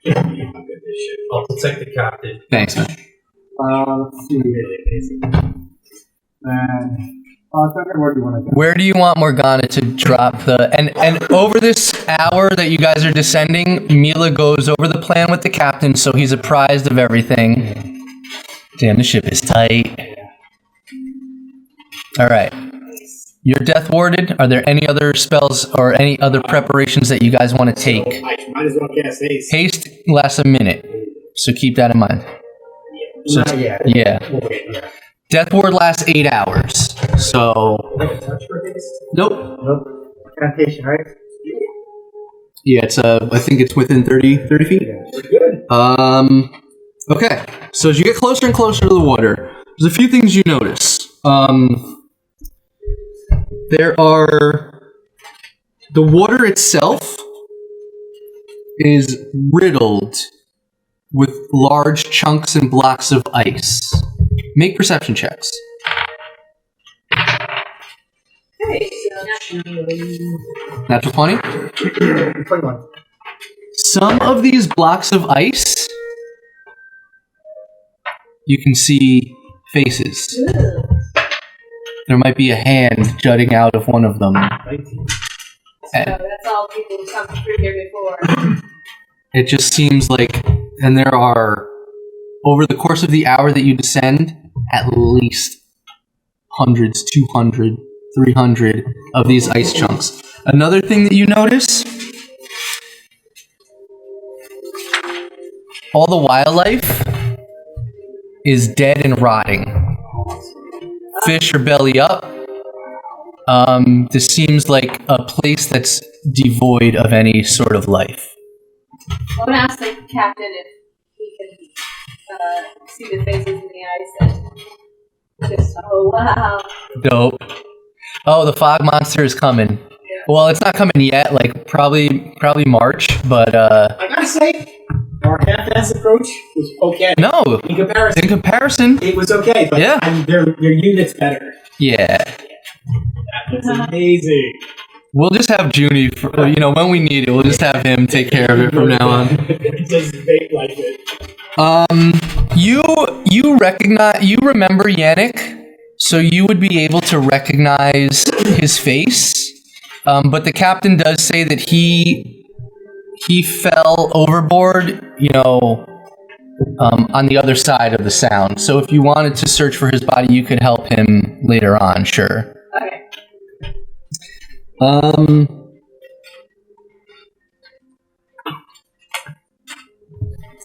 Yeah. I'll protect the captain. Thanks, man. Let's see. And Tucker, where do you want to go? Where do you want Morgana to drop the... And over this hour that you guys are descending, Mila goes over the plan with the captain, so he's apprised of everything. Damn, the ship is tight. Alright. You're death warded. Are there any other spells or any other preparations that you guys want to take? I might as well cast haste. Haste lasts a minute, so keep that in mind. So, Not yet. yeah. We'll wait, yeah. Death ward lasts 8 hours, so... Touch for haste? Nope. Nope. Incantation, right? Yeah, it's I think it's within 30 feet. Yeah. We're good. Okay. So as you get closer and closer to the water, there's a few things you notice. There are... The water itself is riddled with large chunks and blocks of ice. Make perception checks. Okay, so Natural 20? 21. Some of these blocks of ice, you can see faces. There might be a hand jutting out of one of them. that's all people who come through here before. It just seems like, and there are, over the course of the hour that you descend, at least hundreds, 200, 300 of these ice chunks. Another thing that you notice, all the wildlife is dead and rotting. Fish are belly up. This seems like a place that's devoid of any sort of life. I'm gonna ask the captain if he can see the faces in the ice and just, oh wow. Dope. Oh, the fog monster is coming. Yeah. Well, it's not coming yet. Like probably March, but I gotta say, our half-ass approach was okay. no. In comparison, In comparison, it was okay, but Yeah. their unit's better. yeah. That was amazing. We'll just have Junie. When we need it, we'll just have him take care of it from now on. Just bait like it. You remember Yannick, so you would be able to recognize his face. But the captain does say that he fell overboard, on the other side of the sound. So if you wanted to search for his body, you could help him later on, sure. Okay.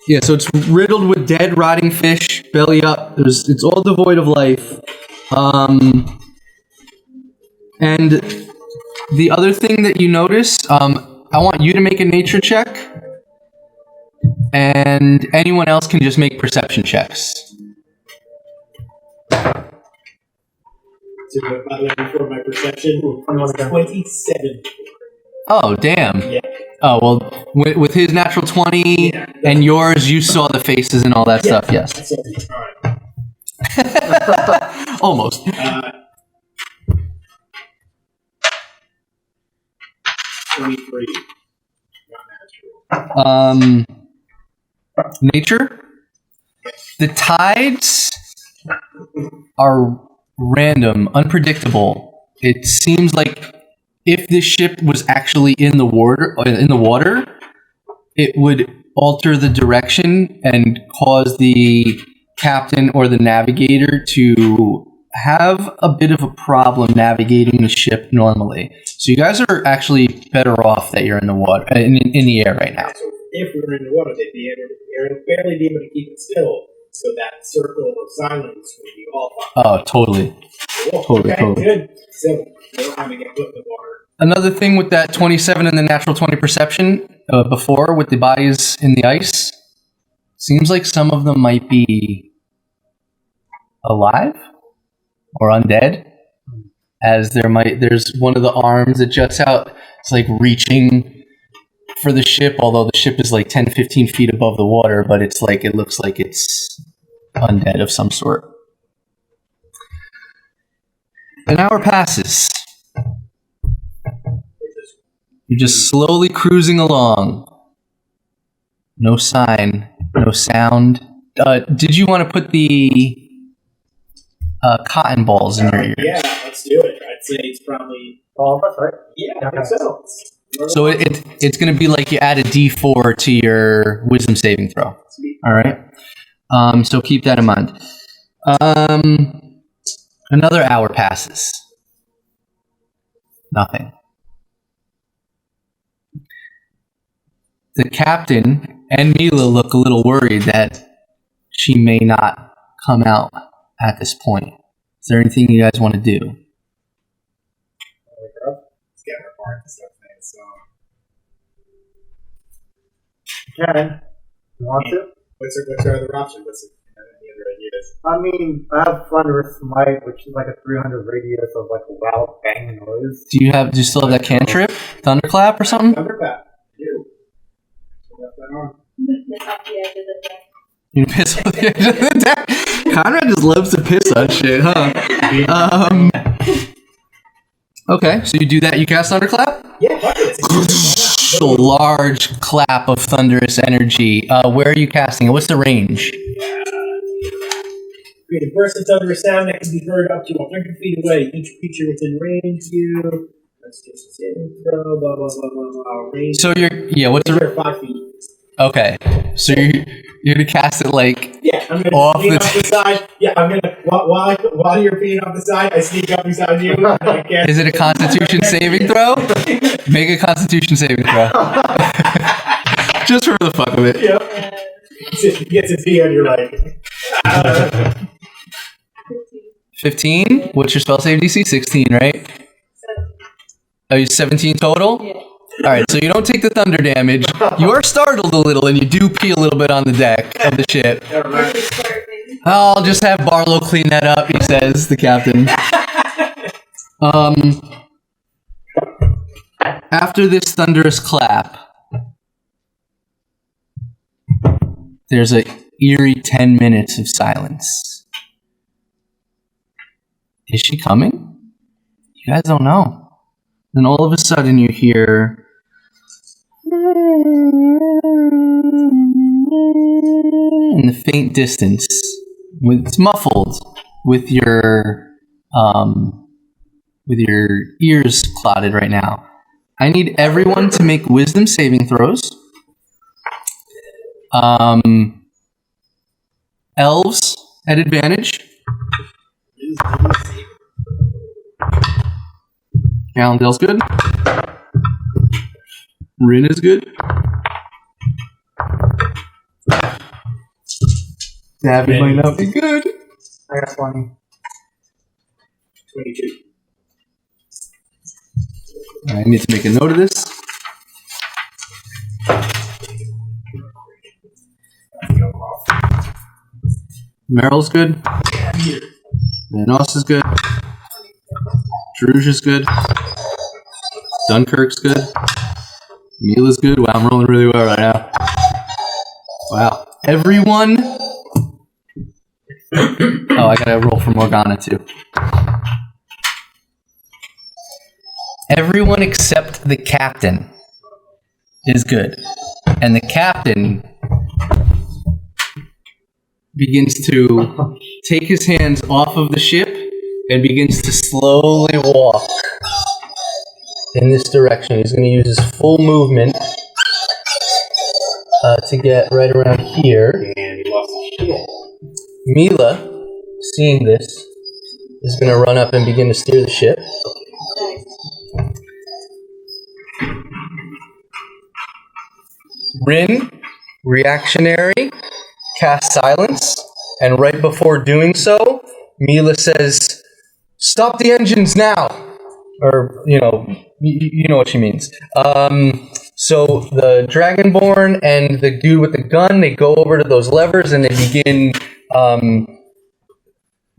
Yeah, so it's riddled with dead, rotting fish, belly up. It's all devoid of life. And the other thing that you notice, I want you to make a nature check, and anyone else can just make perception checks. So, by the way, before my perception, 27. Oh, damn. Yeah. Oh, well, with his natural 20 and yours, you saw the faces and all that stuff, yes. So, alright. Almost. 23. Not natural. Nature? The tides are random, unpredictable. It seems like if this ship was actually in the water, it would alter the direction and cause the captain or the navigator to have a bit of a problem navigating the ship normally. So you guys are actually better off that you're in the water, in the air right now. So if we were in the water, they'd barely be able to keep it still. So that circle of silence would be all fucked. Oh, totally. Cool. Totally, Okay, totally. good. So they don't have to get put in the water. Another thing with that 27 and the natural 20 perception before with the bodies in the ice, seems like some of them might be alive or undead, as there's one of the arms that juts out. It's like reaching for the ship, although the ship is like 10, 15 feet above the water, but it looks like it's undead of some sort. An hour passes. You're just slowly cruising along. No sign, no sound. Did you want to put the cotton balls in your ears? Yeah, let's do it. I'd say it's probably All of us, right? I think so. So it's going to be like you add a D4 to your wisdom saving throw. All right. So keep that in mind. Another hour passes. Nothing. The captain and Mila look a little worried that she may not come out at this point. Is there anything you guys want to do? Let's get our part and stuff, man. So, Can you want to? what's our other option? What's any other ideas? I mean, I have Thunderous Smite, which is like a 300 radius of like a loud bang noise. Do you still have that cantrip? Thunderclap or something? Thunderclap. You. Left that on. Piss off the edge of the deck. You piss off the edge of the deck? Conrad just loves to piss on shit, huh? Okay, so you do that, you cast Thunderclap? Yeah, fuck it. Just a large clap of thunderous energy. Where are you casting it? What's the range? Create a burst of thunderous sound that can be heard up to 100 feet away. Each creature within range you. Let's just say throw, blah, blah, blah, blah, blah. Range. So what's the... 5 feet. Okay, so you're gonna cast it like... Yeah, I'm gonna off peek the off the side. Yeah, I'm gonna while you're peeing off the side, I sneak up beside you. And I cast Is it a Constitution saving throw? Make a Constitution saving throw. Just for the fuck of it. Yep. It gets a D on your right. 15? What's your spell save DC? 16, right? Oh, you 17 total? Yeah. Alright, so you don't take the thunder damage. You are startled a little, and you do pee a little bit on the deck of the ship. I'll just have Barlow clean that up, he says, the captain. After this thunderous clap, there's a eerie 10 minutes of silence. Is she coming? You guys don't know. Then all of a sudden you hear... in the faint distance, it's muffled with your ears clouded right now. I need everyone to make wisdom saving throws. Elves at advantage. Gallandale's good. Rin is good. Davy might not be good. I got 20. 22. I need to make a note of this. Meryl's good. Manos is good. Druge is good. Dunkirk's good. Mila's good. Wow, I'm rolling really well right now. Wow. Everyone... Oh, I gotta roll for Morgana too. Everyone except the captain is good. And the captain begins to take his hands off of the ship and begins to slowly walk in this direction. He's going to use his full movement to get right around here. And he lost his shit. Mila, seeing this, is going to run up and begin to steer the ship. Rin, reactionary, cast silence, and right before doing so, Mila says, "Stop the engines now!" Or, you know what she means. So the Dragonborn and the dude with the gun, they go over to those levers and they begin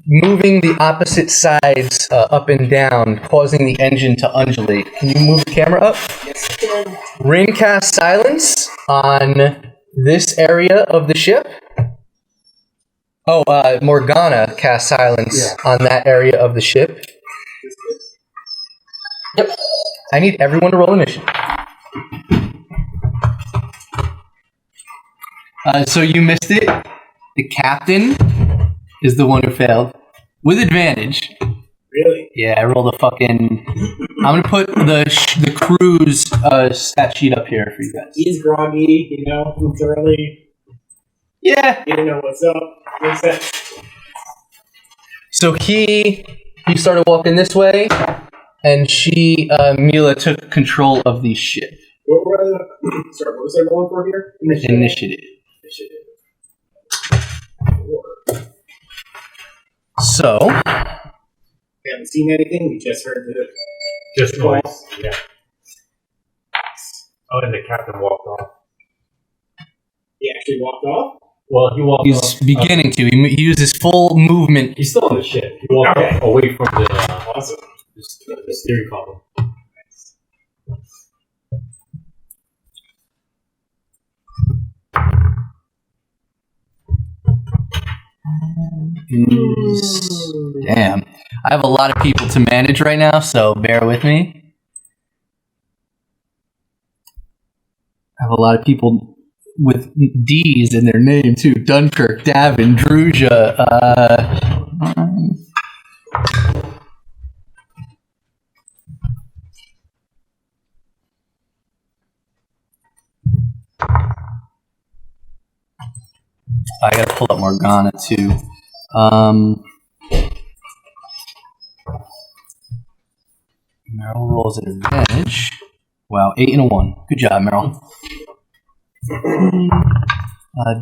moving the opposite sides up and down, causing the engine to undulate. Can you move the camera up? Yes, I can. Rin casts silence on this area of the ship. Oh, Morgana casts silence on that area of the ship. Yep. I need everyone to roll initiative. So you missed it. The captain is the one who failed. With advantage. Really? Yeah, I rolled a fucking... I'm going to put the crew's stat sheet up here for you guys. He's groggy, moved early. Yeah. You didn't know what's up. Makes sense. So he started walking this way, and Mila took control of the ship. What was I rolling for here? Initiative. So, We haven't seen anything. We just heard the Just noise. Yeah. Oh, and the captain walked off. He actually walked off. Well, he walked he's off. beginning to. He used his full movement. He's still on the ship. He walked Okay. off away from the Awesome. the steering column. Damn. I have a lot of people to manage right now, so bear with me. I have a lot of people with D's in their name, too. Dunkirk, Davin, Druja, I gotta pull up Morgana, too. Meryl rolls at advantage. Wow, 8 and a 1. Good job, Meryl.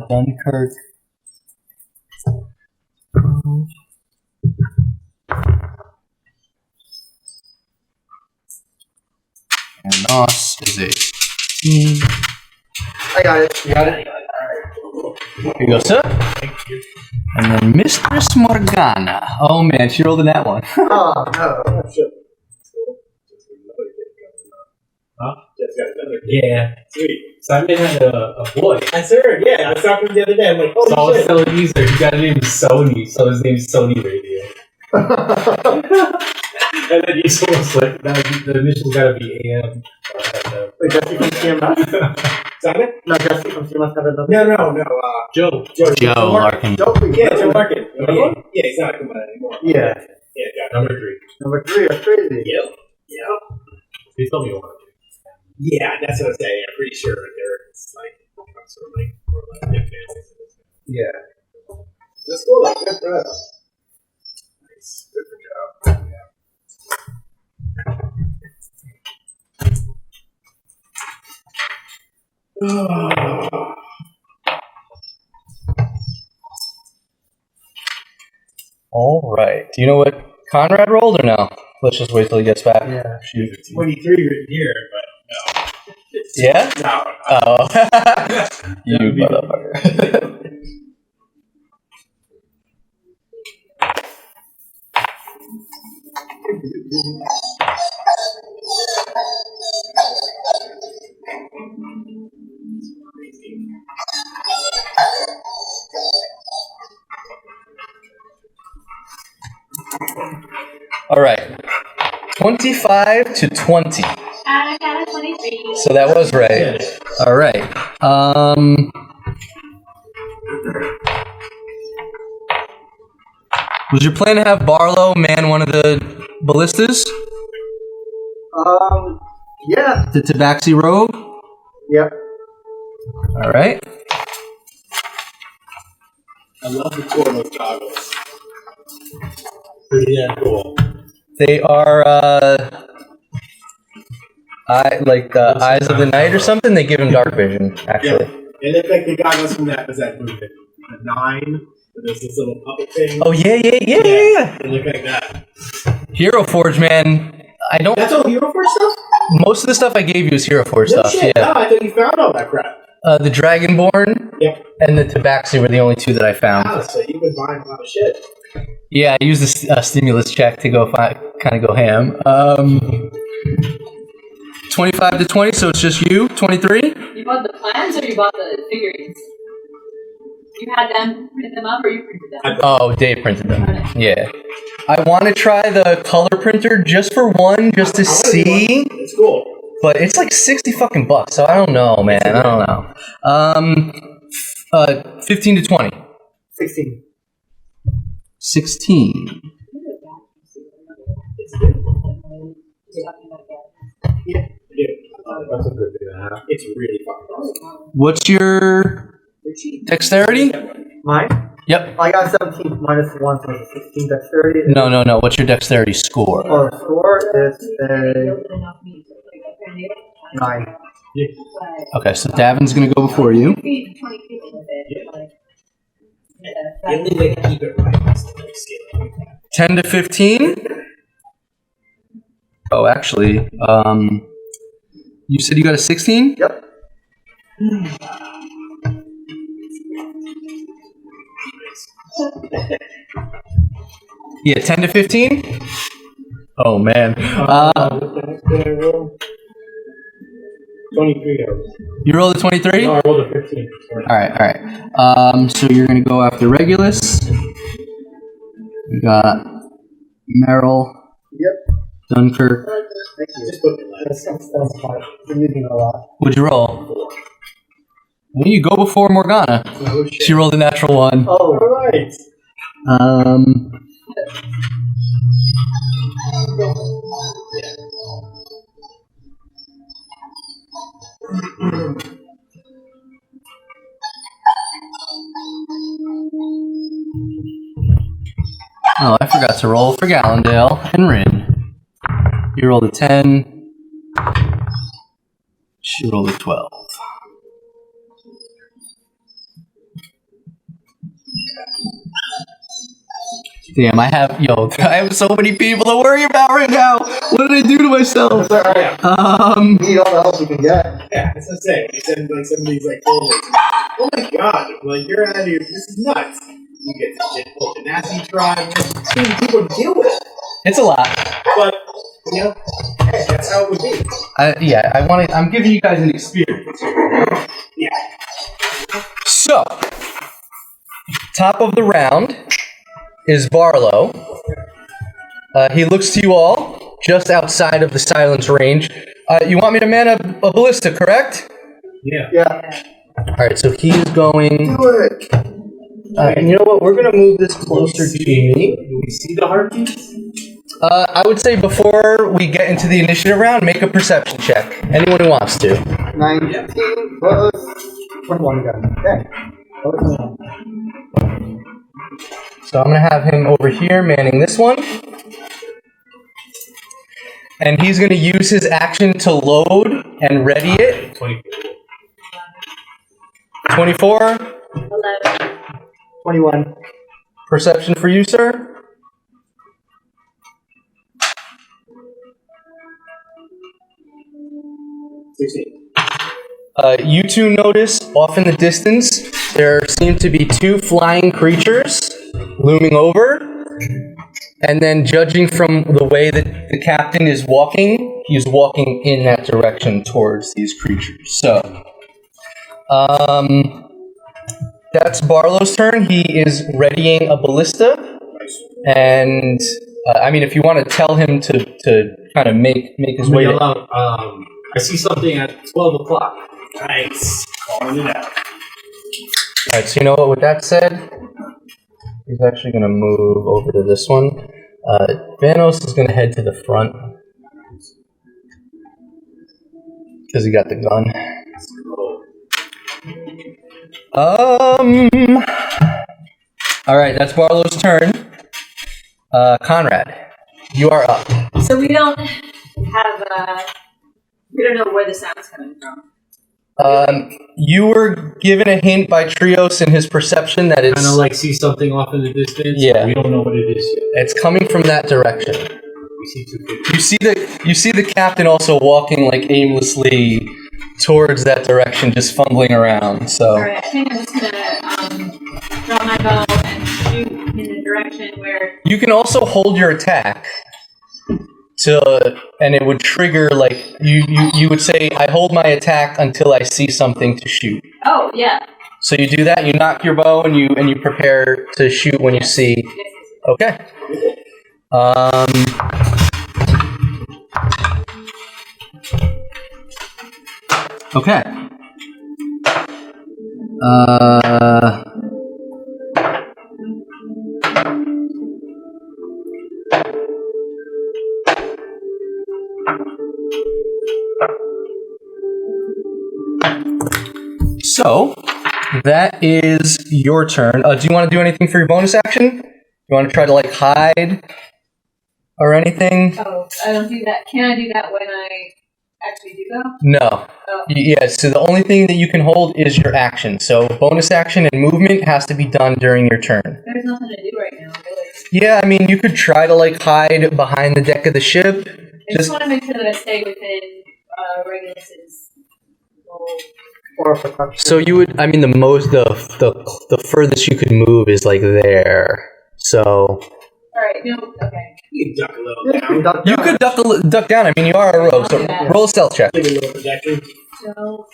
Dunkirk. And Nox is a... I got it. You got it? Here you go, sir. Thank you. And then Mistress Morgana. Oh man, she rolled in that one. Oh, no. Oh, shit. Huh? Just got another. Yeah. Sweet. Simon had a boy. I heard, yeah. I was talking to him the other day. I'm like, So I holy was shit. telling Easter, he got a name Sony, so his name's Sony Radio. And then Easter was like, the initials gotta be AM. Wait, Jesse from CMS? Simon? No, Jesse from CMS had another. No. Joe. Joe Larkin. Yeah, Joe Larkin. Yeah, he's not coming out anymore. Yeah. Yeah, got it. Number 3. Number 3, that's crazy. Yep. Yep. He told me one. Yeah, that's what I'm saying. I'm pretty sure it's like sort of like more like big fans. Yeah. That's cool. Like, good for us. Nice. Good job. All right. Do you know what Conrad rolled or no? Let's just wait till he gets back. Yeah. Shoot. 23 written here, but no. Yeah? No. Oh. You motherfucker. All right. 25 to 20. I got a 23. So that was right. All right. Was your plan to have Barlow man one of the ballistas? Yeah. The Tabaxi Rogue? Yep. Alright. I love the Tornos goggles. Pretty damn cool. They are, Eyes of the Night or something. They give him dark vision, actually. Yeah. They look like the goggles from that movie? The 9, where there's this little puppet thing. Oh, yeah. They look like that. Hero Forge, man. I don't. That's all Hero Force stuff? Most of the stuff I gave you is Hero Forge No stuff. shit. Yeah. Oh, I thought you found all that crap. The Dragonborn and the Tabaxi were the only two that I found. Wow, so you've been buying a lot of shit. Yeah, I used the stimulus check to go kind of go ham. 25 to 20, so it's just you. 23. You bought the plans or you bought the figurines? You had them print them up or you printed them? Oh, Dave printed them. Yeah. I want to try the color printer just for one, just to see. It's cool. But it's like 60 fucking bucks, so I don't know, man. I don't know. 15 to 20. 16. 16. Yeah. That's a good thing to have. It's really fucking awesome. What's your dexterity? Mine? Yep. I got 17 minus 1, so it's 16 dexterity. No. What's your dexterity score? Oh, the score is a 9. Okay, so Davin's gonna go before you. The only way to keep it right is to see it like that. 10 to 15. Oh, actually, you said you got a 16? Yep. Yeah, 10 to 15? Oh, man. 23. You rolled a 23? No, I rolled a 15. Alright. So you're gonna go after Regulus. We got Merrill. Yep. Dunkirk. Thank you. That's fine. Been using it a lot. What'd you roll? Well, you go before Morgana. Oh, shit. She rolled a natural 1. Oh, Alright. Oh, I forgot to roll for Gallendale and Rin. You rolled a 10. She rolled a 12. Damn, I have so many people to worry about right now. What did I do to myself? that's alright. Um, You need all the help you can get. Yeah, that's what I'm saying. You send like some of these like folders. Oh my god, like you're out of here. This is nuts. You get the shit pulled in Nazi tribe. Too many people to deal with. it's a lot. But you know, hey, that's how it would be. I'm giving you guys an experience. Yeah. So, top of the round is Barlow. He looks to you all just outside of the silence range. You want me to man a ballista, correct? Yeah. Yeah. Alright, so he's going. Do it. And you know what? We're going to move this closer to me. Do we see the heartbeats? I would say before we get into the initiative round, make a perception check. Anyone who wants to. 19 plus 21 again. Okay. So I'm going to have him over here manning this one. And he's going to use his action to load and ready it. 24. 11. 21. Perception for you, sir? You two notice off in the distance there seem to be 2 flying creatures looming over, and then judging from the way that the captain is walking, he's walking in that direction towards these creatures. So, that's Barlow's turn. He is readying a ballista, and if you want to tell him to kind of make his way. I see something at 12 o'clock. Nice. Calling it out. Alright, so you know what, with that said, he's actually going to move over to this one. Vanos is going to head to the front. Because he got the gun. Alright, that's Barlow's turn. Conrad, you are up. So we don't know where the sound's coming from. You were given a hint by Trios in his perception that it's... Kind of like see something off in the distance. Yeah. We don't know what it is yet. It's coming from that direction. We see two figures. You see the captain also walking like aimlessly towards that direction, just fumbling around. So. Alright, I think I'm just gonna draw my bow and shoot in the direction where. You can also hold your attack and it would trigger like you would say, I hold my attack until I see something to shoot. Oh yeah. So you do that, you knock your bow and you prepare to shoot when you see. Okay. Okay. So, that is your turn. Do you want to do anything for your bonus action? You want to try to, like, hide or anything? Oh, I don't do that. Can I do that when I actually do go? No. Oh. Yeah, so the only thing that you can hold is your action. So, bonus action and movement has to be done during your turn. There's nothing to do right now, really. Yeah, I mean, you could try to, like, hide behind the deck of the ship. I just want to make sure that I stay within Regulus's little... So you would, I mean, the furthest you could move is like there. So. Alright, no, okay. You can duck a little down. You could duck down. I mean, you are a rogue, so roll a stealth check. Give it a little projection. So.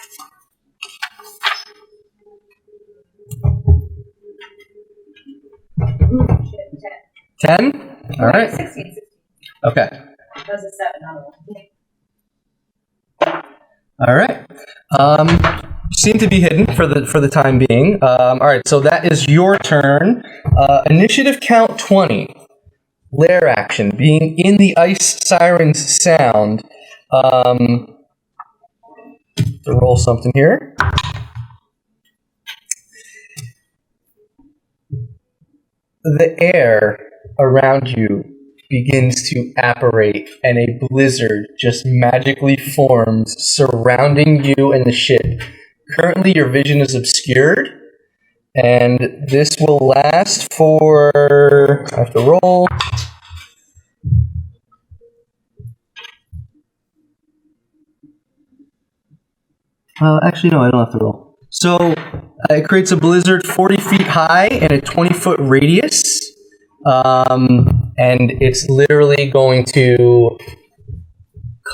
Ooh, shit, 10. 10? Alright. 16. Okay. That was a 7, not a 1. Alright. Seem to be hidden for the time being. Alright, so that is your turn. Initiative count 20. Lair action. Being in the Ice Siren's sound. To roll something here. The air around you begins to apparate, and a blizzard just magically forms surrounding you and the ship. Currently, your vision is obscured, and this will last for... I have to roll. Actually, no, I don't have to roll. So, it creates a blizzard 40 feet high and a 20-foot radius. And it's literally going to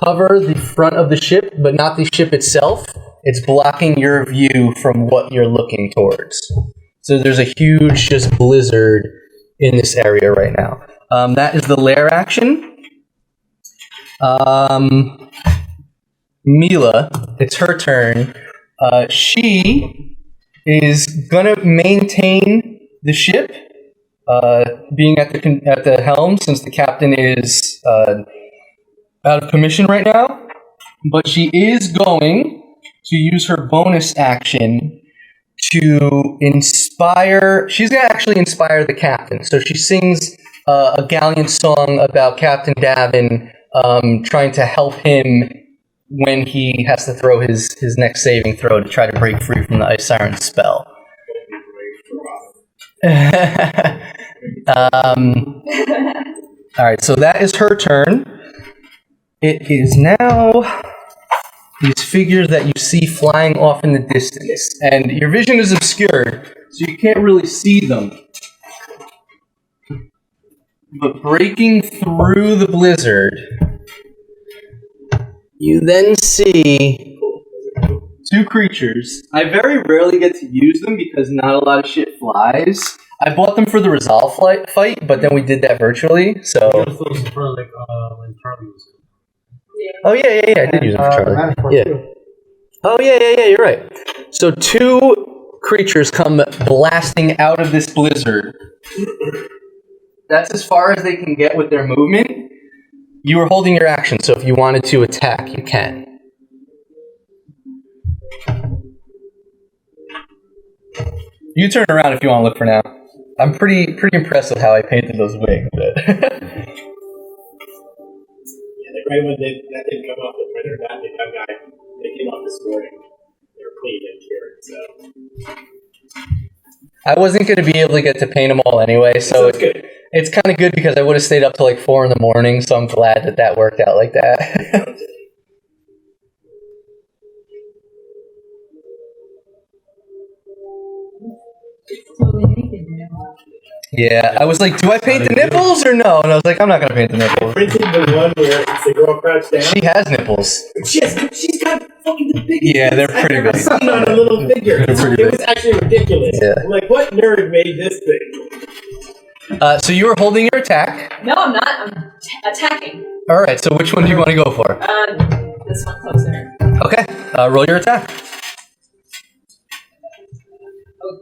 cover the front of the ship, but not the ship itself. It's blocking your view from what you're looking towards. So there's a huge just blizzard in this area right now. That is the lair action. Mila, it's her turn. She is gonna maintain the ship, being at the helm since the captain is out of commission right now. But she is going to use her bonus action to inspire. She's gonna actually inspire the captain. So she sings a gallant song about Captain Davin, trying to help him when he has to throw his next saving throw to try to break free from the Ice Siren spell. Alright, so that is her turn. It is now these figures that you see flying off in the distance. And your vision is obscured, so you can't really see them. But breaking through the blizzard, you then see two creatures. I very rarely get to use them because not a lot of shit flies. I bought them for the Resolve fight, but then we did that virtually, so... Those for like when Charlie was... Oh yeah, I did use them for Charlie. Yeah. Oh yeah, you're right. So two creatures come blasting out of this blizzard. That's as far as they can get with their movement. You were holding your action, so if you wanted to attack, you can. You turn around if you want to look for now. I'm pretty impressed with how I painted those wigs. But Yeah, right when that didn't come up, the printer got the young guy. They came up this morning. They were clean and cured, so. I wasn't going to be able to get to paint them all anyway, so it's good. it's kind of good because I would have stayed up till like 4 in the morning, so I'm glad that worked out like that. Totally naked now. Yeah, I was like, do I paint the nipples or no? And I was like, I'm not going to paint the I nipples. printed the one where it's the girl crouched down. She has nipples. She's got fucking the biggest. Yeah, they're pretty I've ever big. seen on a little figure. They're pretty It was actually ridiculous. Yeah. I'm like, what nerd made this thing? So you were holding your attack. No, I'm not. I'm attacking. All right, so which one do you want to go for? This one closer. Okay, roll your attack.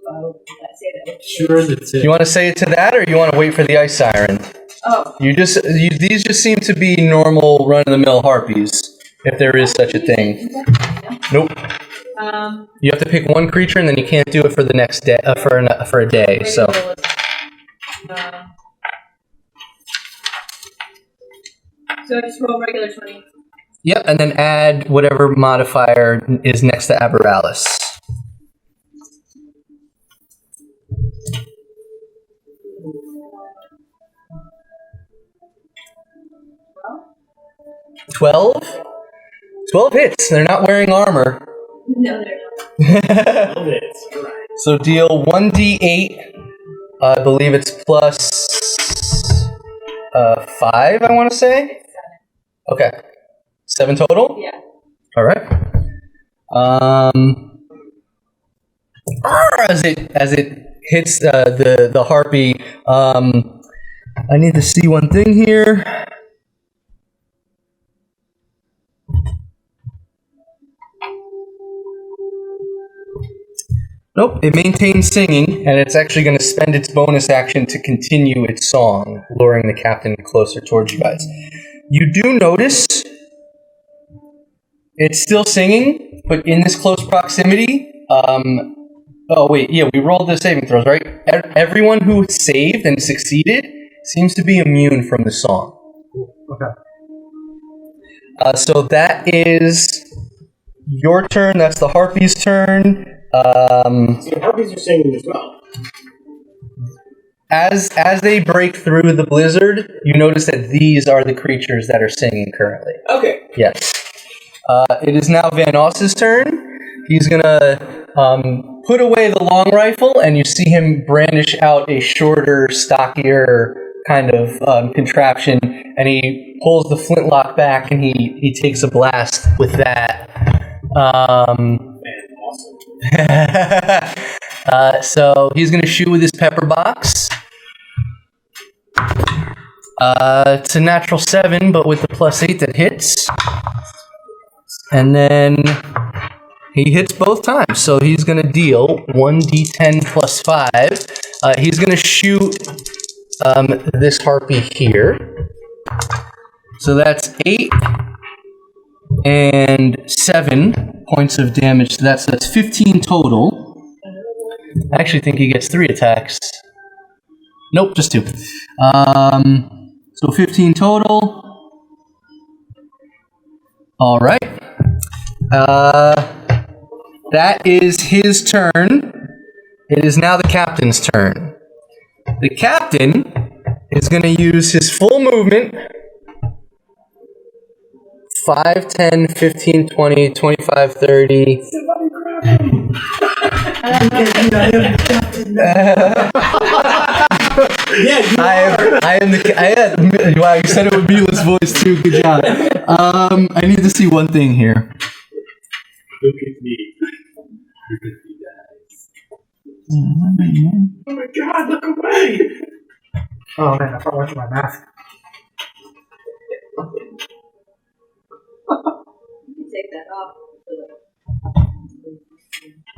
Oh, did I say that? Sure, that's it. You want to say it to that, or you want to wait for the Ice Siren? Oh, These just seem to be normal run-of-the-mill harpies, if there is such a thing. Nope. You have to pick one creature, and then you can't do it for the next day, for a day. So. So I just roll regular 20. Yep, and then add whatever modifier is next to Aberralis. Well, 12 hits. They're not wearing armor. no, they're not. Love it. All right. So deal 1d8. I believe it's plus 5, I want to say? Okay. 7 total? Yeah. All right. As it hits the harpy, I need to see one thing here. Nope, it maintains singing, and it's actually going to spend its bonus action to continue its song, luring the captain closer towards you guys. You do notice it's still singing, but in this close proximity, oh wait, yeah, we rolled the saving throws, right? Everyone who saved and succeeded seems to be immune from the song. Okay. So that is your turn, that's the harpy's turn. So the harpies are singing as well. As they break through the blizzard, you notice that these are the creatures that are singing currently. Okay. Yes. It is now Van Oss's turn. He's gonna put away the long rifle, and you see him brandish out a shorter, stockier kind of contraption, and he pulls the flintlock back, and he takes a blast with that. Man, awesome. So he's gonna shoot with his pepper box. It's a natural 7, but with the +8 that hits. And then he hits both times, so he's going to deal 1d10 plus 5. He's going to shoot this harpy here. So that's 8 and 7 points of damage. So that's 15 total. I actually think he gets 3 attacks. Nope, just 2. So 15 total. All right. That is his turn. It is now the captain's turn. The captain is going to use his full movement. 5, 10, 15, 20, 25, 30. Yeah, you I am the. Wow, you said it with Mila's voice too. Good job. I need to see one thing here. look at me. Look at me, guys. Oh my god, look away! Oh man, I forgot what's my mask. You can take that off.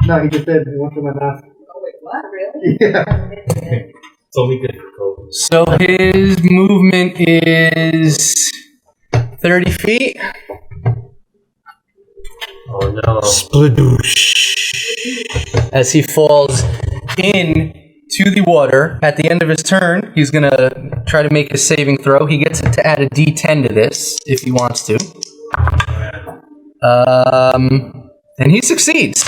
No, he just did. He went through my mask. Oh wait, what? Really? Yeah. It's only good for COVID. So his movement is 30 feet. Oh no. Splodoosh. As he falls in to the water. At the end of his turn, he's gonna try to make a saving throw. He gets to add a D10 to this if he wants to. And he succeeds.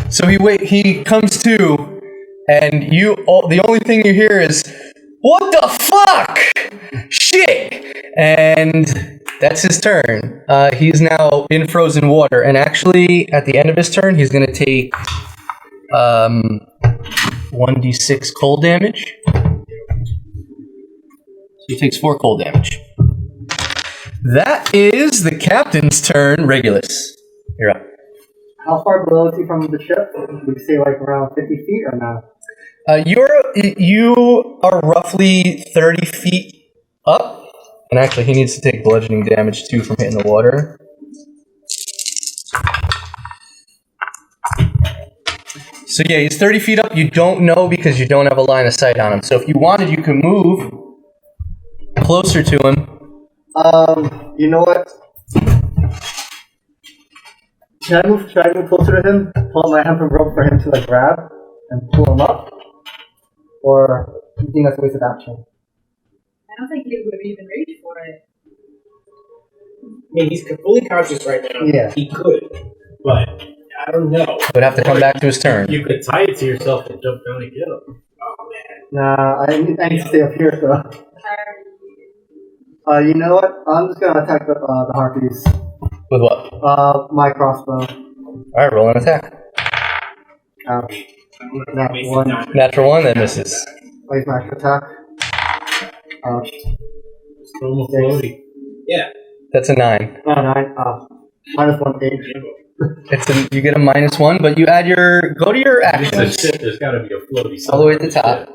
So he comes to, and the only thing you hear is, "What the fuck? Shit!" And that's his turn. He's now in frozen water, and actually, at the end of his turn, he's gonna take 1d6 cold damage. So he takes 4 cold damage. That is the captain's turn. Regulus, you're up. How far below is he from the ship? Would you say like around 50 feet or no? You are roughly 30 feet up, and actually he needs to take bludgeoning damage too from hitting the water. So yeah, he's 30 feet up. You don't know because you don't have a line of sight on him. So if you wanted, you could move closer to him. You know what? Should I move closer to him? Pull out my hempen rope for him to like grab and pull him up? Or do you think that's a waste of action? I don't think he would even reach for it. I mean, he's fully conscious right now. Yeah. He could, but I don't know. Would have to come back to his turn. You could tie it to yourself and jump down and get him. Oh man. Nah, I need to stay up here, so. You know what? I'm just gonna attack the harpies. With what? My crossbow. Alright, roll an attack. Ouch. That one. Natural 1, that misses. Wait, my attack. Ouch. Throw him a floaty. Yeah. That's a 9. Oh, 9. Minus 1 page. You get a -1, but you add go to your It's a actions. ship, there's gotta be a floaty. All the way at the top.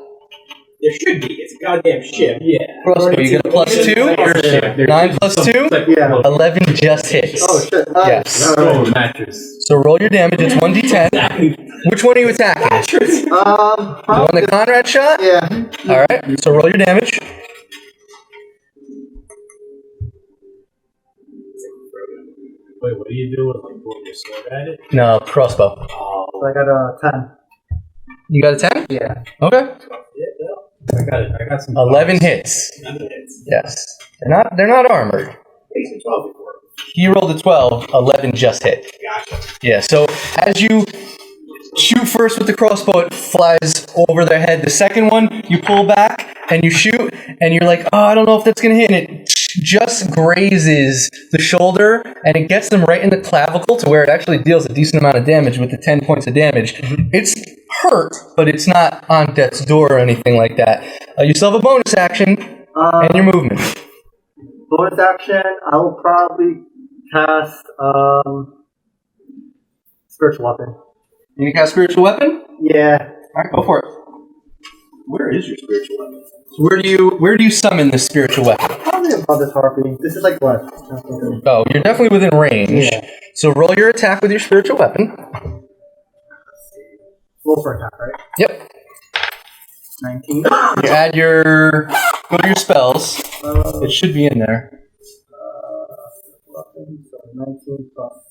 There should be. It's a goddamn ship. Yeah. Crossbow, you get a +2. 9 plus 2? Yeah. 11 just hits. Oh, shit. Yes. Oh, mattress. So roll your damage. It's 1d10. Which one are you attacking? The one that Conrad shot? Yeah. All right. So roll your damage. Wait, what do you do with like pulling your sword at it? No, crossbow. Oh, So I got a 10. You got a 10? Yeah. Okay. I got it. I got some. 11 hits. Yes. They're not armored. He rolled a 12. 11 just hit. Gotcha. Yeah. So as you shoot first with the crossbow, it flies over their head. The second one, you pull back and you shoot, and you're like, oh, I don't know if that's gonna hit. And it just grazes the shoulder, and it gets them right in the clavicle to where it actually deals a decent amount of damage with the 10 points of damage. It's hurt, but it's not on death's door or anything like that. You still have a bonus action and your movement. Bonus action, I will probably cast Spiritual Weapon. You can cast Spiritual Weapon? Yeah. Alright, go for it. Where is your spiritual weapon? So where do you summon this spiritual weapon? Probably above this harpy. This is like what? Oh, you're definitely within range. Yeah. So roll your attack with your spiritual weapon. Roll for attack, right? Yep. 19. You add go to your spells. It should be in there. Weapon, so 19 plus.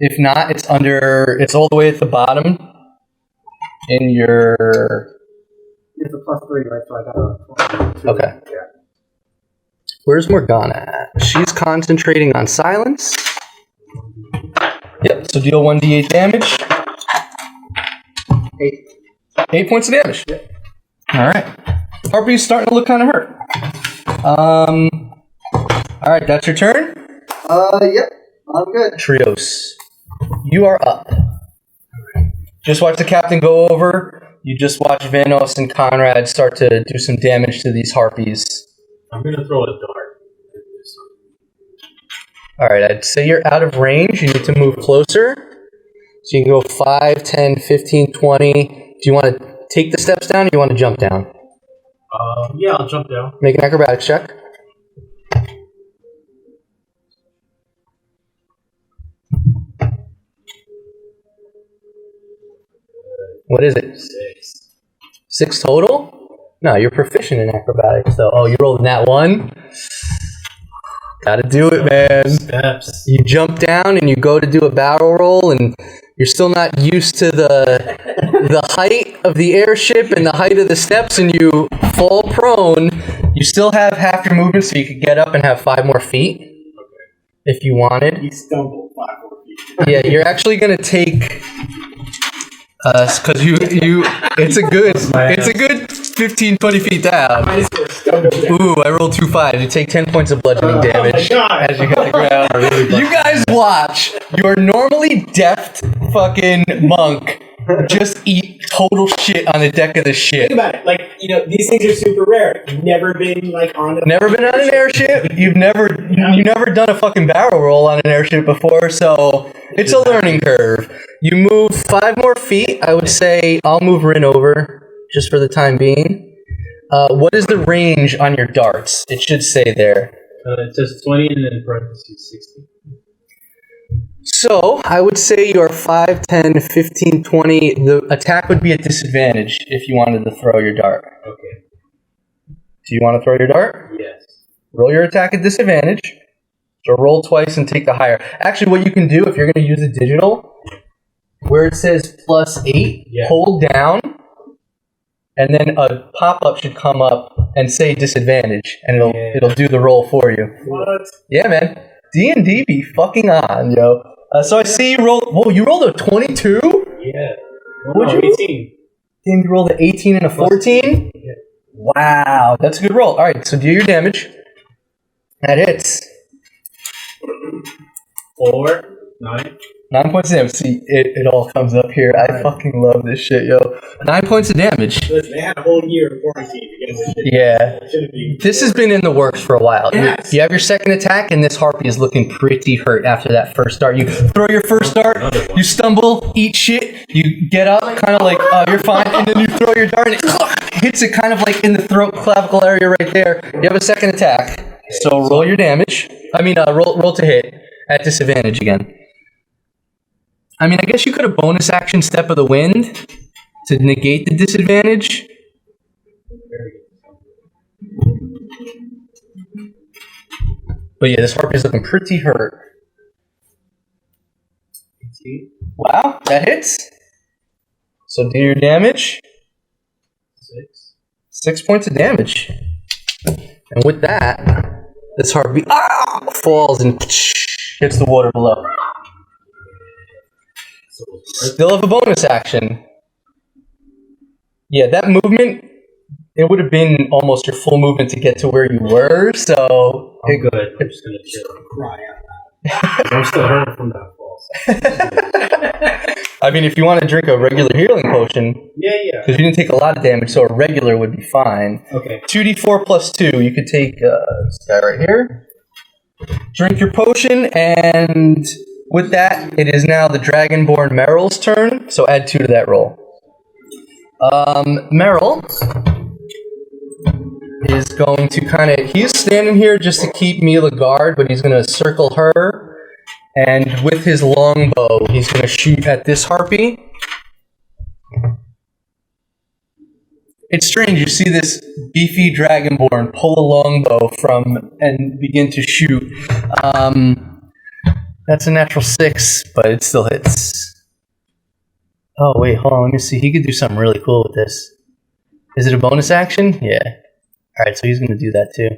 If not, it's all the way at the bottom in your... It's a +3, right? So I got a 22. Okay. Yeah. Where's Morgana at? She's concentrating on silence. Yep, so deal 1d8 damage. 8. 8 points of damage. Yep. Alright. Harpy's starting to look kind of hurt. Alright, that's your turn? Yep. I'm good. Trios, you are up. Just watch the captain go over. You just watch Vanos and Conrad start to do some damage to these harpies. I'm gonna throw a dart. Alright, I'd say you're out of range. You need to move closer. So you can go 5, 10, 15, 20. Do you want to take the steps down or do you want to jump down? Yeah, I'll jump down. Make an acrobatics check. What is it? 6. 6 total? No, you're proficient in acrobatics, though. Oh, you rolled in that one? Gotta do it, man. Steps. You jump down and you go to do a barrel roll, and you're still not used to the height of the airship and the height of the steps, and you fall prone. You still have half your movement, so you could get up and have 5 more feet if you wanted. You stumbled 5 more feet. Yeah, you're actually gonna take because it's a good 15-20 feet down. I just stumbled down. Ooh, I rolled 2 5s. You take 10 points of bludgeoning damage God. as you hit the ground. You guys watch your normally deft fucking monk just eat total shit on the deck of the ship. Think about it. Like, you know, these things are super rare. You've never been like on a Never been on an airship. You've never done a fucking barrel roll on an airship before, so it's a learning curve. You move 5 more feet. I would say I'll move Rin over just for the time being. What is the range on your darts? It should say there. It says 20 and then parentheses 60. So I would say you're 5, 10, 15, 20. The attack would be at disadvantage if you wanted to throw your dart. Okay. Do you want to throw your dart? Yes. Roll your attack at disadvantage. So roll twice and take the higher. Actually, what you can do if you're going to use a digital, where it says +8, hold down, and then a pop-up should come up and say disadvantage, and it'll do the roll for you. What? Yeah, man. D&D be fucking on, yo. So I see you roll. Whoa, you rolled a 22? Yeah. What'd you 18. Then you rolled an 18 and a 14? Yeah. Wow, that's a good roll. All right, so do your damage. That hits. 4, 9. 9 points of damage. See, it all comes up here. I fucking love this shit, yo. 9 points of damage. Listen, they had a whole year of quarantine to get this shit. Yeah. It shouldn't be. This has been in the works for a while. Yes. You have your second attack, and this harpy is looking pretty hurt after that first dart. You throw your first dart, you stumble, eat shit, you get up, kind of like, oh, you're fine, and then you throw your dart, and it hits it kind of like in the throat clavicle area right there. You have a second attack. So roll your damage. I mean, roll to hit at disadvantage again. I mean, I guess you could have bonus action Step of the Wind to negate the disadvantage. But yeah, this harpy is looking pretty hurt. Wow, that hits. So do your damage. 6 points of damage. And with that, this harpy falls and hits the water below. Still have a bonus action. Yeah, that movement, it would have been almost your full movement to get to where you were, so... I'm good. I'm just going to chill and cry out loud. I'm still hurting from that fall. I mean, if you want to drink a regular healing potion... Yeah. Because you didn't take a lot of damage, so a regular would be fine. Okay. 2d4 plus 2. You could take this guy right here. Drink your potion, and... With that, it is now the Dragonborn Meryl's turn, so add 2 to that roll. Meryl is going to he's standing here just to keep Mila guard, but he's going to circle her, and with his longbow, he's going to shoot at this harpy. It's strange, you see this beefy Dragonborn pull a longbow and begin to shoot. That's a natural 6, but it still hits. Oh, wait, hold on. Let me see. He could do something really cool with this. Is it a bonus action? Yeah. All right, so he's going to do that too.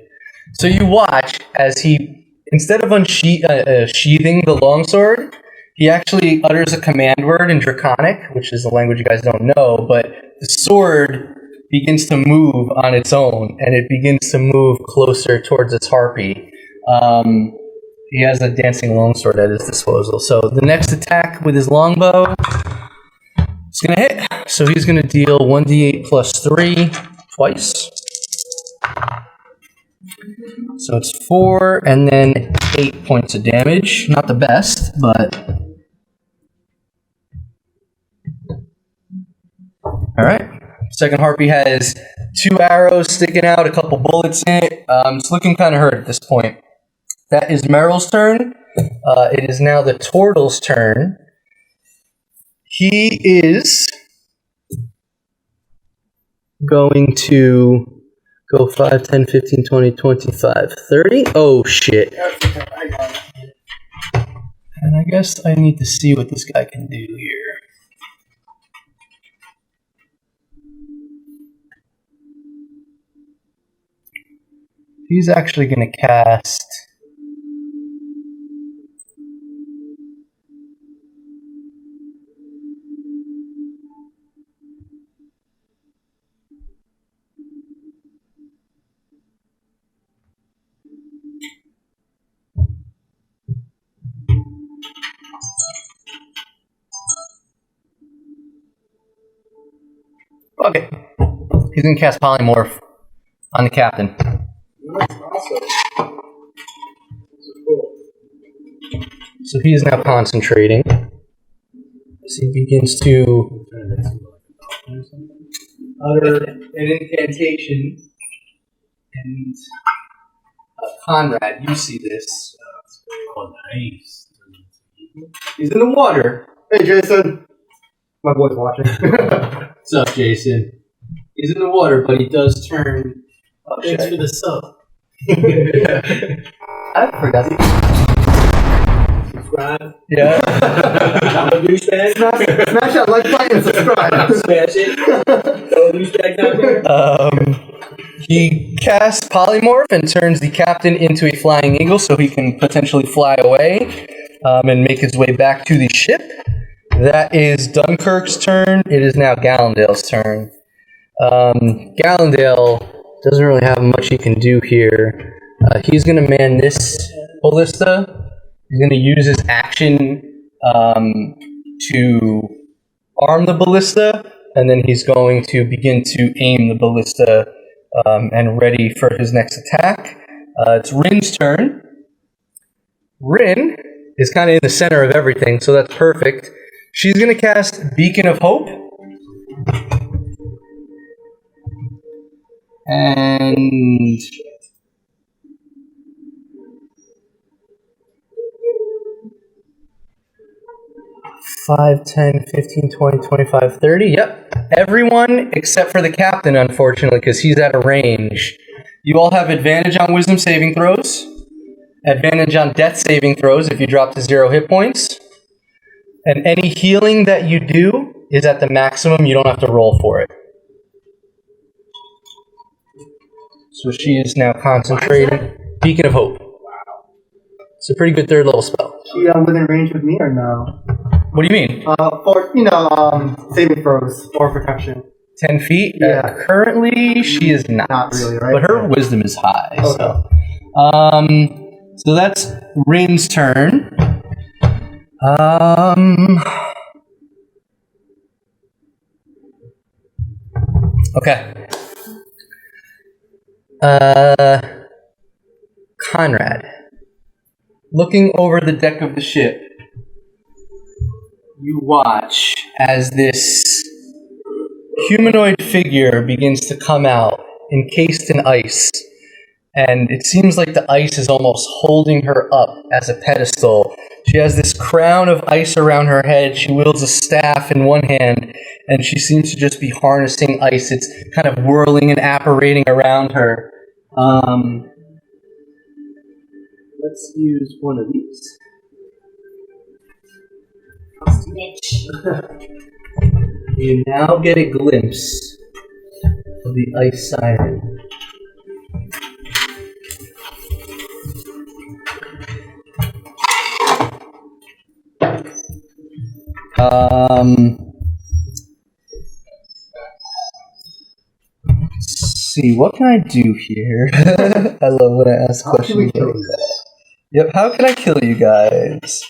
So you watch as he, instead of sheathing the longsword, he actually utters a command word in Draconic, which is a language you guys don't know, but the sword begins to move on its own, and it begins to move closer towards its harpy. He has a dancing longsword at his disposal. So the next attack with his longbow is going to hit. So he's going to deal 1d8 plus 3 twice. So it's 4 and then 8 points of damage. Not the best, but... Alright. Second harpy has 2 arrows sticking out, a couple bullets in it. It's looking kind of hurt at this point. That is Meryl's turn. It is now the Turtle's turn. He is going to Go 5, 10, 15, 20, 25, 30. Oh, shit. I got it. And I guess I need to see what this guy can do here. He's actually going to cast... Fuck it. He's going to cast Polymorph on the captain. That's awesome. This is cool. So he is now concentrating. As he begins to utter an incantation. And Conrad, you see this. Oh, nice. He's in the water. Hey, Jason. My boy's watching. What's up, Jason? He's in the water, but he does turn. Oh, Thanks shit. for the sub. I forgot. Subscribe. Yeah. I'm a douchebag. Smash that like button and subscribe. Smash it. Throw douchebags out there. He casts Polymorph and turns the captain into a flying eagle so he can potentially fly away and make his way back to the ship. That is Dunkirk's turn. It is now Gallandale's turn. Gallandale doesn't really have much he can do here. He's going to man this ballista. He's going to use his action to arm the ballista, and then he's going to begin to aim the ballista and ready for his next attack. It's Rin's turn. Rin is kind of in the center of everything, so that's perfect. She's going to cast Beacon of Hope. And 5, 10, 15, 20, 25, 30. Yep. Everyone except for the captain, unfortunately, because he's at a range. You all have advantage on wisdom saving throws. Advantage on death saving throws if you drop to 0 hit points. And any healing that you do is at the maximum. You don't have to roll for it. So she is now concentrating. Beacon of Hope. It's a pretty good 3rd level spell. She within range with me or no? What do you mean? For saving throws or protection. 10 feet? Yeah. Currently, she is not. Not really, right? But her wisdom is high. Okay. So that's Rin's turn. Okay. Conrad. Looking over the deck of the ship, you watch as this humanoid figure begins to come out, encased in ice. And it seems like the ice is almost holding her up as a pedestal. She has this crown of ice around her head. She wields a staff in one hand, and she seems to just be harnessing ice. It's kind of whirling and apparating around her. Let's use one of these. You now get a glimpse of the Ice Siren. Let's see, what can I do here? I love when I ask questions like that. Yep, how can I kill you guys?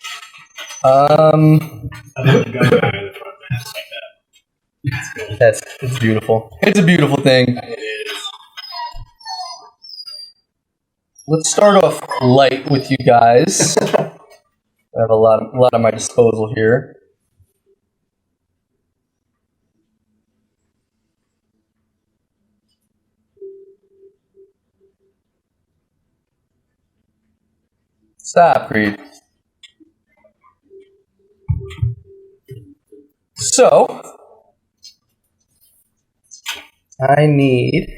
It's beautiful. It's a beautiful thing. It is. Let's start off light with you guys. I have a lot at my disposal here. Stop, Creed. So, I need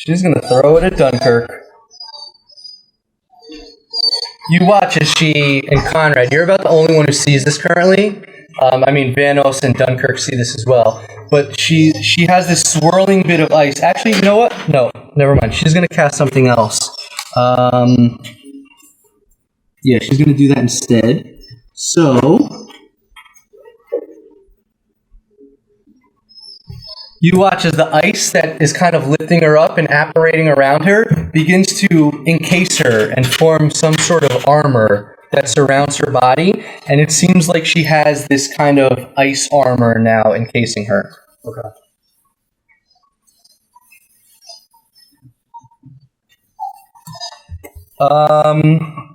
She's gonna throw it at Dunkirk. You watch as she and Conrad, you're about the only one who sees this currently. I mean, Vanos and Dunkirk see this as well. But she has this swirling bit of ice. Actually, you know what? No, never mind. She's gonna cast something else. Yeah, she's gonna do that instead. So you watch as the ice that is kind of lifting her up and apparating around her begins to encase her and form some sort of armor that surrounds her body, and it seems like she has this kind of ice armor now encasing her. Okay.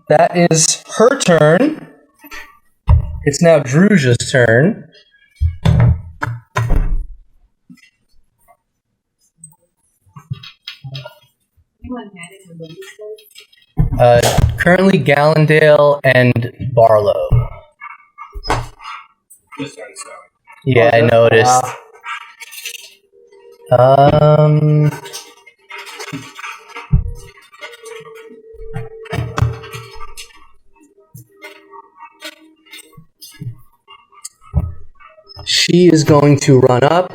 That is her turn. It's now Druja's turn. Currently Gallendale and Barlow. Just started snowing. Yeah, I noticed. She is going to run up.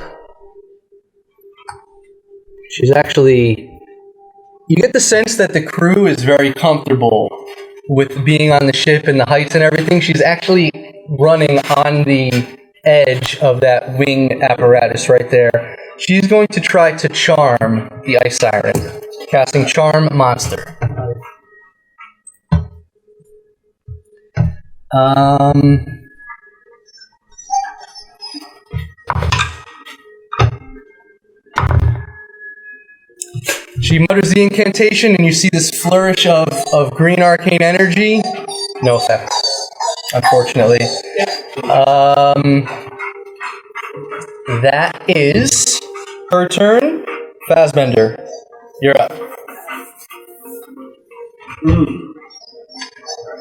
She's actually... You get the sense that the crew is very comfortable with being on the ship and the heights and everything. She's actually running on the edge of that wing apparatus right there. She's going to try to charm the Ice Siren, casting Charm Monster. She mutters the incantation, and you see this flourish of green arcane energy. No effect, unfortunately. That is her turn. Fassbender, you're up. Alright,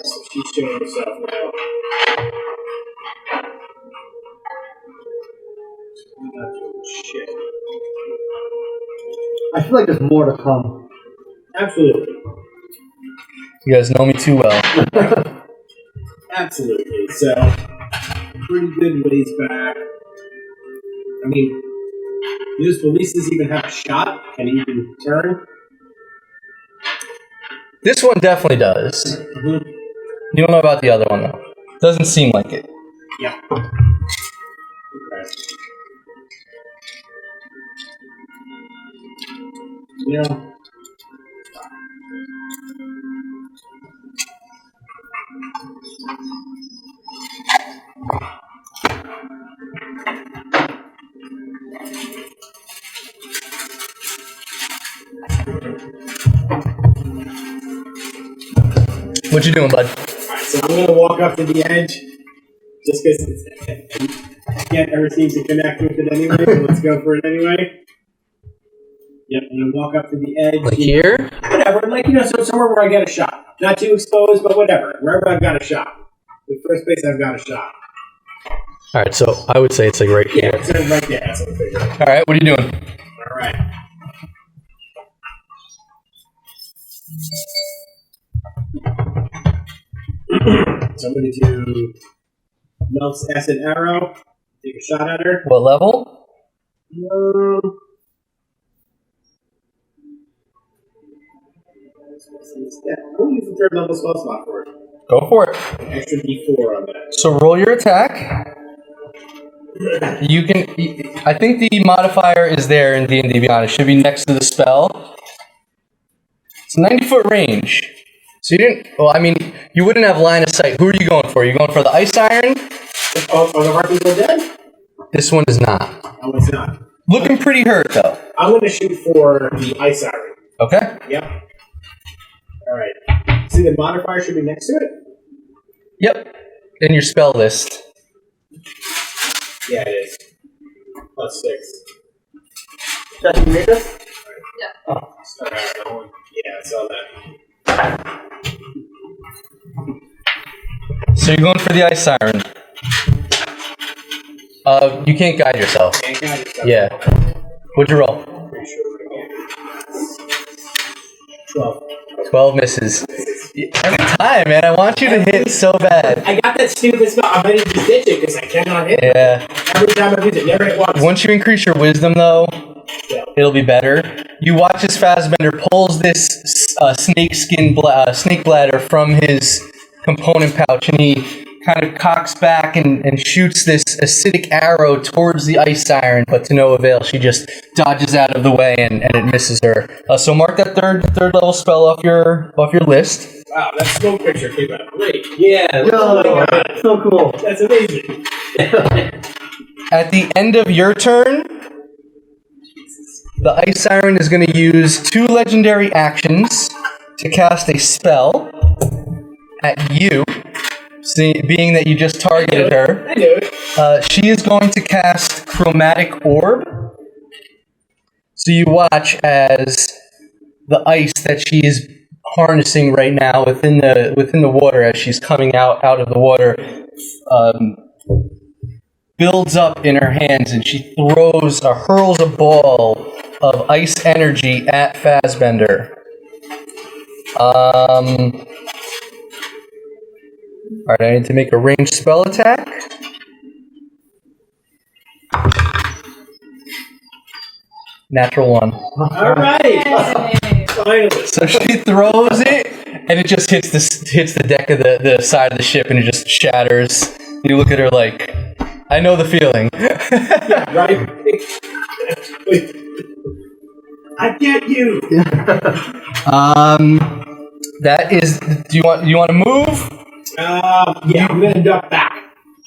so she's showing herself now. Shit. I feel like there's more to come. Absolutely. You guys know me too well. Absolutely. So, pretty good ways back. I mean, does Felices even have a shot? Can he even turn? This one definitely does. Mm-hmm. You don't know about the other one, though. Doesn't seem like it. Yeah. Okay. Yeah. What you doing, bud? Alright, so I'm gonna walk up to the edge, just because I can't ever seem to connect with it anyway, so let's go for it anyway. Yep, I'm gonna walk up to the edge. Like here? Whatever, like, so somewhere where I get a shot. Not too exposed, but whatever. Wherever I've got a shot. The first base I've got a shot. Alright, so I would say it's like right Yeah, here. it's right there, that's what I figured. Alright, what are you doing? Alright. So I'm going to do Melt's Acid Arrow, take a shot at her. What level? I'll use the third level spell slot for it. Go for it. Extra D4 on that. So roll your attack. You can... I think the modifier is there in D&D Beyond. It should be next to the spell. It's a 90-foot range. So you didn't... Well, I mean, you wouldn't have line of sight. Who are you going for? Are you going for the Ice Siren? Oh, the Harpies are dead? This one is not. Oh, it's not. Looking pretty hurt, though. I'm going to shoot for the Ice Siren. Okay. Yep. Alright. See, the modifier should be next to it? Yep. In your spell list. Yeah, it is. +6. Does he make us? Yeah. Oh. Yeah, I saw that. So you're going for the Ice Siren. You can't guide yourself. Can't guide yourself. Yeah. What'd you roll? Pretty sure we're gonna get it. 12. 12 misses. Every time, man, I want you to hit so bad. I got that stupid spell. I'm ready to just ditch it because I cannot hit it. Yeah. Every time I use it, never hit once. Once you increase your wisdom, though, it'll be better. You watch as Fassbender pulls this snake bladder from his component pouch, and he kind of cocks back and shoots this acidic arrow towards the Ice Siren, but to no avail. She just dodges out of the way, and it misses her. So mark that third level spell off your list. Wow, that smoke picture came out great. Yeah. Oh my God, so cool. That's amazing. At the end of your turn, the Ice Siren is going to use 2 legendary actions to cast a spell at you. Being that you just targeted her, I knew it. she is going to cast Chromatic Orb. So you watch as the ice that she is harnessing right now within the water, as she's coming out of the water, builds up in her hands, and she hurls a ball of ice energy at Fassbender. Alright, I need to make a ranged spell attack. Natural 1. Alright. Yay. Finally. So she throws it, and it just hits the deck of the side of the ship, and it just shatters. You look at her like, I know the feeling. Yeah, right? I get you. That is. Do you want to move? Yeah, I'm gonna duck back.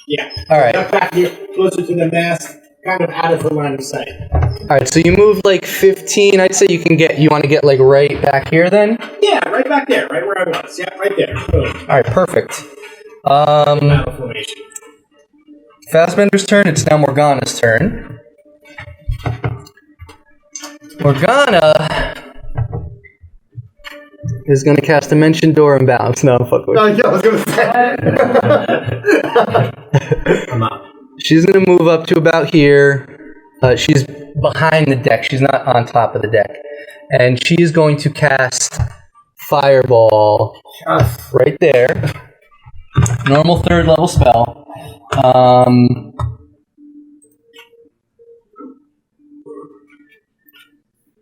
Yeah. All right. Duck back here, closer to the mast, kind of out of her line of sight. All right. So you move like 15. I'd say you want to get like right back here then. Yeah, right back there, right where I was. Yeah, right there. Boom. All right. Perfect. Battle formation. Fassbender's turn. It's now Morgana's turn. Morgana is going to cast Dimension Door and bounce. No, I'm fucking with you. Yeah, I was gonna say. I'm up. She's going to move up to about here. She's behind the deck. She's not on top of the deck. And she's going to cast Fireball right there. Normal 3rd level spell.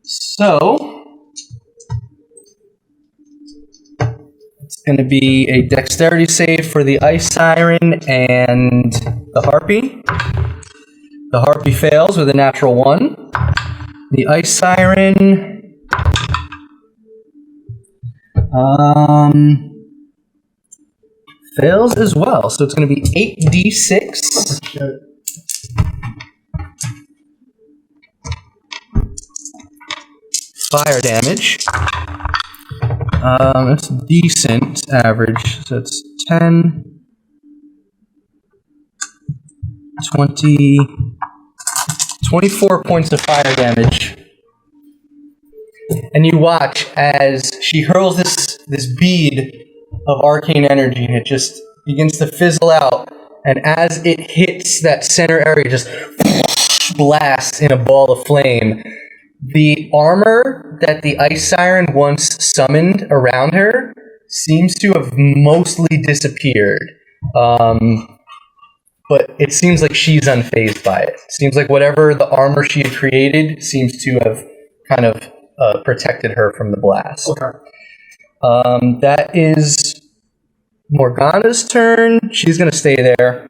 So it's going to be a dexterity save for the Ice Siren and the Harpy. The Harpy fails with a natural 1. The Ice Siren fails as well, so it's going to be 8d6. Fire damage. That's decent average. So it's 10, 20, 24 points of fire damage. And you watch as she hurls this bead of arcane energy, and it just begins to fizzle out. And as it hits that center area, just blasts in a ball of flame. The armor that the Ice Siren once summoned around her seems to have mostly disappeared. But it seems like she's unfazed by it. Seems like whatever the armor she had created seems to have kind of protected her from the blast. Okay. That is Morgana's turn. She's going to stay there.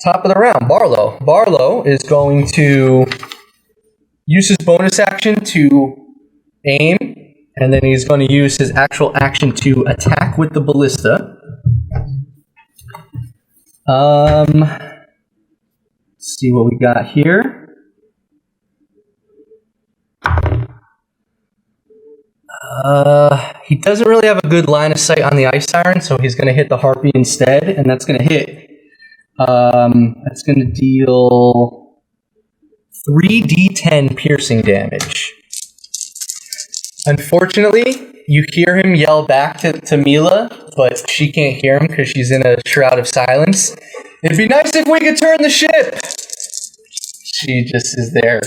Top of the round, Barlow. Barlow is going to use his bonus action to aim, and then he's going to use his actual action to attack with the ballista. Let's see what we got here. He doesn't really have a good line of sight on the Ice Siren, so he's going to hit the Harpy instead, and that's going to hit. That's going to deal 3d10 piercing damage. Unfortunately, you hear him yell back to Mila, but she can't hear him because she's in a shroud of silence. It'd be nice if we could turn the ship! She just is there.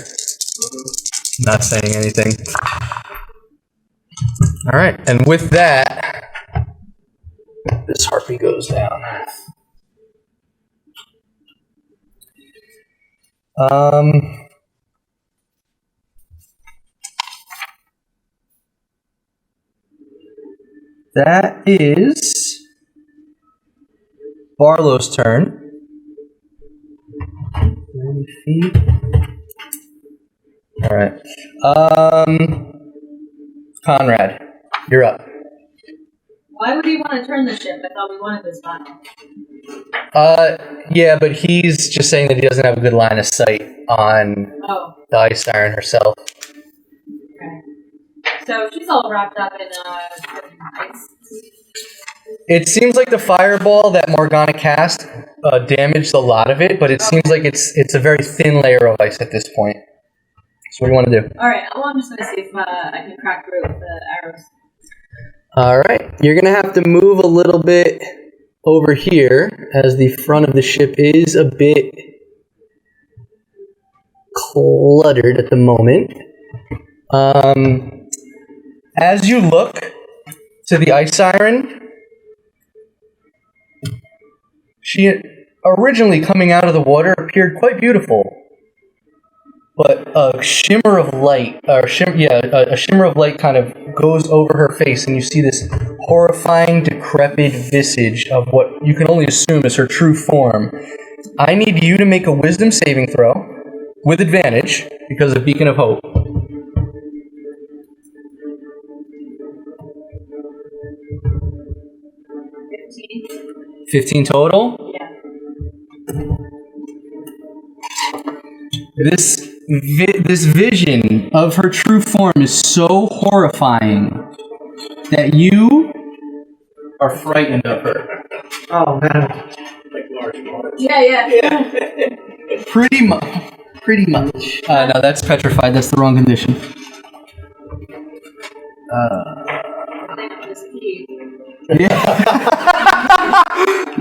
Not saying anything. All right, and with that, this harpy goes down. That is Barlow's turn. 30 feet. All right. Conrad, you're up. Why would he want to turn the ship? I thought we wanted this final. Yeah, but he's just saying that he doesn't have a good line of sight on the Ice Siren herself. Okay. So she's all wrapped up in ice. It seems like the fireball that Morgana cast damaged a lot of it, but it seems like it's a very thin layer of ice at this point. So what do you want to do? Alright, well, I'm just going to see if I can crack through with the arrows. Alright, you're going to have to move a little bit over here, as the front of the ship is a bit cluttered at the moment. As you look to the Ice Siren, she originally coming out of the water appeared quite beautiful. But a shimmer of light, a shimmer of light kind of goes over her face, and you see this horrifying, decrepit visage of what you can only assume is her true form. I need you to make a wisdom saving throw with advantage because of Beacon of Hope. 15 total? Yeah. This vision of her true form is so horrifying that you are frightened of her. Oh man. Like large water. Yeah. Pretty much. No, that's petrified. That's the wrong condition. Yeah.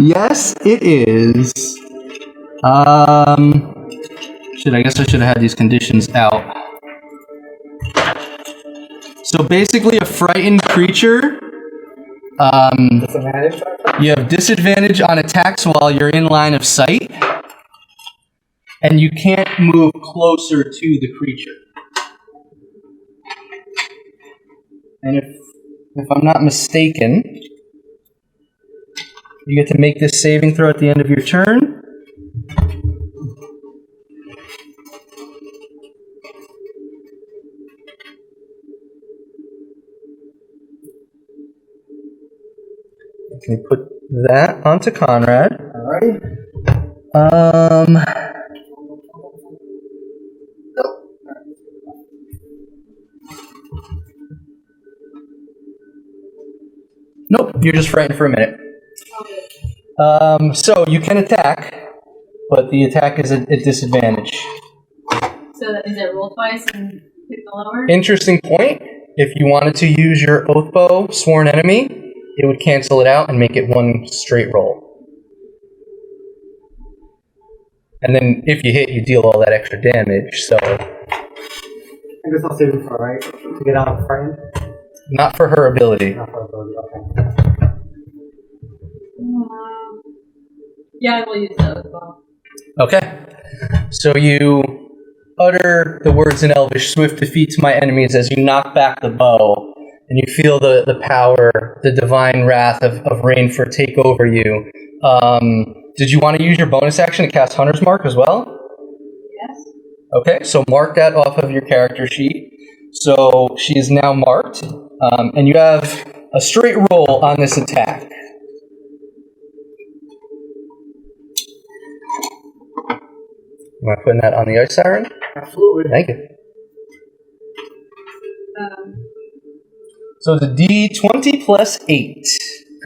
Yes, it is. I guess I should have had these conditions out. So basically, a frightened creature. Disadvantage? You have disadvantage on attacks while you're in line of sight, and you can't move closer to the creature. And if I'm not mistaken, you get to make this saving throw at the end of your turn. Can you put that onto Conrad? Alrighty. Nope, you're just frightened for a minute. So you can attack, but the attack is at disadvantage. So that means I roll twice and pick the lower? Interesting point. If you wanted to use your oath bow, sworn enemy, it would cancel it out and make it one straight roll. And then if you hit, you deal all that extra damage, so... I guess I'll save it for, right? To get out of frame? Not for her ability. Not for ability, okay. Yeah, I will use that as well. Okay. So you utter the words in Elvish, "Swift defeat to my enemies," as you knock back the bow, and you feel the power, the divine wrath of Rainford take over you. Did you want to use your bonus action to cast Hunter's Mark as well? Yes. Okay, so mark that off of your character sheet. So she is now marked, and you have a straight roll on this attack. Am I putting that on the Ice Siren? Absolutely. Thank you. So it's a D20 plus 8,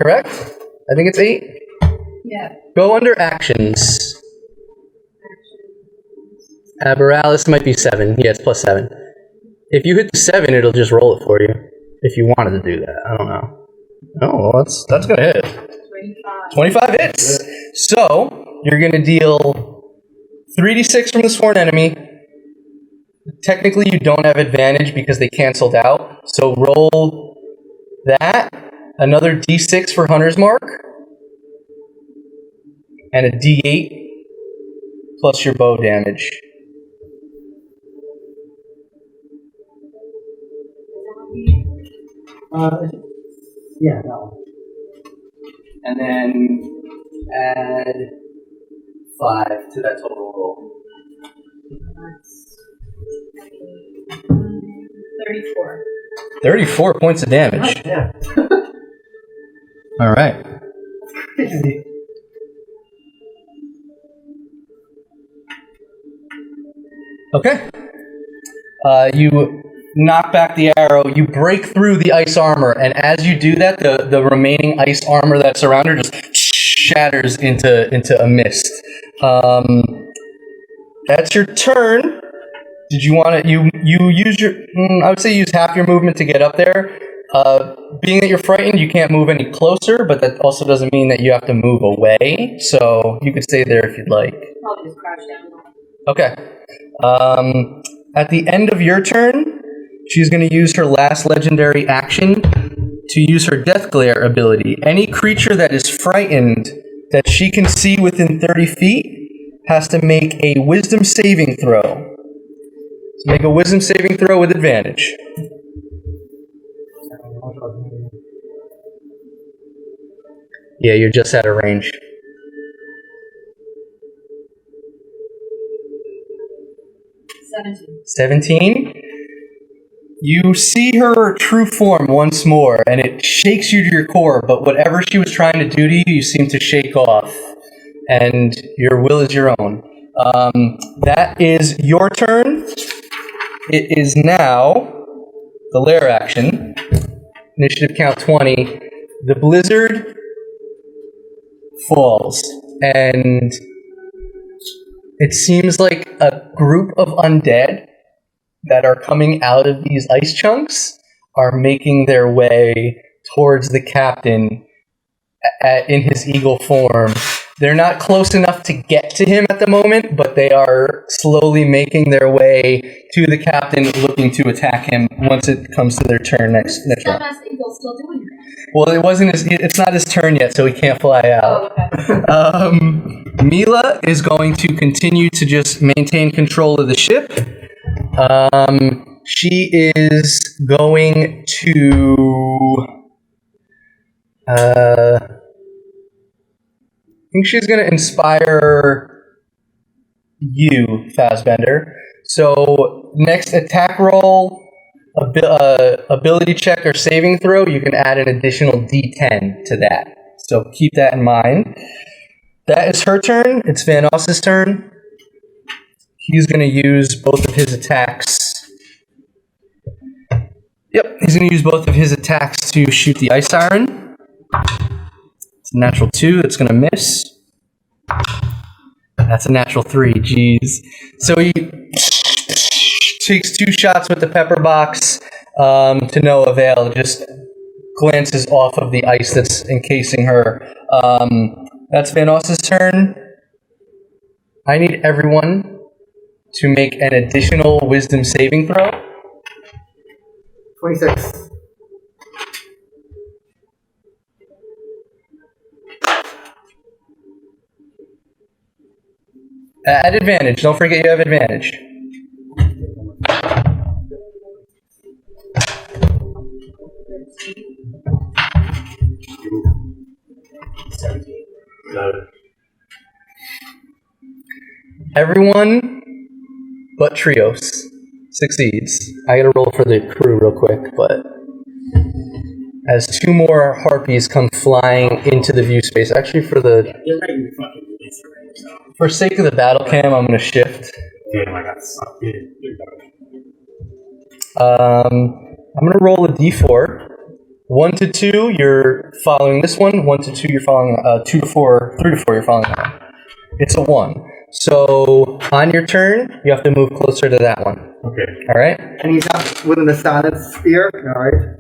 correct? I think it's 8. Yeah. Go under actions. Aberralis might be 7. Yeah, it's plus 7. If you hit the 7, it'll just roll it for you. If you wanted to do that. I don't know. Oh, well, that's going to hit. 25 hits. So, you're going to deal 3d6 from the sworn enemy, Technically, you don't have advantage because they canceled out. So roll that, another d6 for Hunter's Mark, and a d8 plus your bow damage. Yeah, that one. And then add 5 to that total roll. That's 34. 34 points of damage. Yeah. All right. Easy. Okay. You knock back the arrow, you break through the ice armor, and as you do that, the remaining ice armor that's around her just shatters into a mist. That's your turn. Did you want to, you use your, I would say use half your movement to get up there. Being that you're frightened, you can't move any closer, but that also doesn't mean that you have to move away, so you could stay there if you'd like. Probably just crouch down. Okay. At the end of your turn, she's going to use her last legendary action to use her Death Glare ability. Any creature that is frightened that she can see within 30 feet has to make a Wisdom saving throw. So make a Wisdom saving throw with advantage. Yeah, you're just out of range. 17. You see her true form once more, and it shakes you to your core, but whatever she was trying to do to you, you seem to shake off, and your will is your own. That is your turn. It is now the lair action. Initiative count 20. The blizzard falls, and it seems like a group of undead that are coming out of these ice chunks are making their way towards the captain in his eagle form. They're not close enough to get to him at the moment, but they are slowly making their way to the captain, looking to attack him once it comes to their turn next round. Dumbass eagle's still doing that. Well, it's not his turn yet, so he can't fly out. Oh, okay. Mila is going to continue to just maintain control of the ship. She is going to... I think she's going to inspire you, Fassbender. So, next attack roll, ability check or saving throw, you can add an additional d10 to that. So, keep that in mind. That is her turn. It's Van Oss's turn. He's going to use both of his attacks. Yep, he's going to use both of his attacks to shoot the Ice Siren. It's a natural 2. That's going to miss. That's a natural 3. Jeez. So he takes 2 shots with the pepper box to no avail. It just glances off of the ice that's encasing her. That's Van Oss's turn. I need everyone to make an additional wisdom saving throw. 26. At advantage. Don't forget you have advantage. Everyone but Trios succeeds. I gotta roll for the crew real quick, but as 2 more harpies come flying into the view space, actually for the You're right, you fucking release it right now. for sake of the battle cam, I'm gonna shift. Damn, I got sucked in. I'm gonna roll a d4. 1 to 2, you're following this one. 1 to 2, you're following 2 to 4, 3 to 4, you're following that one. It's a 1. So on your turn, you have to move closer to that one. Okay. All right. And he's not within the silence sphere, alright?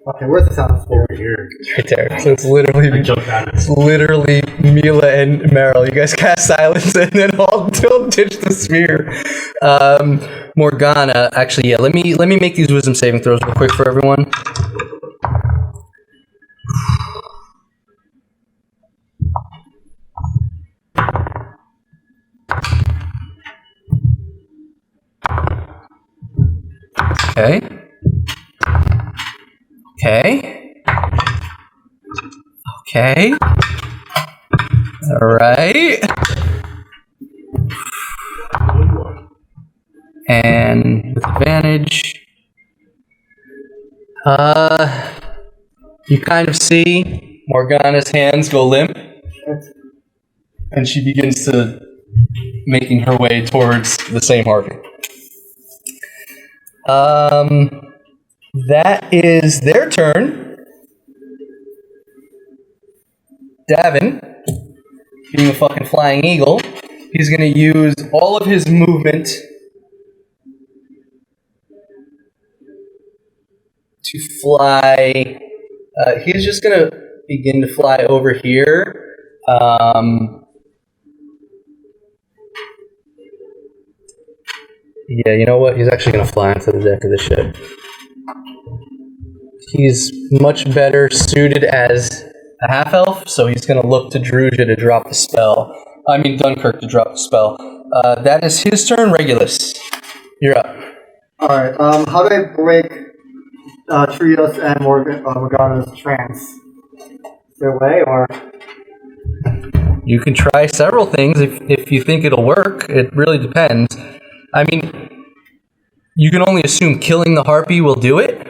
Okay, where's the sound for? Here. Right there. So it's literally I jumped out of it. It's literally Mila and Meryl. You guys cast silence and then all don't ditch the sphere. Morgana, actually, yeah. Let me make these wisdom saving throws real quick for everyone. Okay. Okay. Okay. All right. And with advantage, you kind of see Morgana's hands go limp, and she begins to making her way towards the same harpy. That is their turn. Davin, being a fucking flying eagle, he's gonna use all of his movement to fly. He's just gonna begin to fly over here. Yeah, you know what? He's actually gonna fly onto the deck of the ship. He's much better suited as a half-elf, so he's going to look to Druzia to drop the spell. I mean, Dunkirk to drop the spell. That is his turn, Regulus. You're up. Alright, how do I break Trios and Morgana's trance? Is there a way, or? You can try several things if you think it'll work. It really depends. I mean, you can only assume killing the harpy will do it,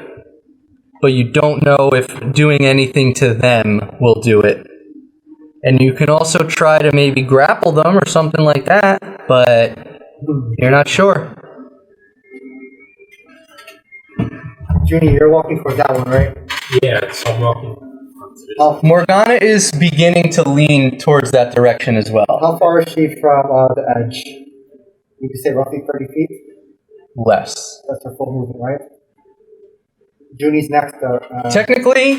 but you don't know if doing anything to them will do it. And you can also try to maybe grapple them or something like that, but you're not sure. Junie, you're walking towards that one, right? Yeah, so I'm walking. Morgana is beginning to lean towards that direction as well. How far is she from the edge? Would you say roughly 30 feet? Less. That's her full movement, right? Junie's next. Technically,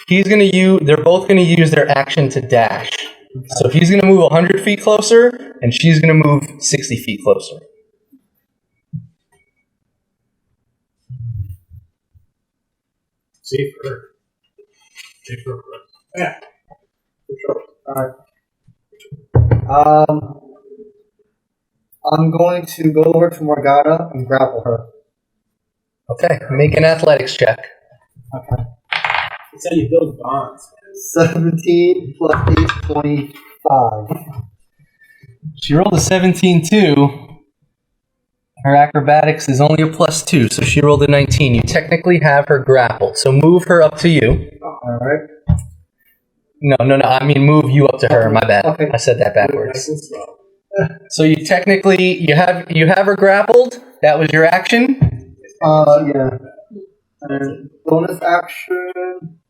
they're both gonna use their action to dash. Okay. So he's gonna move 100 feet closer, and she's gonna move 60 feet closer. Safe for her. Safe for her. Yeah, for sure. Alright. I'm going to go over to Morgana and grapple her. Okay, make an athletics check. Okay. That's how you build bonds. 17 plus 8, 25. She rolled a 17 too. Her acrobatics is only a +2, so she rolled a 19. You technically have her grappled, so move her up to you. Alright. No, I mean move you up to her, my bad. Okay. I said that backwards. So you technically, you have her grappled, that was your action? Yeah. And bonus action.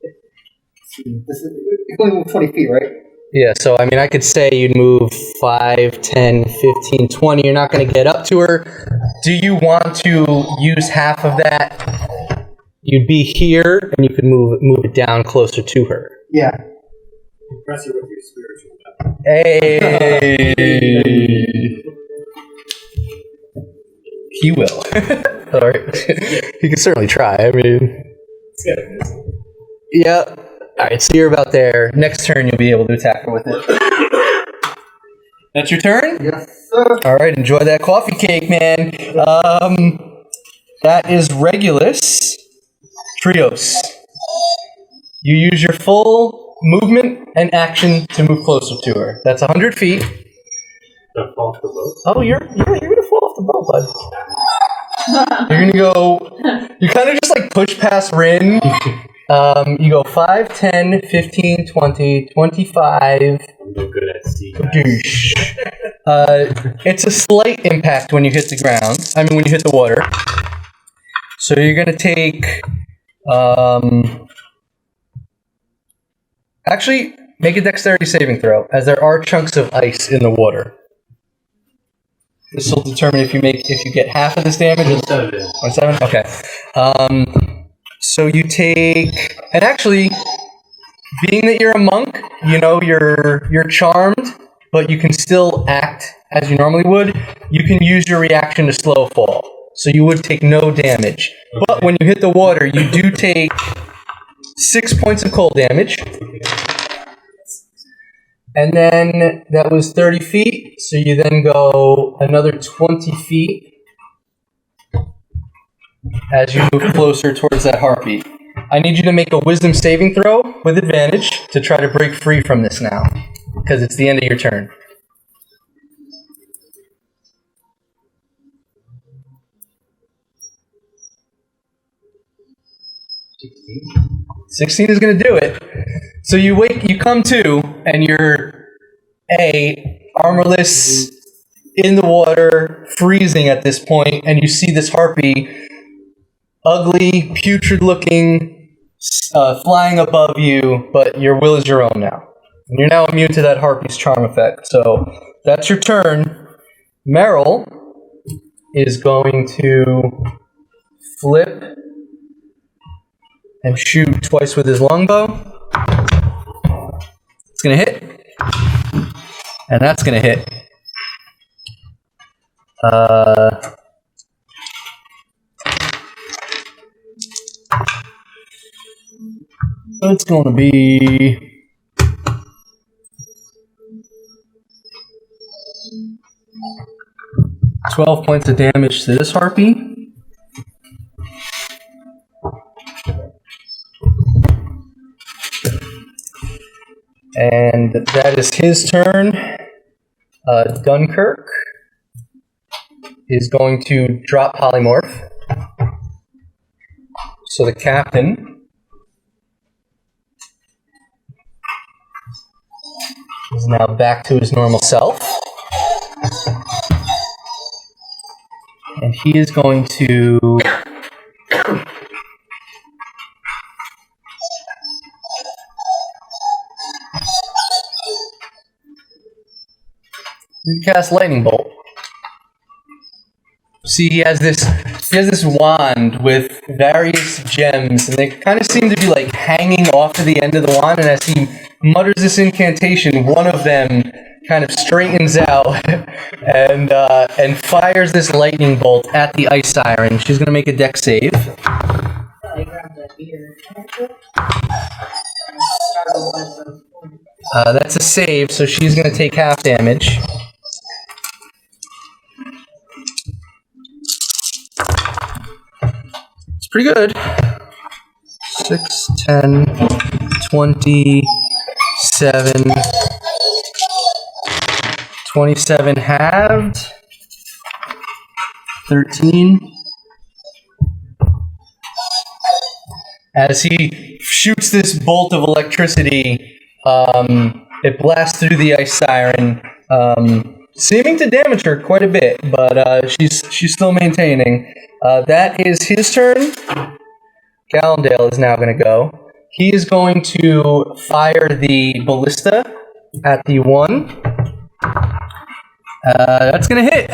Let's see. This is, you can only move 20 feet, right? Yeah, so I mean, I could say you'd move 5, 10, 15, 20. You're not going to get up to her. Do you want to use half of that? You'd be here, and you could move it down closer to her. Yeah. Impress her with your spiritual weapon. Hey! He will. All right. He can certainly try. I mean, yeah. All right. So you're about there. Next turn, you'll be able to attack her with it. That's your turn. Yes, sir. All right. Enjoy that coffee cake, man. That is Regulus. Trios. You use your full movement and action to move closer to her. That's 100 feet. Don't fall off the boat. Oh, you're gonna fall off the boat, bud. You're gonna go. You kind of just like push past Rin. You go 5, 10, 15, 20, 25. I'm no good at sea. Douche. It's a slight impact when you hit the ground. I mean, when you hit the water. So you're gonna take. Actually, make a dexterity saving throw, as there are chunks of ice in the water. This will determine if you get half of this damage. 7. Or 7? Okay. So you take, and actually, being that you're a monk, you know you're charmed, but you can still act as you normally would. You can use your reaction to slow fall, so you would take no damage. Okay. But when you hit the water, you do take 6 points of cold damage. And then that was 30 feet, so you then go another 20 feet as you move closer towards that harpy. I need you to make a wisdom saving throw with advantage to try to break free from this now, because it's the end of your turn. 16 is going to do it. So you come to, and you're armorless, in the water, freezing at this point, and you see this harpy, ugly, putrid-looking, flying above you, but your will is your own now. And you're now immune to that harpy's charm effect. So that's your turn. Merrill is going to flip and shoot twice with his longbow. It's going to hit. And that's going to hit. It's going to be 12 points of damage to this harpy. And that is his turn. Dunkirk is going to drop polymorph. So the captain is now back to his normal self. And he is going to cast lightning bolt. See, he has this wand with various gems, and they kind of seem to be like hanging off of the end of the wand. And as he mutters this incantation, one of them kind of straightens out and fires this lightning bolt at the Ice Siren. She's going to make a dex save. That's a save, so she's going to take half damage. It's pretty good. 6, 10, 20, 7, 27 halved, 13. As he shoots this bolt of electricity, it blasts through the Ice Siren, seeming to damage her quite a bit, but she's still maintaining. That is his turn. Gallandale is now going to go. He is going to fire the ballista at the 1. That's going to hit.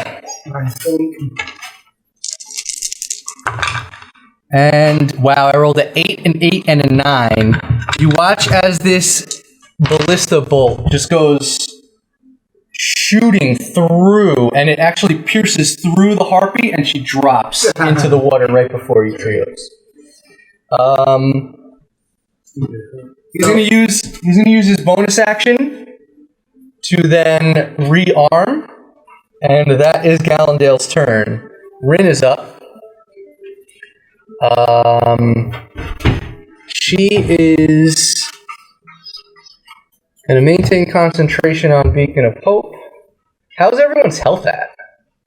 And wow, I rolled an 8, an 8, and a 9. You watch as this ballista bolt just goes shooting through, and it actually pierces through the harpy, and she drops into the water right before you trios. He's gonna use his bonus action to then rearm, and that is Gallandale's turn. Rin is up. She is going to maintain concentration on Beacon of Hope. How's everyone's health at?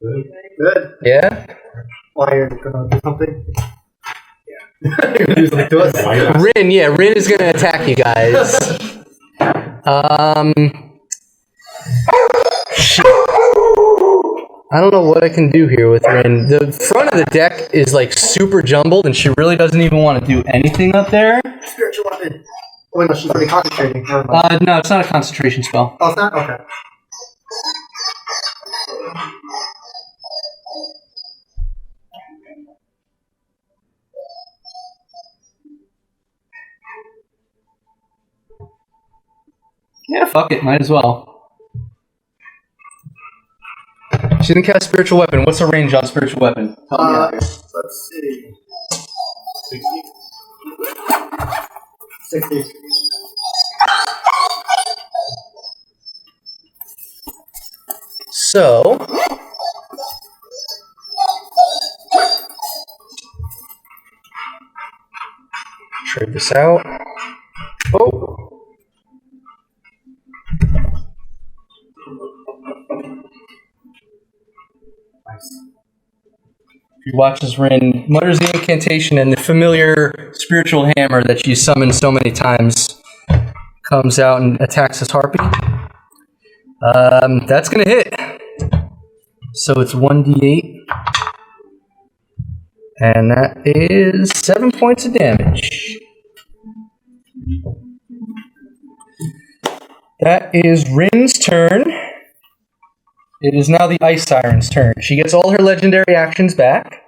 Good. Yeah? Why are you going to do something? Yeah. Rin is going to attack you guys. I don't know what I can do here with Rin. The front of the deck is like super jumbled, and she really doesn't even want to do anything up there. Spiritual weapon. Oh, wait, no, she's already concentrating. No, it's not a concentration spell. Oh, it's not? Okay. Yeah, fuck it. Might as well. She didn't cast spiritual weapon. What's the range on spiritual weapon? Help me out here. Let's see. 60. 60. So, trade this out. Oh. Nice. He watches Rin mutters the incantation, and the familiar spiritual hammer that she summoned so many times comes out and attacks his harpy. That's gonna hit. So it's 1d8. And that is 7 points of damage. That is Rin's turn. It is now the Ice Siren's turn. She gets all her legendary actions back.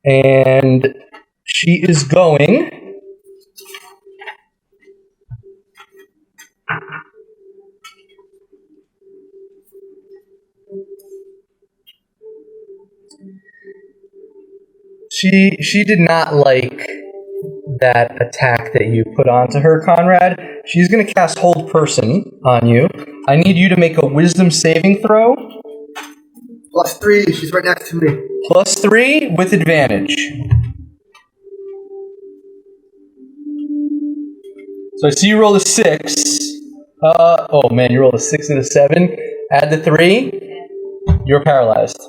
And she is going... She did not like that attack that you put onto her, Conrad. She's going to cast Hold Person on you. I need you to make a Wisdom saving throw. +3. She's right next to me. +3 with advantage. So I see you roll a 6. Oh man, you rolled a 6 and a 7. Add the 3. You're paralyzed.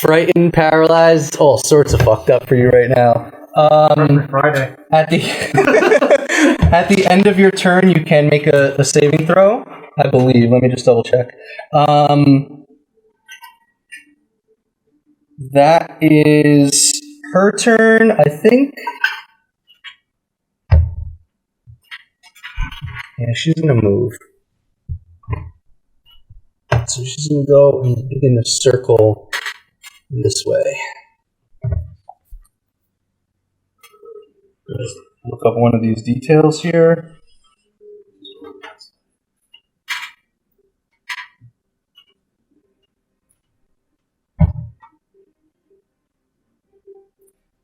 Frightened, paralyzed, all sorts of fucked up for you right now. Friday. At the at the end of your turn, you can make a saving throw, I believe. Let me just double check. That is her turn, I think. Yeah, she's gonna move. So she's gonna go and begin to circle this way. Just look up one of these details here.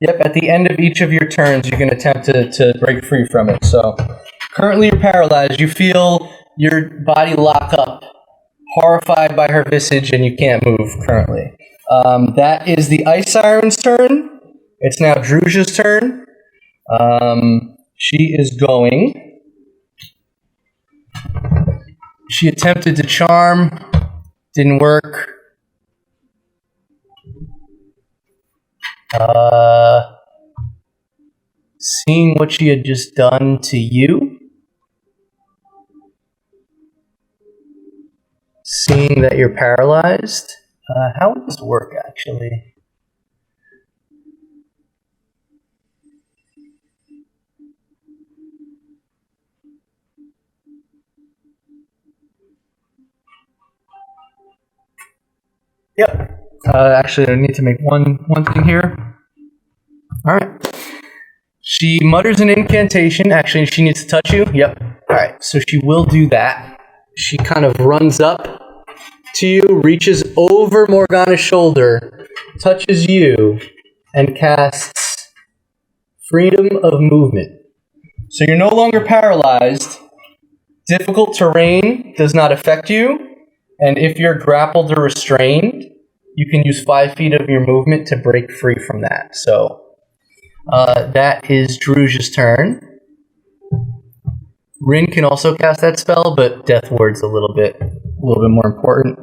Yep, at the end of each of your turns, you can attempt to break free from it. So, currently you're paralyzed. You feel your body lock up, horrified by her visage, and you can't move currently. That is the Ice Siren's turn. It's now Druzha's turn. She is going. She attempted to charm. Didn't work. Seeing what she had just done to you. Seeing that you're paralyzed. How would this work, actually? Yep. Actually, I need to make one thing here. Alright. She mutters an incantation. Actually, she needs to touch you. Yep. Alright, so she will do that. She kind of runs up to you, reaches over Morgana's shoulder, touches you, and casts Freedom of Movement. So you're no longer paralyzed. Difficult terrain does not affect you. And if you're grappled or restrained, you can use 5 feet of your movement to break free from that. So that is Druzha's turn. Rin can also cast that spell, but Death Ward's a little bit more important.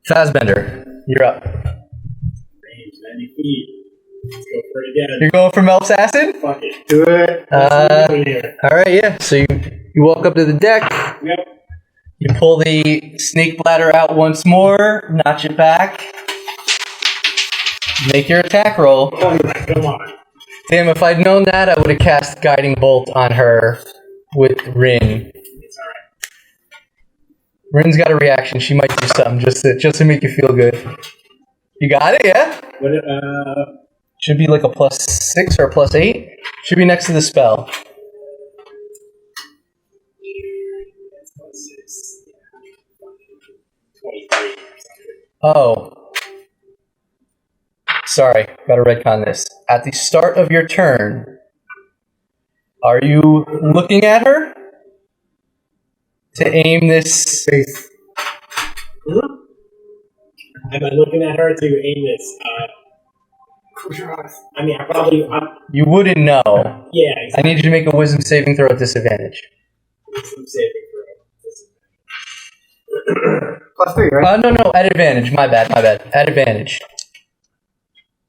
Fazbender, you're up. Range 90 feet. Let's go for it again. You're going for Melf's Acid? Fuck it. Do it. Alright, yeah. So you walk up to the deck. Yep. You pull the snake bladder out once more, notch it back. Make your attack roll. Come on. Damn, if I'd known that, I would have cast Guiding Bolt on her with Rin. It's alright. Rin's got a reaction. She might do something just to make you feel good. You got it, yeah? What, Should be like a +6 or a +8. Should be next to the spell. That's +6. 23. Oh. Sorry, gotta retcon this. At the start of your turn, are you looking at her to aim this? Face. Am I looking at her to aim this? Close your eyes. I mean, You wouldn't know. yeah, I exactly. need you to make a wisdom saving throw at disadvantage. Some saving throw. +3, right? No, at advantage. My bad. At advantage.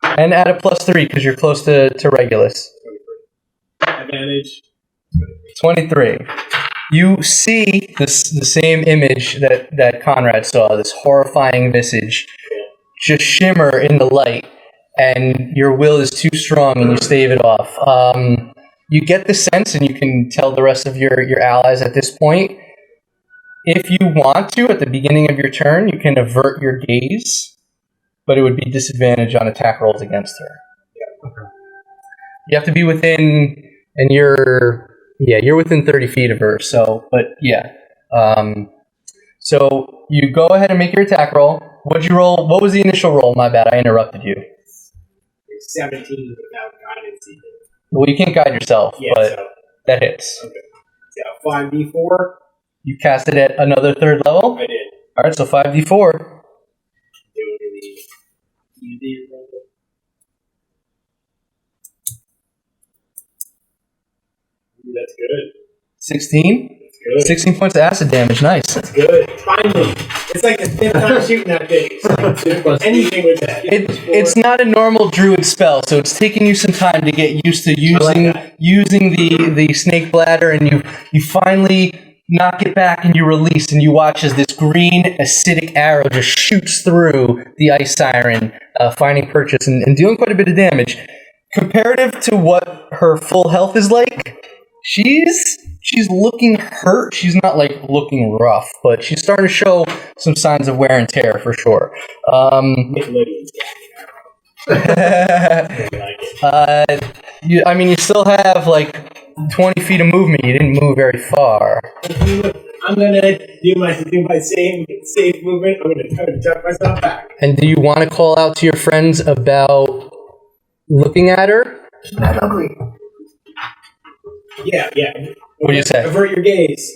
And add a +3 because you're close to Regulus. Advantage. 23. You see the same image that Conrad saw, this horrifying visage, just shimmer in the light, and your will is too strong and you stave it off. You get the sense, and you can tell the rest of your allies at this point, if you want to, at the beginning of your turn, you can avert your gaze, but it would be disadvantage on attack rolls against her. Yeah. Okay. You have to be within, and you're within 30 feet of her, so, but yeah. So you go ahead and make your attack roll. What'd you roll? What was the initial roll? My bad, I interrupted you. It's 17 without guidance even. Well, you can't guide yourself, Yeah, but so, that hits. okay. Yeah, 5d4. You cast it at another 3rd level? I did. Alright, so 5d4. That's good. 16? That's good. 16 points of acid damage, nice. That's good. Finally. It's like the 5th time shooting that thing. Anything with that. It's not a normal druid spell, so it's taking you some time to get used to using the snake bladder, and you finally knock it back and you release, and you watch as this green acidic arrow just shoots through the Ice Siren, finding purchase and dealing quite a bit of damage. Comparative to what her full health is like, she's looking hurt. She's not like looking rough, but she's starting to show some signs of wear and tear for sure. Nickelodeon's You still have like 20 feet of movement. You didn't move very far. I'm gonna do my safe movement. I'm gonna try to jump myself back. And do you want to call out to your friends about looking at her? She's not ugly. Yeah. What do you say? Avert your gaze.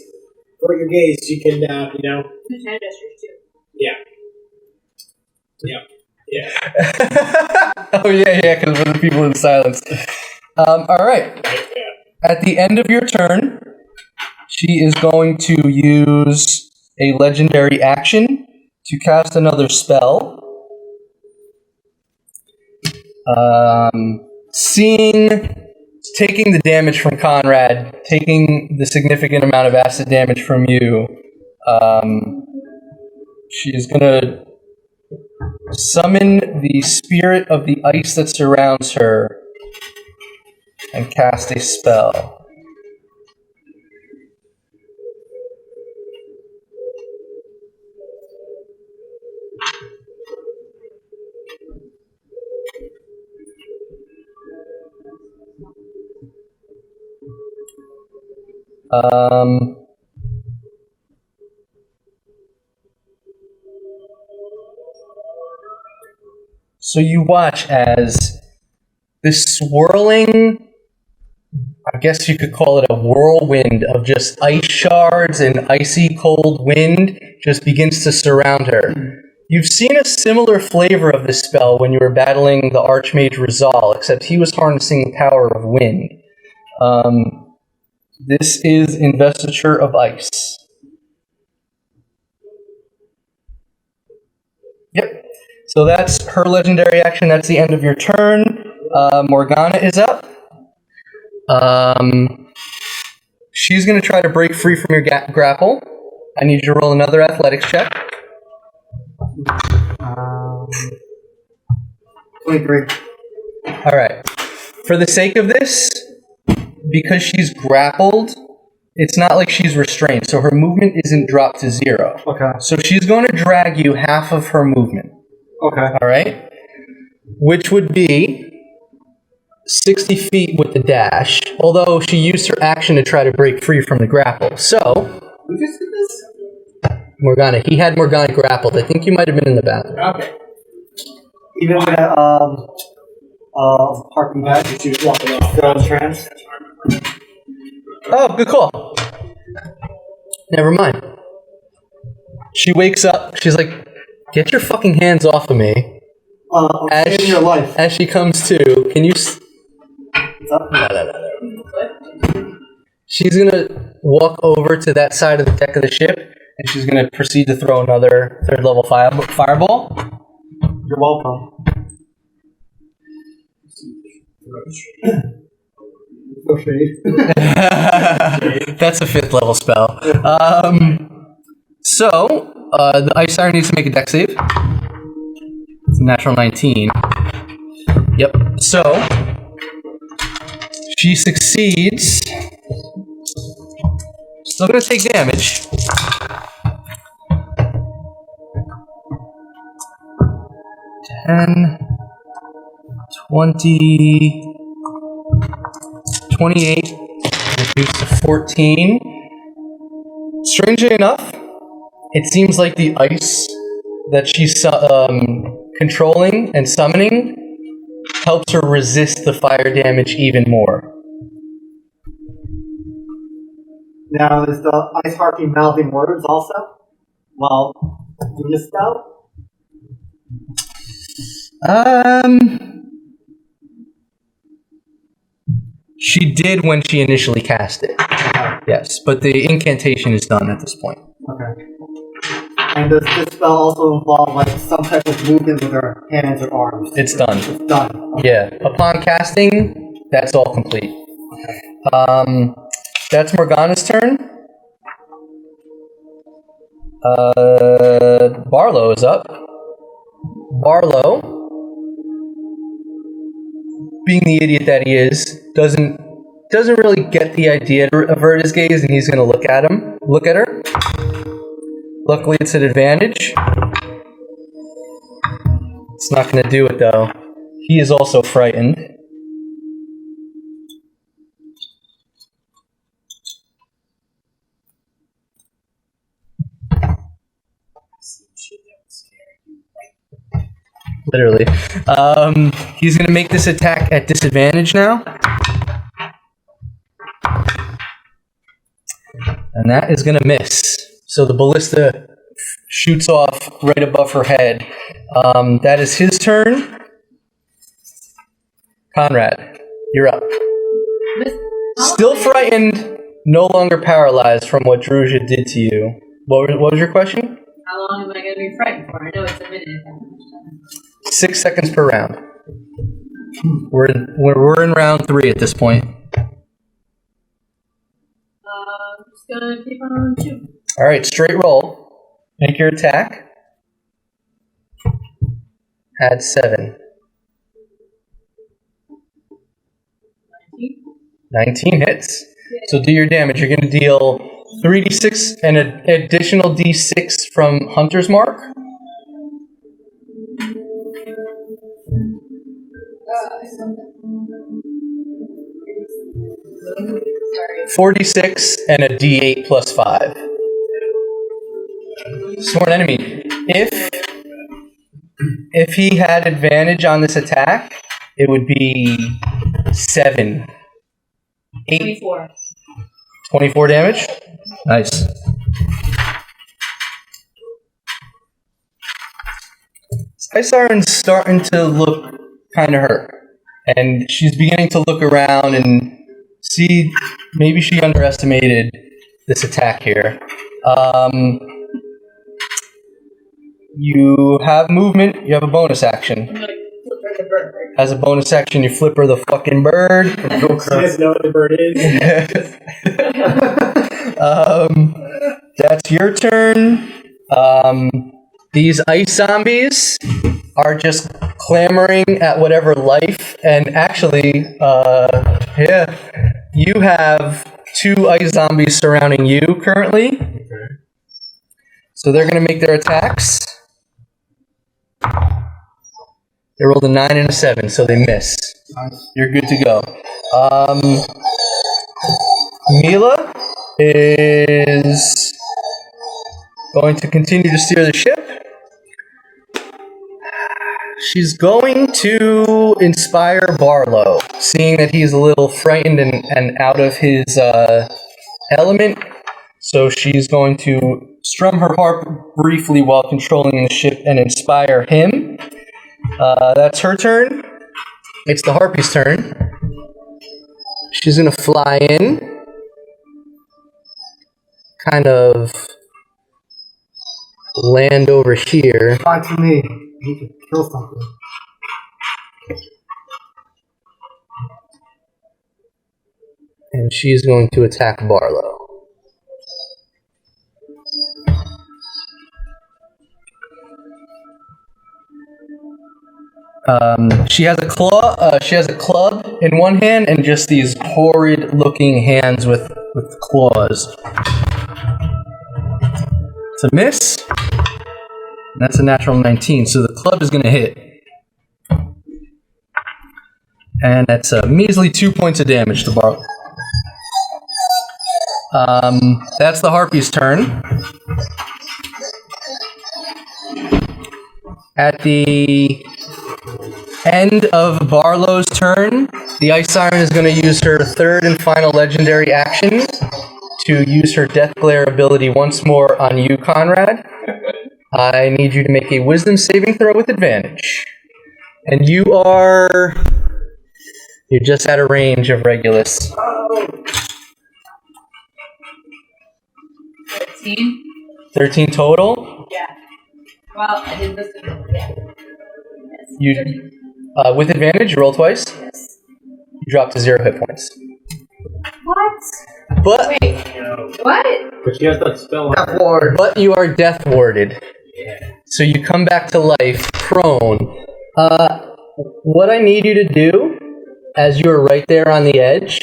Avert your gaze. You can, There's hand gestures too. Yeah. Oh yeah, because we're the people in silence. All right. Yeah. At the end of your turn, she is going to use a legendary action to cast another spell. Taking the damage from Conrad, taking the significant amount of acid damage from you, she is going to summon the spirit of the ice that surrounds her and cast a spell. So you watch as this swirling, I guess you could call it a whirlwind of just ice shards and icy cold wind just begins to surround her. You've seen a similar flavor of this spell when you were battling the Archmage Rizal, except he was harnessing the power of wind. This is Investiture of Ice. Yep. So that's her legendary action. That's the end of your turn. Morgana is up. She's going to try to break free from your grapple. I need you to roll another athletics check. 23. All right. For the sake of this, because she's grappled, it's not like she's restrained, so her movement isn't dropped to 0. Okay. So she's going to drag you half of her movement. Okay. All right? Which would be 60 feet with the dash, although she used her action to try to break free from the grapple. So, Who just did this? Morgana, he had Morgana grappled. I think you might have been in the bathroom. Okay. Even with parking back, She was walking off. go on trans. Oh, good call. Never mind. She wakes up. She's like, "Get your fucking hands off of me!" In your life. As she comes to, can you? No. She's gonna walk over to that side of the deck of the ship, and she's gonna proceed to throw another third level fireball. You're welcome. Okay. That's a 5th level spell. So the Ice Siren needs to make a dex save. It's a natural 19. Yep. So she succeeds. Still gonna take damage. $10, 20, 28, reduced to 14. Strangely enough, it seems like the ice that she's controlling and summoning helps her resist the fire damage even more. Now, is the ice harpy mouthing words also? Well, doing this spell? She did when she initially cast it. Yes, but the incantation is done at this point. Okay. And does this spell also involve like some type of movement with her hands or arms? It's done. It's done. Okay. Yeah. Upon casting, that's all complete. That's Morgana's turn. Barlow is up. Barlow, being the idiot that he is, doesn't really get the idea to avert his gaze, and he's gonna look at her. Luckily, it's an advantage. It's not gonna do it though. He is also frightened. Literally. He's gonna make this attack at disadvantage now. And that is gonna miss. So the ballista shoots off right above her head. That is his turn. Conrad, you're up. Still frightened, no longer paralyzed from what Druzia did to you. What was your question? How long am I going to be frightened for? I know it's a minute. 6 seconds per round. We're in round 3 at this point. I'm just going to keep on shooting. All right, straight roll. Make your attack. Add 7. 19 hits. So do your damage. You're going to deal 3d6 and an additional d6 from Hunter's Mark. 4d6 and a d8 plus 5. Sworn enemy. If he had advantage on this attack, it would be 7. 8. 24. 24 damage? Nice. Ice Siren's starting to look kind of hurt. And she's beginning to look around and see maybe she underestimated this attack here. You have movement, you have a bonus action. I'm going to flip her the bird. As a bonus action, you flip her the fucking bird. You guys know what the bird is? That's your turn. These ice zombies are just clamoring at whatever life, and actually, you have 2 ice zombies surrounding you currently. Okay. So they're going to make their attacks. They rolled a 9 and a 7, so they miss. Nice. You're good to go. Mila is going to continue to steer the ship. She's going to inspire Barlow, seeing that he's a little frightened and out of his element. So she's going to strum her harp briefly while controlling the ship and inspire him. That's her turn. It's the Harpy's turn. She's going to fly in. Kind of land over here. Fly to me. You can kill something. And she's going to attack Barlow. She has a claw. She has a club in one hand and just these horrid-looking hands with claws. It's a miss. And that's a natural 19. So the club is going to hit, and that's a measly 2 points of damage to Barlow. That's the Harpy's turn. At the end of Barlow's turn, the Ice Siren is going to use her third and final legendary action to use her Death Glare ability once more on you, Conrad. I need you to make a Wisdom saving throw with advantage. And you're just out of range of Regulus. 13. 13 total? Yeah. Well, I did this. Yeah. You, with advantage, you roll twice. Yes. You drop to 0 hit points. What? But Wait. What? But she has that spell. but you are death warded. Yeah. So you come back to life, prone. What I need you to do, as you're right there on the edge,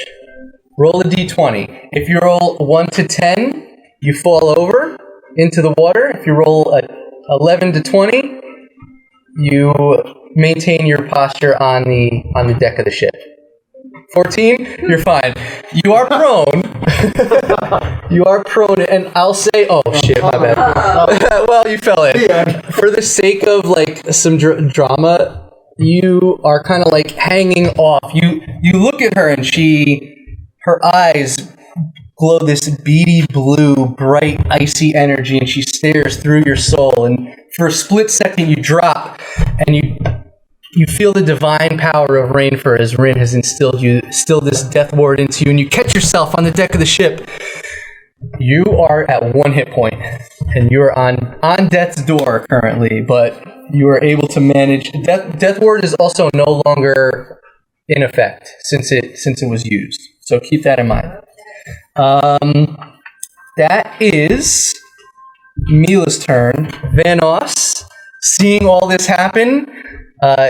roll a d20. If you roll 1 to 10, you fall over into the water. If you roll a 11 to 20, you maintain your posture on the deck of the ship. 14, you're fine. You are prone. You are prone, and I'll say, oh shit, my bad. Well, you fell in. For the sake of like some drama, you are kind of like hanging off. You look at her, and her eyes glow this beady blue, bright, icy energy, and she stares through your soul. And for a split second, you drop, and you feel the divine power of Rainfur as Rin has instilled this death ward into you, and you catch yourself on the deck of the ship. You are at 1 hit point, and you're on death's door currently, but you are able to manage. Death ward is also no longer in effect since it was used, so keep that in mind. That is Mila's turn. Vanos, seeing all this happen,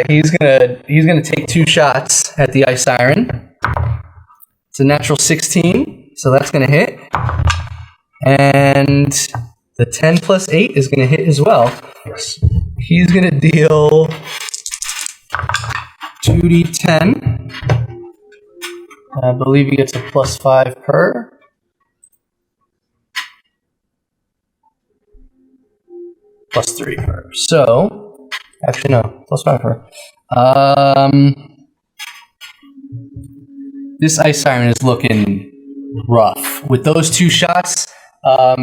he's gonna take 2 shots at the Ice Siren. It's a natural 16, so that's gonna hit. And the 10 plus 8 is gonna hit as well. He's gonna deal 2d10. I believe he gets a plus 5 per. Plus 3 per. So, actually no, plus 5 per. This Ice Siren is looking rough. With those 2 shots,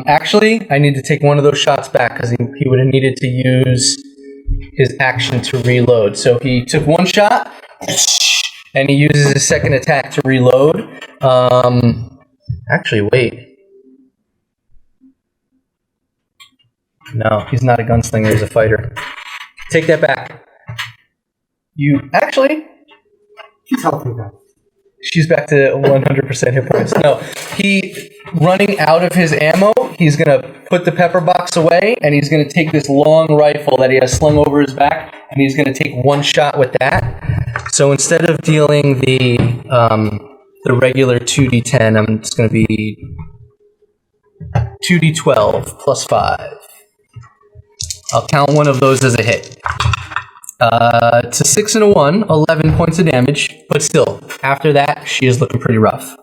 actually, I need to take one of those shots back because he would have needed to use his action to reload. So he took 1 shot, and he uses his second attack to reload. Actually, wait. No, he's not a gunslinger, he's a fighter. Take that back. She's healthy then. She's back to 100% hit points. No, running out of his ammo, he's going to put the pepper box away, and he's going to take this long rifle that he has slung over his back, and he's going to take 1 shot with that. So instead of dealing the regular 2d10, I'm just going to be 2d12 plus 5. I'll count one of those as a hit. It's a 6 and a 1, 11 points of damage, but still, after that, she is looking pretty rough.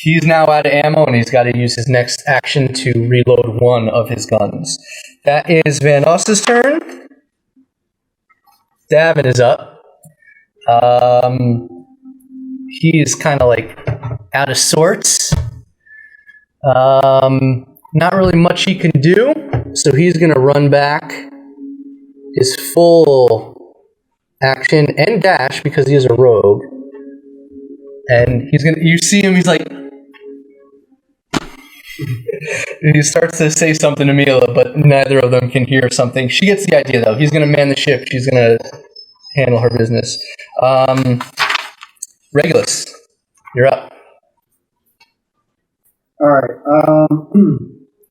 He's now out of ammo, and he's got to use his next action to reload one of his guns. That is Van Oss's turn. Davin is up. He's kind of like out of sorts. Not really much he can do, so he's going to run back his full action and dash because he is a rogue. And he's going to, you see him, he's like, he starts to say something to Mila, but neither of them can hear something. She gets the idea, though. He's going to man the ship. She's going to handle her business. Regulus, you're up. Alright,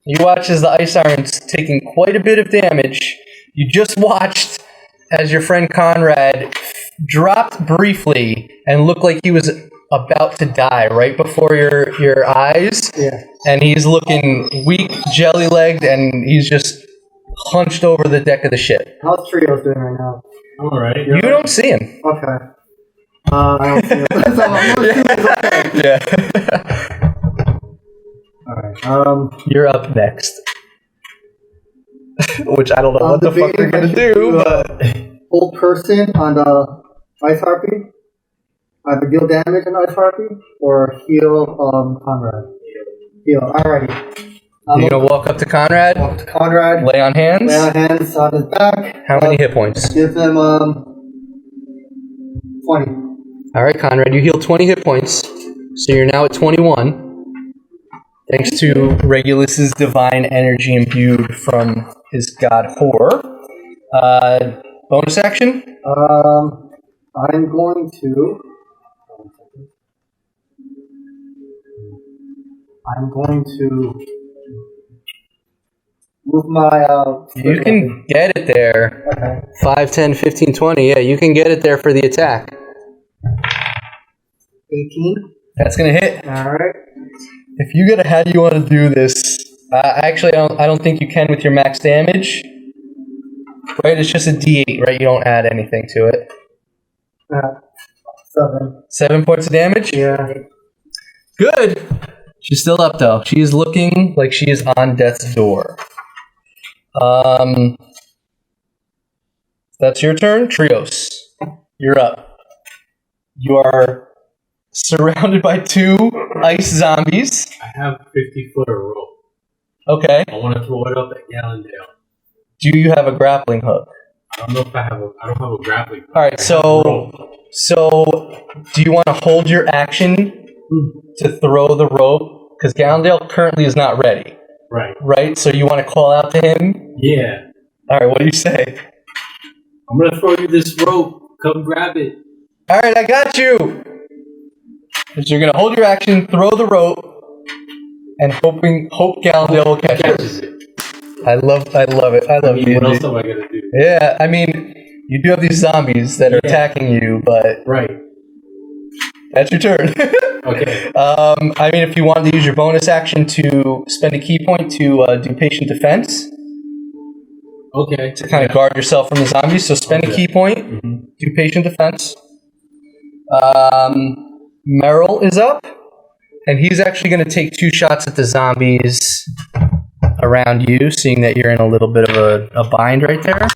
You watch as the Ice Siren's taking quite a bit of damage. You just watched as your friend Conrad dropped briefly and looked like he was about to die right before your eyes. yeah. And he's looking weak, jelly-legged, and he's just hunched over the deck of the ship. How's Trio's doing right now? All right. You don't see him. Okay. I don't see him. So I'm gonna assume he's okay. Yeah. Alright, You're up next. Which I don't know I'm what the fuck debating they're gonna if I should do, do, but... hold person on the Ice Harpy, either deal damage on Ice Harpy, or heal Conrad. Heal, alrighty. You're gonna walk up to Conrad, Walk to Conrad, lay on hands. lay our hands on his back. How many hit points? Give him 20. Alright, Conrad, you heal 20 hit points. So you're now at 21. Thanks to Regulus's divine energy imbued from his god Horror. Bonus action? I'm going to. Move my. You can get it there. Okay. 5, 10, 15, 20. Yeah, you can get it there for the attack. 18. That's gonna hit. Alright. If you get a how do you want to do this, actually, I don't think you can with your max damage. Right? It's just a D8, right? You don't add anything to it. 7. 7 points of damage? Yeah. Good! She's still up, though. She is looking like she is on death's door. That's your turn. Trios, you're up. You are surrounded by 2 ice zombies. I have 50-foot rope. Okay. I want to throw it up at Gallendale. Do you have a grappling hook? I don't know if I don't have a grappling hook. All right, so do you want to hold your action to throw the rope? Because Gallendale currently is not ready. Right. Right? So you want to call out to him? Yeah. All right, what do you say? I'm going to throw you this rope. Come grab it. All right, I got you. So you're going to hold your action, throw the rope, and hope Gallendale will catch it. I love it. I love what else am I going to do? Yeah, I mean, you do have these zombies that are attacking you, but Right. that's your turn. Okay. I mean, if you wanted to use your bonus action to spend a key point to do patient defense, Okay. to kind of guard yourself from the zombies, so spend a key point, do patient defense. Merrill is up, and he's actually going to take 2 shots at the zombies around you, seeing that you're in a little bit of a bind right there.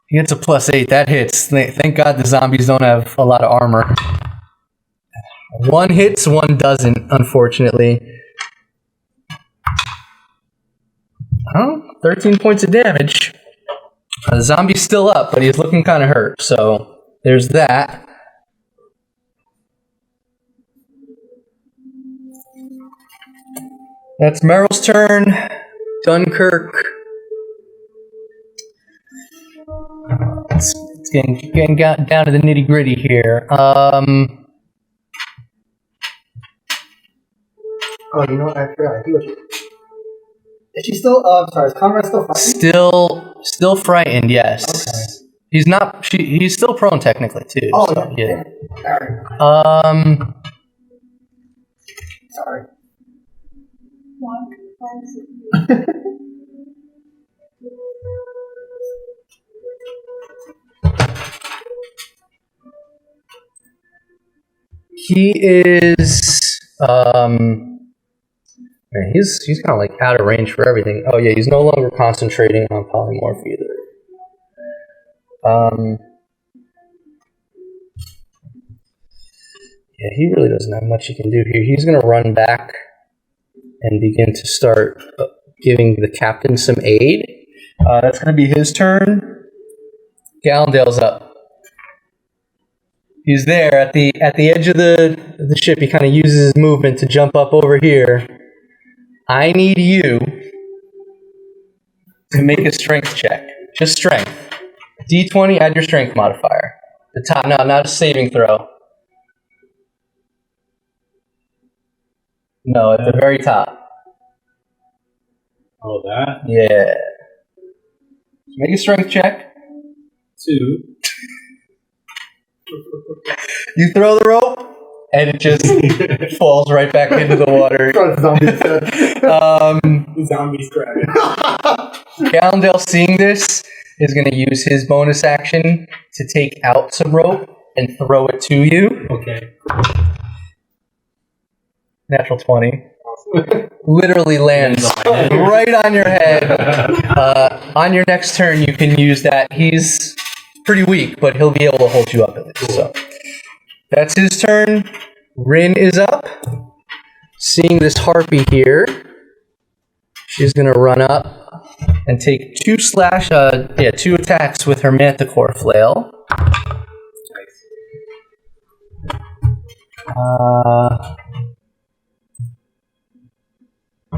He gets a +8. That hits. Thank God the zombies don't have a lot of armor. 1 hits, 1 doesn't, unfortunately. Oh, 13 points of damage. The zombie's still up, but he's looking kind of hurt, so there's that. That's Merrill's turn. Dunkirk. It's getting down to the nitty gritty here. Oh, you know what? I forgot. I think is she still? Sorry, is Conrad still fighting? Still frightened. Yes. Okay. He's not. He's still prone technically too. Oh, so, yeah. Alright. Sorry. He is man, he's kind of like out of range for everything. Oh yeah, he's no longer concentrating on polymorph either. Yeah, he really doesn't have much he can do here. He's gonna run back and begin to start giving the captain some aid. That's gonna be his turn. Gallendale's up. He's there at the edge of the ship. He kind of uses his movement to jump up over here. I need you to make a strength check. Just strength. D20, add your strength modifier. The top, no, not a saving throw. No, at the very top. Oh, that? Yeah. Make a strength check. 2. You throw the rope, and it just falls right back into the water. Zombies grabbing. Gallendale, seeing this, is going to use his bonus action to take out some rope and throw it to you. Okay. Natural 20. Literally lands right on your head. On your next turn, you can use that. He's pretty weak, but he'll be able to hold you up at least. So that's his turn. Rin is up. Seeing this harpy here, she's gonna run up and take 2 attacks with her manticore flail.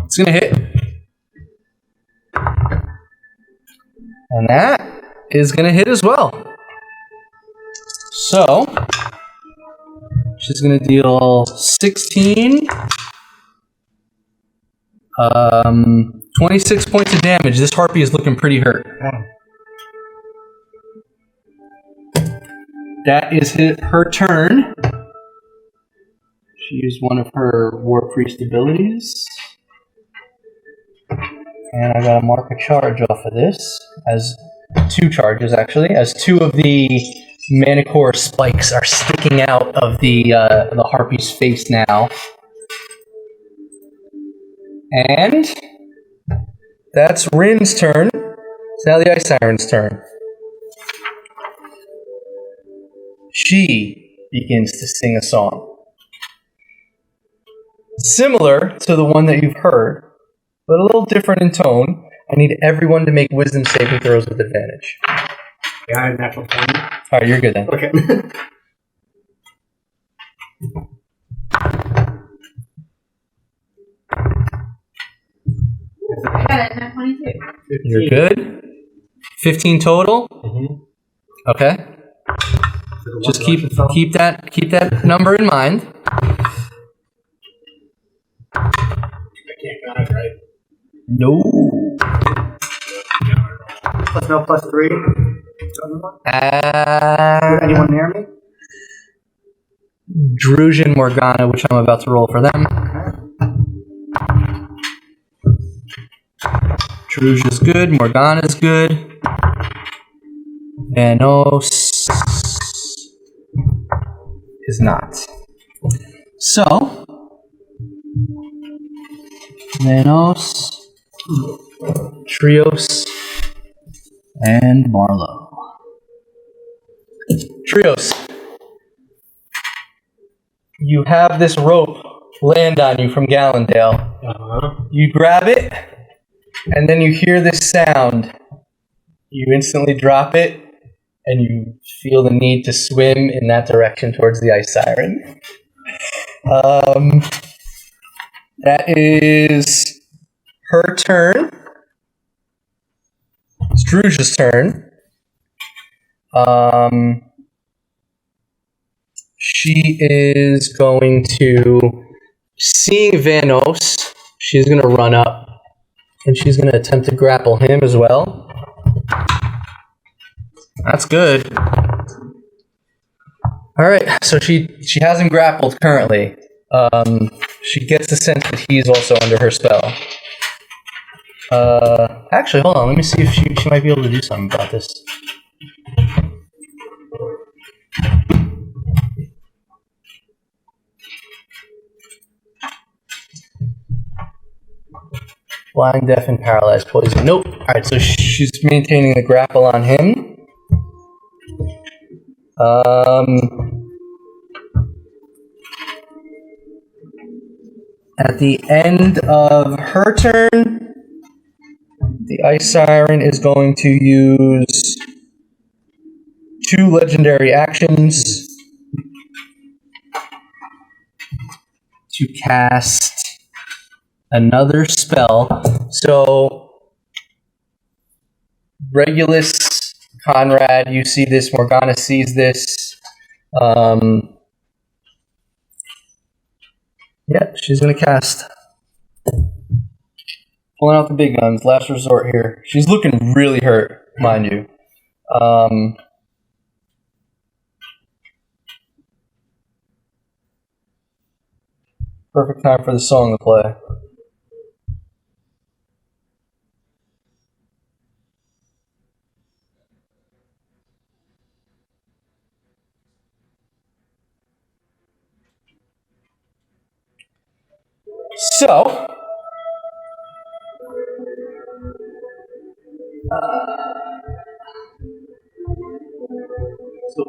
It's gonna hit. And that is gonna hit as well. So she's gonna deal 16, 26 points of damage. This harpy is looking pretty hurt. That is her turn. She used one of her War Priest abilities. And I gotta mark a charge off of this, as 2 charges actually, as 2 of the manicore spikes are sticking out of the harpy's face now. And that's Rin's turn. It's now the Ice Siren's turn. She begins to sing a song. Similar to the one that you've heard, but a little different in tone. I need everyone to make wisdom saving throws with advantage. Yeah, I have natural 20. Alright, you're good then. Okay. I got it, not 22. 15. You're good. 15 total? Mm-hmm. Okay. Just keep that number in mind. I can't guide, right? No. Plus no, plus 3. Anyone near me? Druge and Morgana, which I'm about to roll for them. Druge is good, Morgana is good. Vanos is not. So, Vanos, Trios, and Marlowe. Trios, you have this rope land on you from Gallendale. Uh-huh. You grab it, and then you hear this sound. You instantly drop it, and you feel the need to swim in that direction towards the Ice Siren. That is her turn. It's Druge's turn. She is going to, seeing Vanos, she's going to run up, and she's going to attempt to grapple him as well. That's good. All right, so she has him grappled currently. She gets the sense that he's also under her spell. Actually, hold on. Let me see if she might be able to do something about this. Blind, deaf, and paralyzed. Poison. Nope. Alright, so she's maintaining the grapple on him. At the end of her turn, the Ice Siren is going to use 2 legendary actions to cast another spell. So, Regulus, Conrad, you see this, Morgana sees this. Yeah, she's gonna cast. Pulling out the big guns, last resort here. She's looking really hurt, mind you. Perfect time for the song to play. So,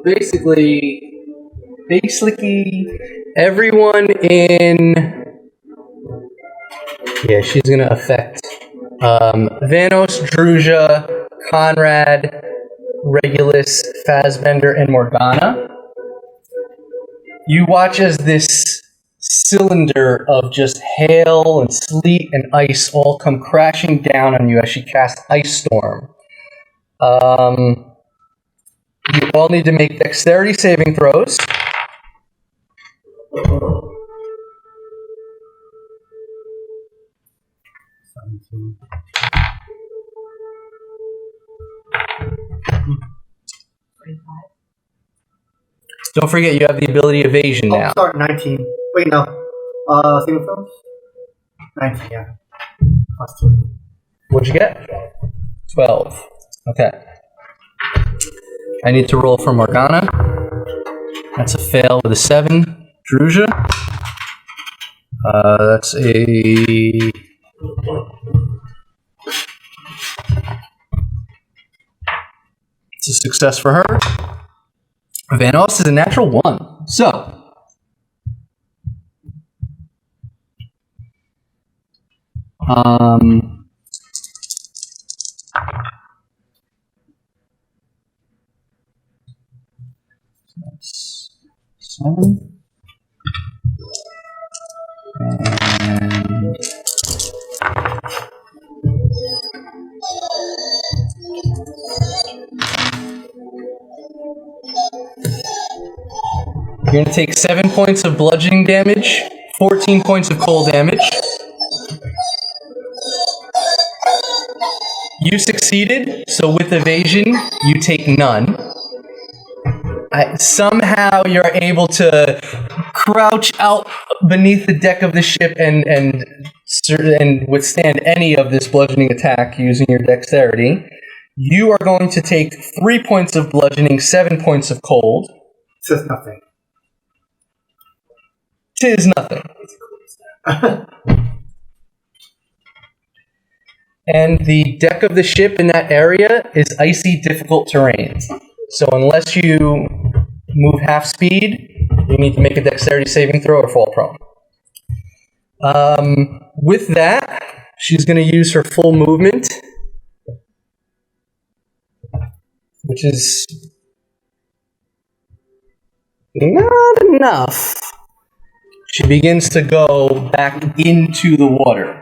basically, everyone in. Yeah, she's gonna affect Vanos, Druzha, Conrad, Regulus, Fazbender, and Morgana. You watch as this cylinder of just hail and sleet and ice all come crashing down on you as she casts Ice Storm. You all need to make dexterity saving throws. Don't forget, you have the ability evasion now. Start 19. Wait, no. Saving throws? 19, yeah. Plus 2. What'd you get? 12. Okay. I need to roll for Morgana. That's a fail with a 7. Druzha. That's a... It's a success for her. Vanos is a natural 1. So... That's 7. And... You're going to take 7 points of bludgeoning damage, 14 points of cold damage. You succeeded, so with evasion, you take none. Somehow you're able to crouch out beneath the deck of the ship and withstand any of this bludgeoning attack using your dexterity. You are going to take 3 points of bludgeoning, 7 points of cold. Says nothing. Tis nothing. And the deck of the ship in that area is icy, difficult terrain. So unless you move half speed, you need to make a dexterity saving throw or fall prone. With that, she's going to use her full movement, which is not enough. She begins to go back into the water.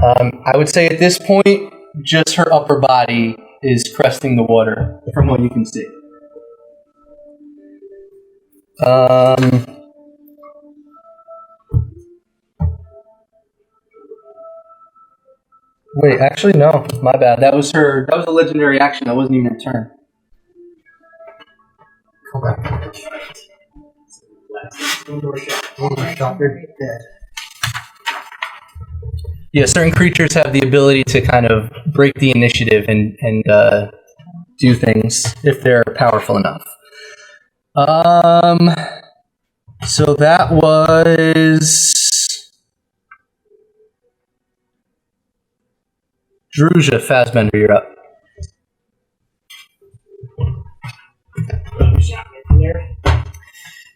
I would say at this point, just her upper body is cresting the water from what you can see. Wait, actually, no. My bad. That was a legendary action. That wasn't even her turn. Come back. You're dead. Yeah, certain creatures have the ability to kind of break the initiative and do things if they're powerful enough. So that was Druzha, Fazbender, you're up.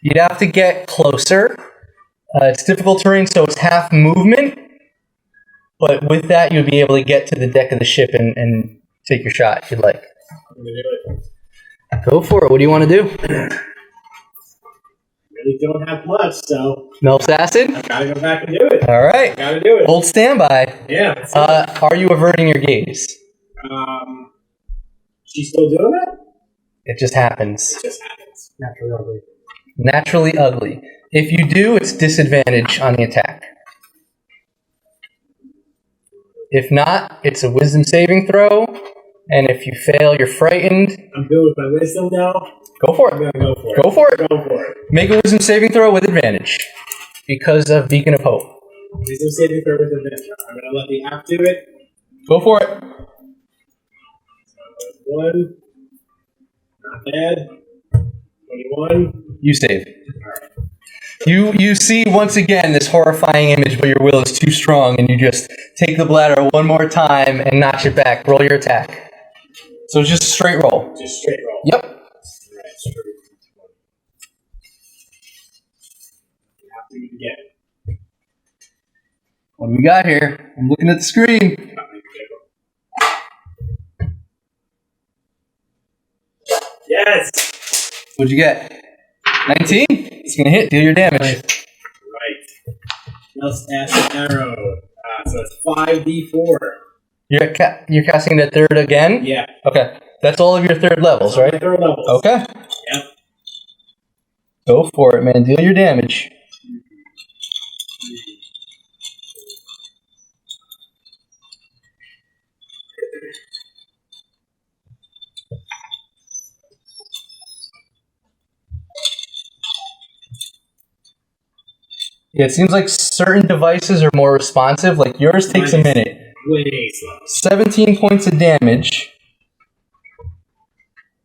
You'd have to get closer. It's difficult terrain, so it's half movement. But with that, you'll be able to get to the deck of the ship and take your shot if you'd like. I'm gonna do it. Go for it. What do you want to do? Really don't have much, so Melts acid? I gotta go back and do it. All right. Gotta do it. Hold standby. Yeah. That's it. Are you averting your gaze? She's still doing that? It just happens. It just happens. Naturally ugly. Naturally ugly. If you do, it's disadvantage on the attack. If not, it's a wisdom saving throw. And if you fail, you're frightened. I'm good with my wisdom now. Go for I'm it. gonna go for it. Go for it. Go for it. Make a wisdom saving throw with advantage. Because of Beacon of Hope. Wisdom saving throw with advantage. I'm gonna let the app do it. Go for it. 1. Not bad. 21. You save. You see once again this horrifying image, but your will is too strong, and you just take the bladder one more time and notch it back. Roll your attack. So it's just a straight roll. Just straight roll. Yep. Alright, straight. You have to do it again. What do we got here? I'm looking at the screen. Yes! What'd you get? 19? It's gonna hit. Deal your damage. Right. Just ask an arrow. So it's 5d4. You're casting that third again? Yeah. Okay. That's all of your third levels, right? Third levels. Okay. Yep. Go for it, man. Deal your damage. Yeah, it seems like certain devices are more responsive. Like yours takes a minute. Way slow. 17 points of damage.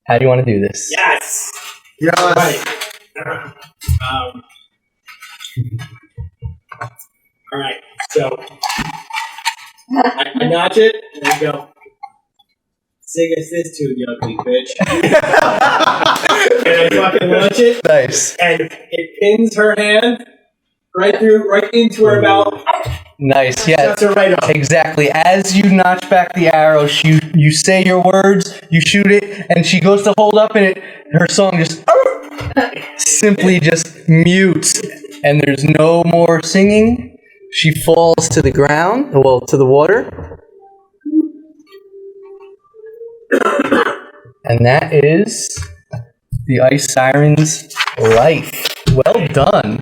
How do you want to do this? Yes! Yes. Right. Alright, so I notch it and I go, sing us this tune, you ugly bitch. And I fucking launch it, Nice. and it pins her hand right into her mouth. Nice, yeah. Shuts her right off. Exactly. As you notch back the arrow, you say your words, you shoot it, and she goes to hold up, and her song just simply just mutes, and there's no more singing. She falls to the ground, well, to the water. And that is the Ice Siren's life. Well done.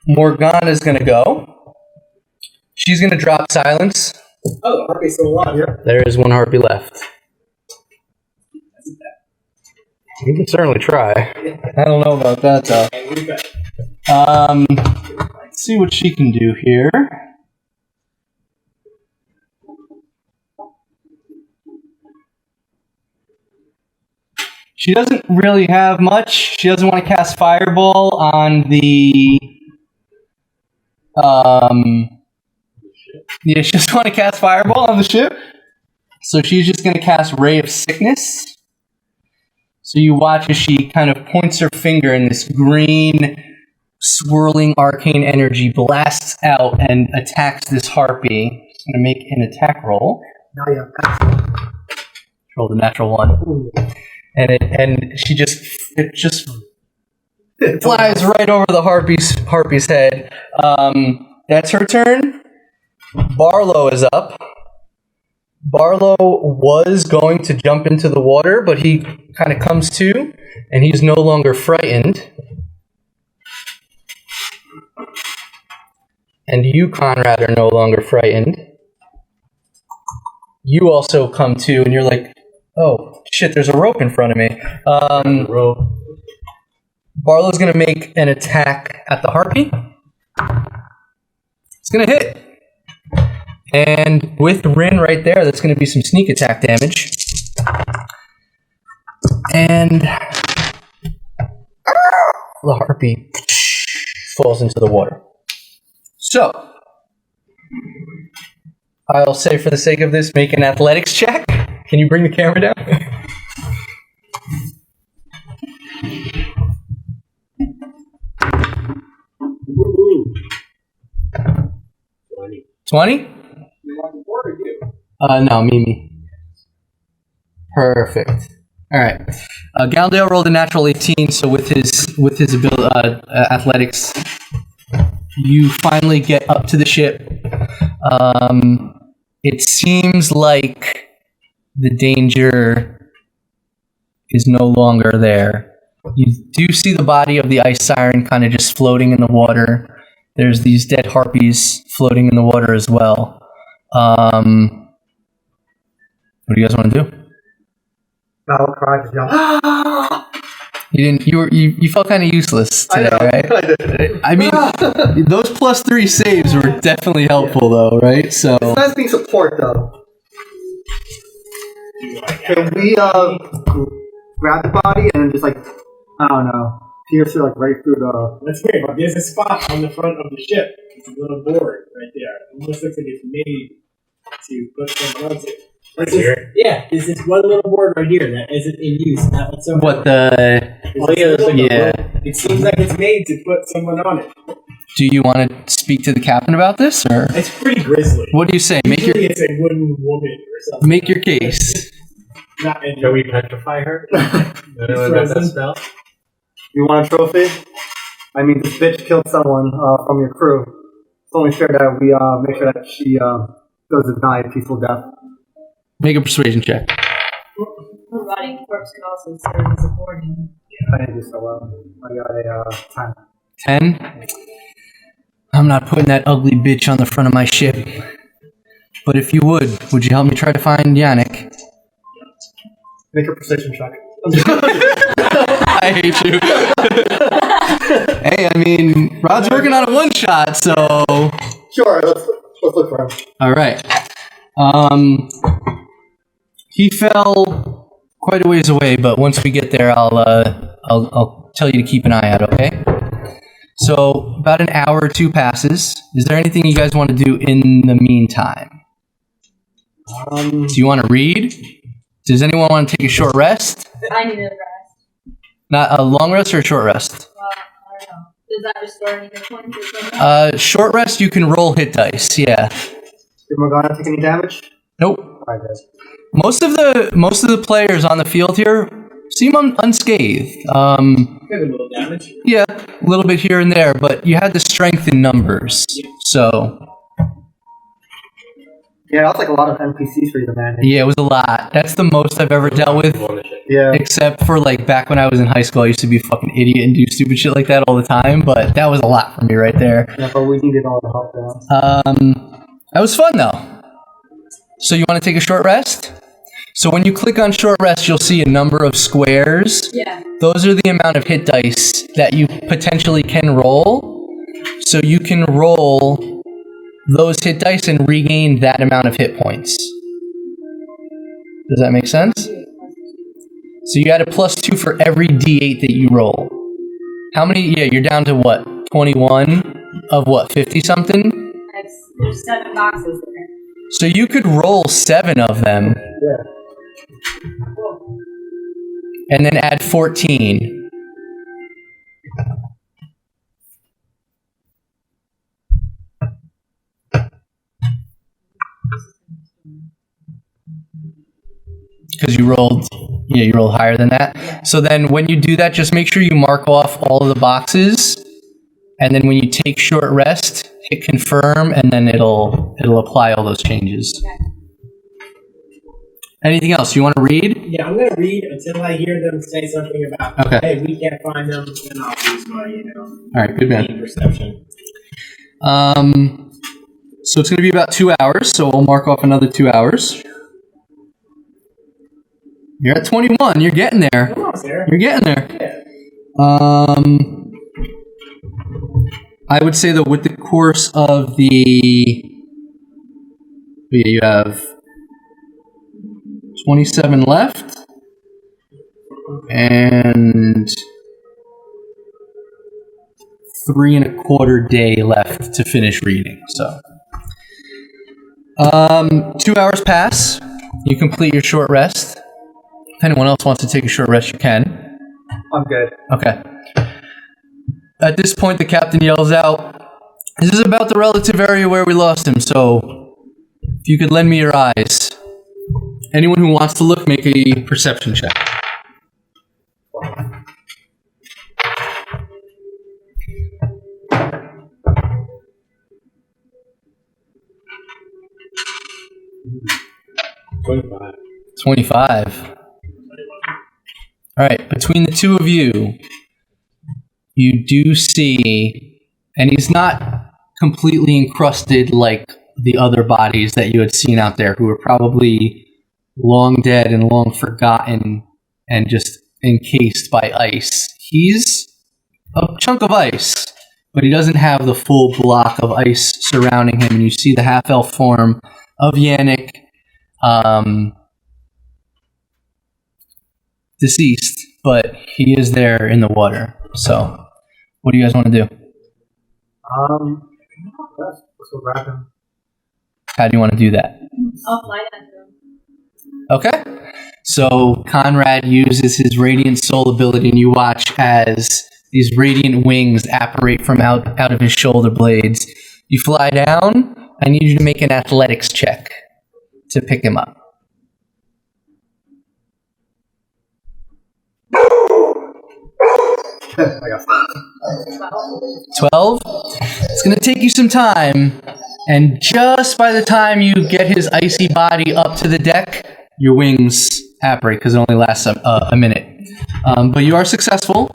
Morgana's gonna go. She's gonna drop silence. Oh, the harpy's still alive. Yep. There is one harpy left. You can certainly try. I don't know about that though. And we've got Let's see what she can do here. She doesn't really have much. She doesn't want to cast Fireball on the... Yeah, she doesn't want to cast Fireball on the ship. So she's just going to cast Ray of Sickness. So you watch as she kind of points her finger and this green, swirling arcane energy blasts out and attacks this harpy. She's going to make an attack roll. Now you have excellent. Roll the natural one. Ooh. And it just flies right over the harpy's head. That's her turn. Barlow is up. Barlow was going to jump into the water, but he kind of comes to, and he's no longer frightened. And you, Conrad, are no longer frightened. You also come to, and you're like, oh, shit, there's a rope in front of me. Barlow's going to make an attack at the harpy. It's going to hit. And with Rin right there, that's going to be some sneak attack damage. And the harpy falls into the water. So, I'll say for the sake of this, make an athletics check. Can you bring the camera down? Woo-hoo. 20? You want the board or you? No, me. Perfect. All right. Galdale rolled a natural 18, so with his ability, athletics, you finally get up to the ship. It seems like the danger is no longer there. You do see the body of the Ice Siren kind of just floating in the water. There's these dead harpies floating in the water as well. What do you guys want to do? Battle cry, just yell, ah! You felt kind of useless today, right? I mean, those +3 saves were definitely helpful, though, right? So It's nice being support, though. Can we grab the body and just like, I don't know, pierce it like right through the... That's weird, but there's a spot on the front of the ship. It's a little board right there. It almost looks like it's made to put someone onto it. Right here? Yeah, there's this one little board right here that isn't in use. what the? Oh yeah, Yeah. It seems like it's made to put someone on it. Do you want to speak to the captain about this, or It's pretty grisly. what do you say? Usually it's a wooden woman or something. Make your case. Not in Shall we petrify her? Anyone got that spell? You want a trophy? I mean, this bitch killed someone from your crew. It's only fair that we make sure that she doesn't die a peaceful death. Make a persuasion check. A rotting corpse could also serve as a warning. I didn't do so well. I got a 10. 10. I'm not putting that ugly bitch on the front of my ship. But if you would you help me try to find Yannick? Make a precision check. I hate you. Hey, I mean, Rod's working on a one-shot, so... Sure, let's look for him. All right. He fell quite a ways away, but once we get there, I'll tell you to keep an eye out, okay? So, about an hour or two passes. Is there anything you guys want to do in the meantime? Do you want to read? Does anyone want to take a short rest? I need a rest. Not a long rest or a short rest? Well, I don't know. Does that restore any hit points or something? Short rest, you can roll hit dice, yeah. Did Morgana take any damage? Nope. I did. Most of the players on the field here seem unscathed. Got a little damage. Yeah, a little bit here and there, but you had the strength in numbers, so... Yeah, that was like a lot of NPCs for you to manage. Yeah, it was a lot. That's the most I've ever dealt with. Yeah. Except for, like, back when I was in high school, I used to be a fucking idiot and do stupid shit like that all the time, but that was a lot for me right there. Yeah, but we needed all the help there. That was fun, though. So you want to take a short rest? So when you click on short rest, you'll see a number of squares. Yeah. Those are the amount of hit dice that you potentially can roll. So you can roll those hit dice and regain that amount of hit points. Does that make sense? So you add a +2 for every D8 that you roll. How many? Yeah, you're down to what? 21 of what? 50 something? There's 7 boxes there. So you could roll 7 of them. Yeah. Cool. And then add 14. Because you rolled higher than that. Yeah. So then when you do that, just make sure you mark off all of the boxes. And then when you take short rest, hit confirm, and then it'll apply all those changes. Okay. Anything else? You want to read? Yeah, I'm gonna read until I hear them say something about, Okay. hey, we can't find them, and I'll use my, All right, good man. perception. So it's going to be about 2 hours, so we'll mark off another 2 hours. You're at 21. You're getting there. Come on, Sarah. You're getting there. Yeah. I would say that with the course of you have 27 left, and 3 1/4 day left to finish reading. So, 2 hours pass. You complete your short rest. If anyone else wants to take a short rest, you can. I'm good. Okay. At this point, the captain yells out, "This is about the relative area where we lost him, so if you could lend me your eyes." Anyone who wants to look, make a perception check. $25. 25. All right, between the two of you, you do see, and he's not completely encrusted like the other bodies that you had seen out there, who were probably long dead and long forgotten and just encased by ice. He's a chunk of ice, but he doesn't have the full block of ice surrounding him, and you see the half-elf form of Yannick, deceased, but he is there in the water. So, what do you guys want to do? Let's go grab him. How do you want to do that? I'll fly that to him. Okay. So, Conrad uses his Radiant Soul ability, and you watch as these radiant wings apparate from out of his shoulder blades. You fly down. I need you to make an athletics check to pick him up. I got that. 12. It's going to take you some time, and just by the time you get his icy body up to the deck, your wings apparate because it only lasts a minute. But you are successful.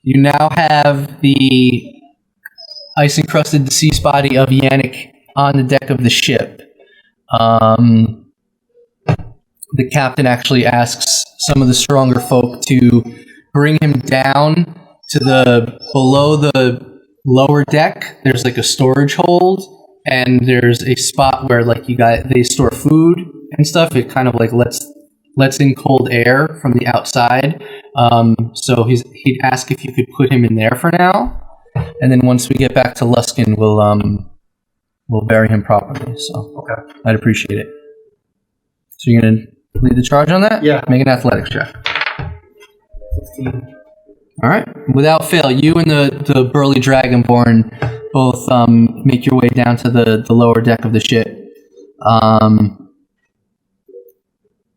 You now have the ice-encrusted deceased body of Yannick on the deck of the ship. The captain actually asks some of the stronger folk to bring him down to below the lower deck. There's like a storage hold, and there's a spot where like they store food and stuff. It kind of like lets in cold air from the outside. So he'd ask if you could put him in there for now, and then once we get back to Luskin, we'll bury him properly. So Okay. I'd appreciate it. So you're gonna lead the charge on that? Yeah. Make an athletics check. 16. All right. Without fail, you and the burly dragonborn both make your way down to the lower deck of the ship.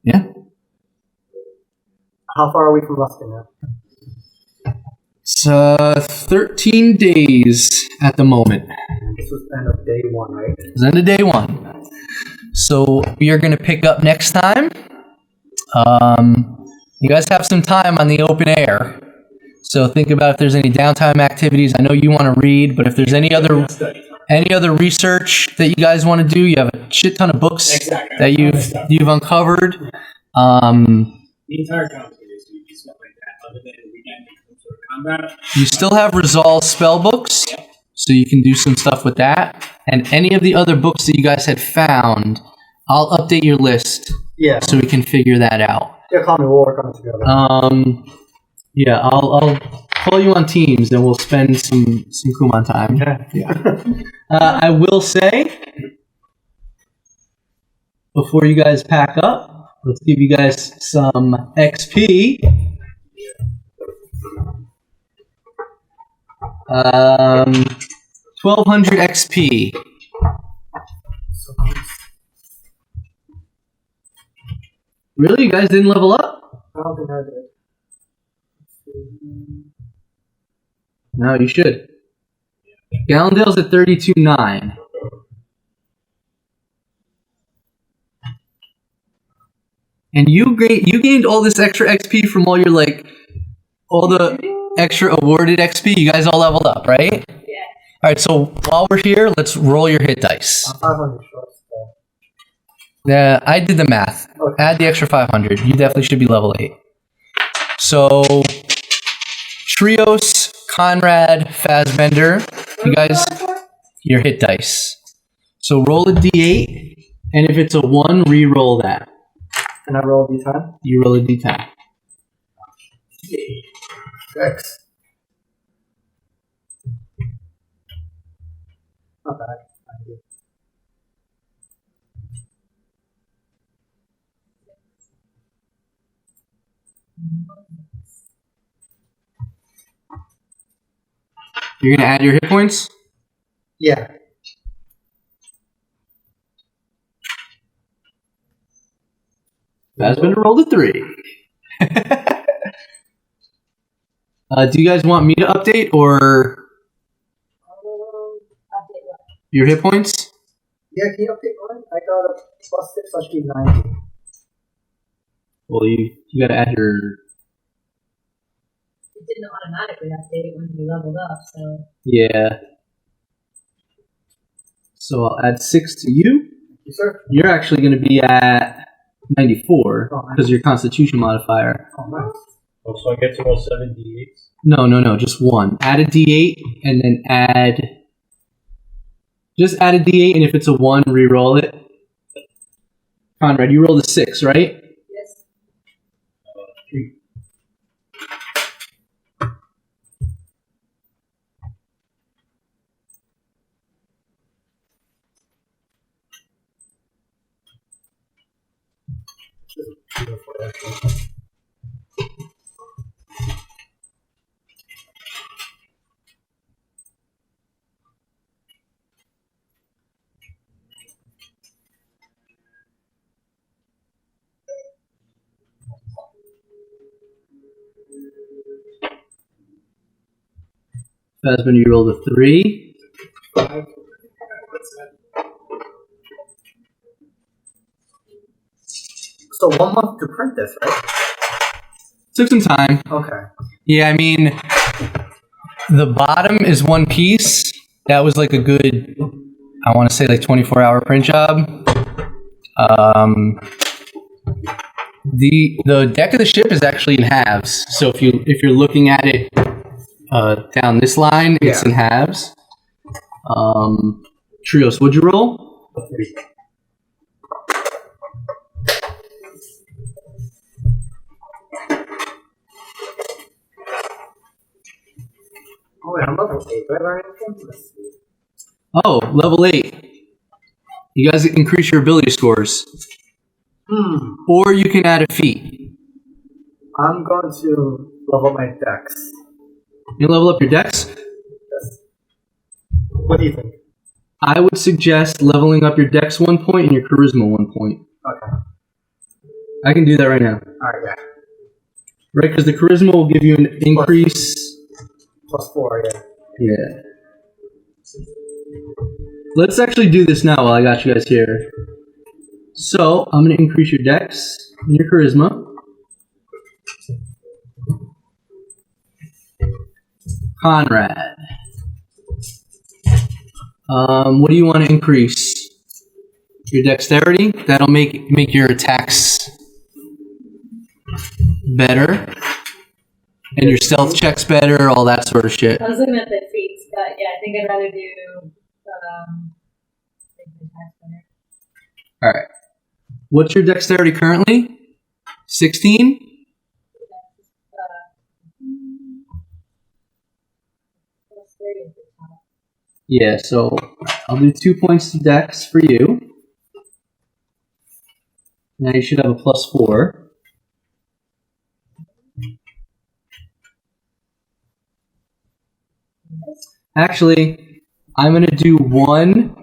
Yeah. How far are we from Luskin now? It's 13 days at the moment. This was the end of day 1, right? It's the end of day 1. So we are going to pick up next time. You guys have some time on the open air. So think about if there's any downtime activities. I know you want to read, but if there's any other research that you guys want to do, you have a shit ton of books that you've uncovered. The entire company is doing stuff like that, other than we get some sort of combat. You still have Resolve spell books, so you can do some stuff with that. And any of the other books that you guys had found, I'll update your list Yeah. so we can figure that out. Yeah, call me. We'll work on it together. Yeah, I'll call you on Teams and we'll spend some Kumon time. Okay. Yeah. I will say, before you guys pack up, let's give you guys some XP. 1200 XP. Really? You guys didn't level up? I don't think I did. No, you should. Gallendale's at 32.9. And you gained all this extra XP from all your all the extra awarded XP. You guys all leveled up, right? Yeah. All right. So while we're here, let's roll your hit dice. I'm 500 short. So. Yeah, I did the math. Okay. Add the extra 500. You definitely should be level 8. So Trios, Conrad, Fassbender, you guys, your hit dice. So roll a d8, and if it's a 1, re-roll that. And I roll D10? You roll a d10. 6. Not bad. You're gonna add your hit points? Yeah. That's been rolled a 3. Do you guys want me to update or Update what? your hit points? Yeah, can you update mine? I got a +6, I should be 90. Well, you gotta add your. It didn't automatically update when you leveled up, so. Yeah. So I'll add 6 to you. Yes, sir. You're actually gonna be at 94 Oh, nice. because your Constitution modifier. Oh, nice. Oh, so I get to roll 7 d8s? No, just one. Add a D8 and then just add a D8, and if it's a 1, re-roll it. Conrad, you rolled a 6, right? Yes. 3. Fasman, you rolled a 3. So 1 month to print this, right? Took some time. Okay. Yeah, I mean, the bottom is one piece. That was like a good, I want to say like 24-hour print job. The deck of the ship is actually in halves. So if you're looking at it down this line, it's in halves. Trios, what'd you roll? A 3. Oh, wait, I'm level 8. Do I learn anything? Let's see. Oh, level 8. You guys increase your ability scores. Or you can add a feat. I'm going to level my dex. You level up your dex? Yes. What do you think? I would suggest leveling up your dex 1 point and your charisma 1 point. Okay. I can do that right now. Alright, yeah. Right, because the charisma will give you an increase. +4, yeah. Yeah. Let's actually do this now while I got you guys here. So, I'm going to increase your dex and your charisma. Conrad. What do you want to increase? Your dexterity? That'll make your attacks better. And your stealth checks better, all that sort of shit. I was looking at the feats, but yeah, I think I'd rather do Alright. What's your dexterity currently? 16? Yeah, so I'll do 2 points to dex for you. Now you should have a +4. Actually, I'm going to do 1.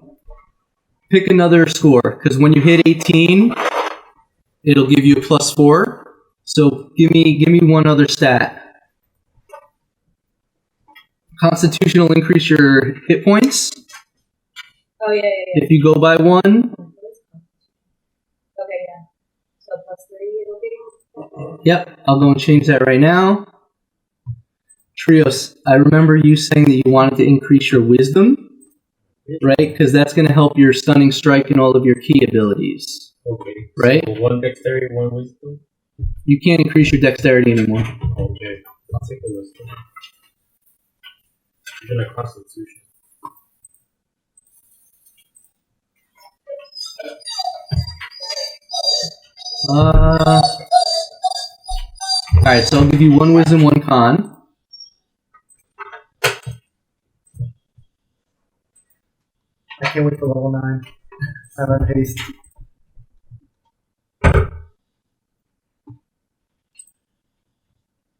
Pick another score, because when you hit 18, it'll give you a +4. So give me one other stat. Constitution will increase your hit points. Oh, yeah. If you go by 1. Okay, yeah. So +3 it'll be? Yep, I'll go and change that right now. Trios, I remember you saying that you wanted to increase your wisdom, right? Because that's going to help your stunning strike and all of your key abilities. Okay. Right? So 1 dexterity, 1 wisdom? You can't increase your dexterity anymore. Okay. I'll take the wisdom. Even a constitution. Alright, so I'll give you 1 wisdom, 1 con. I can't wait for level 9. I learn haste.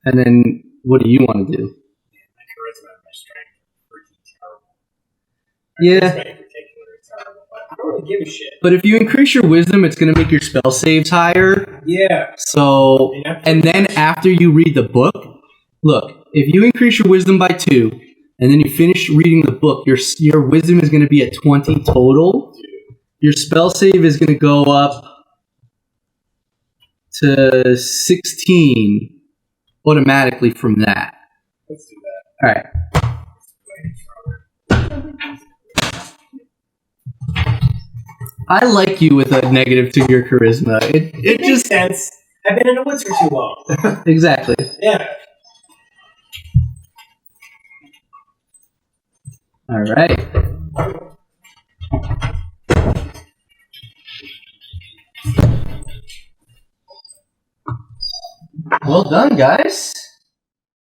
And then what do you want to do? My charisma and my strength are pretty terrible. Yeah. My charisma in particular is terrible, but I don't really give a shit. But if you increase your wisdom, it's going to make your spell saves higher. Yeah. So, and then after you read the book, look, if you increase your wisdom by 2, and then you finish reading the book, your wisdom is going to be at 20 total. Your spell save is going to go up to 16 automatically from that. Let's do that. Alright. I like you with a negative to your charisma. It It makes just... sense. I've been in the woods for too long. Exactly. Yeah. Alright. Well done, guys.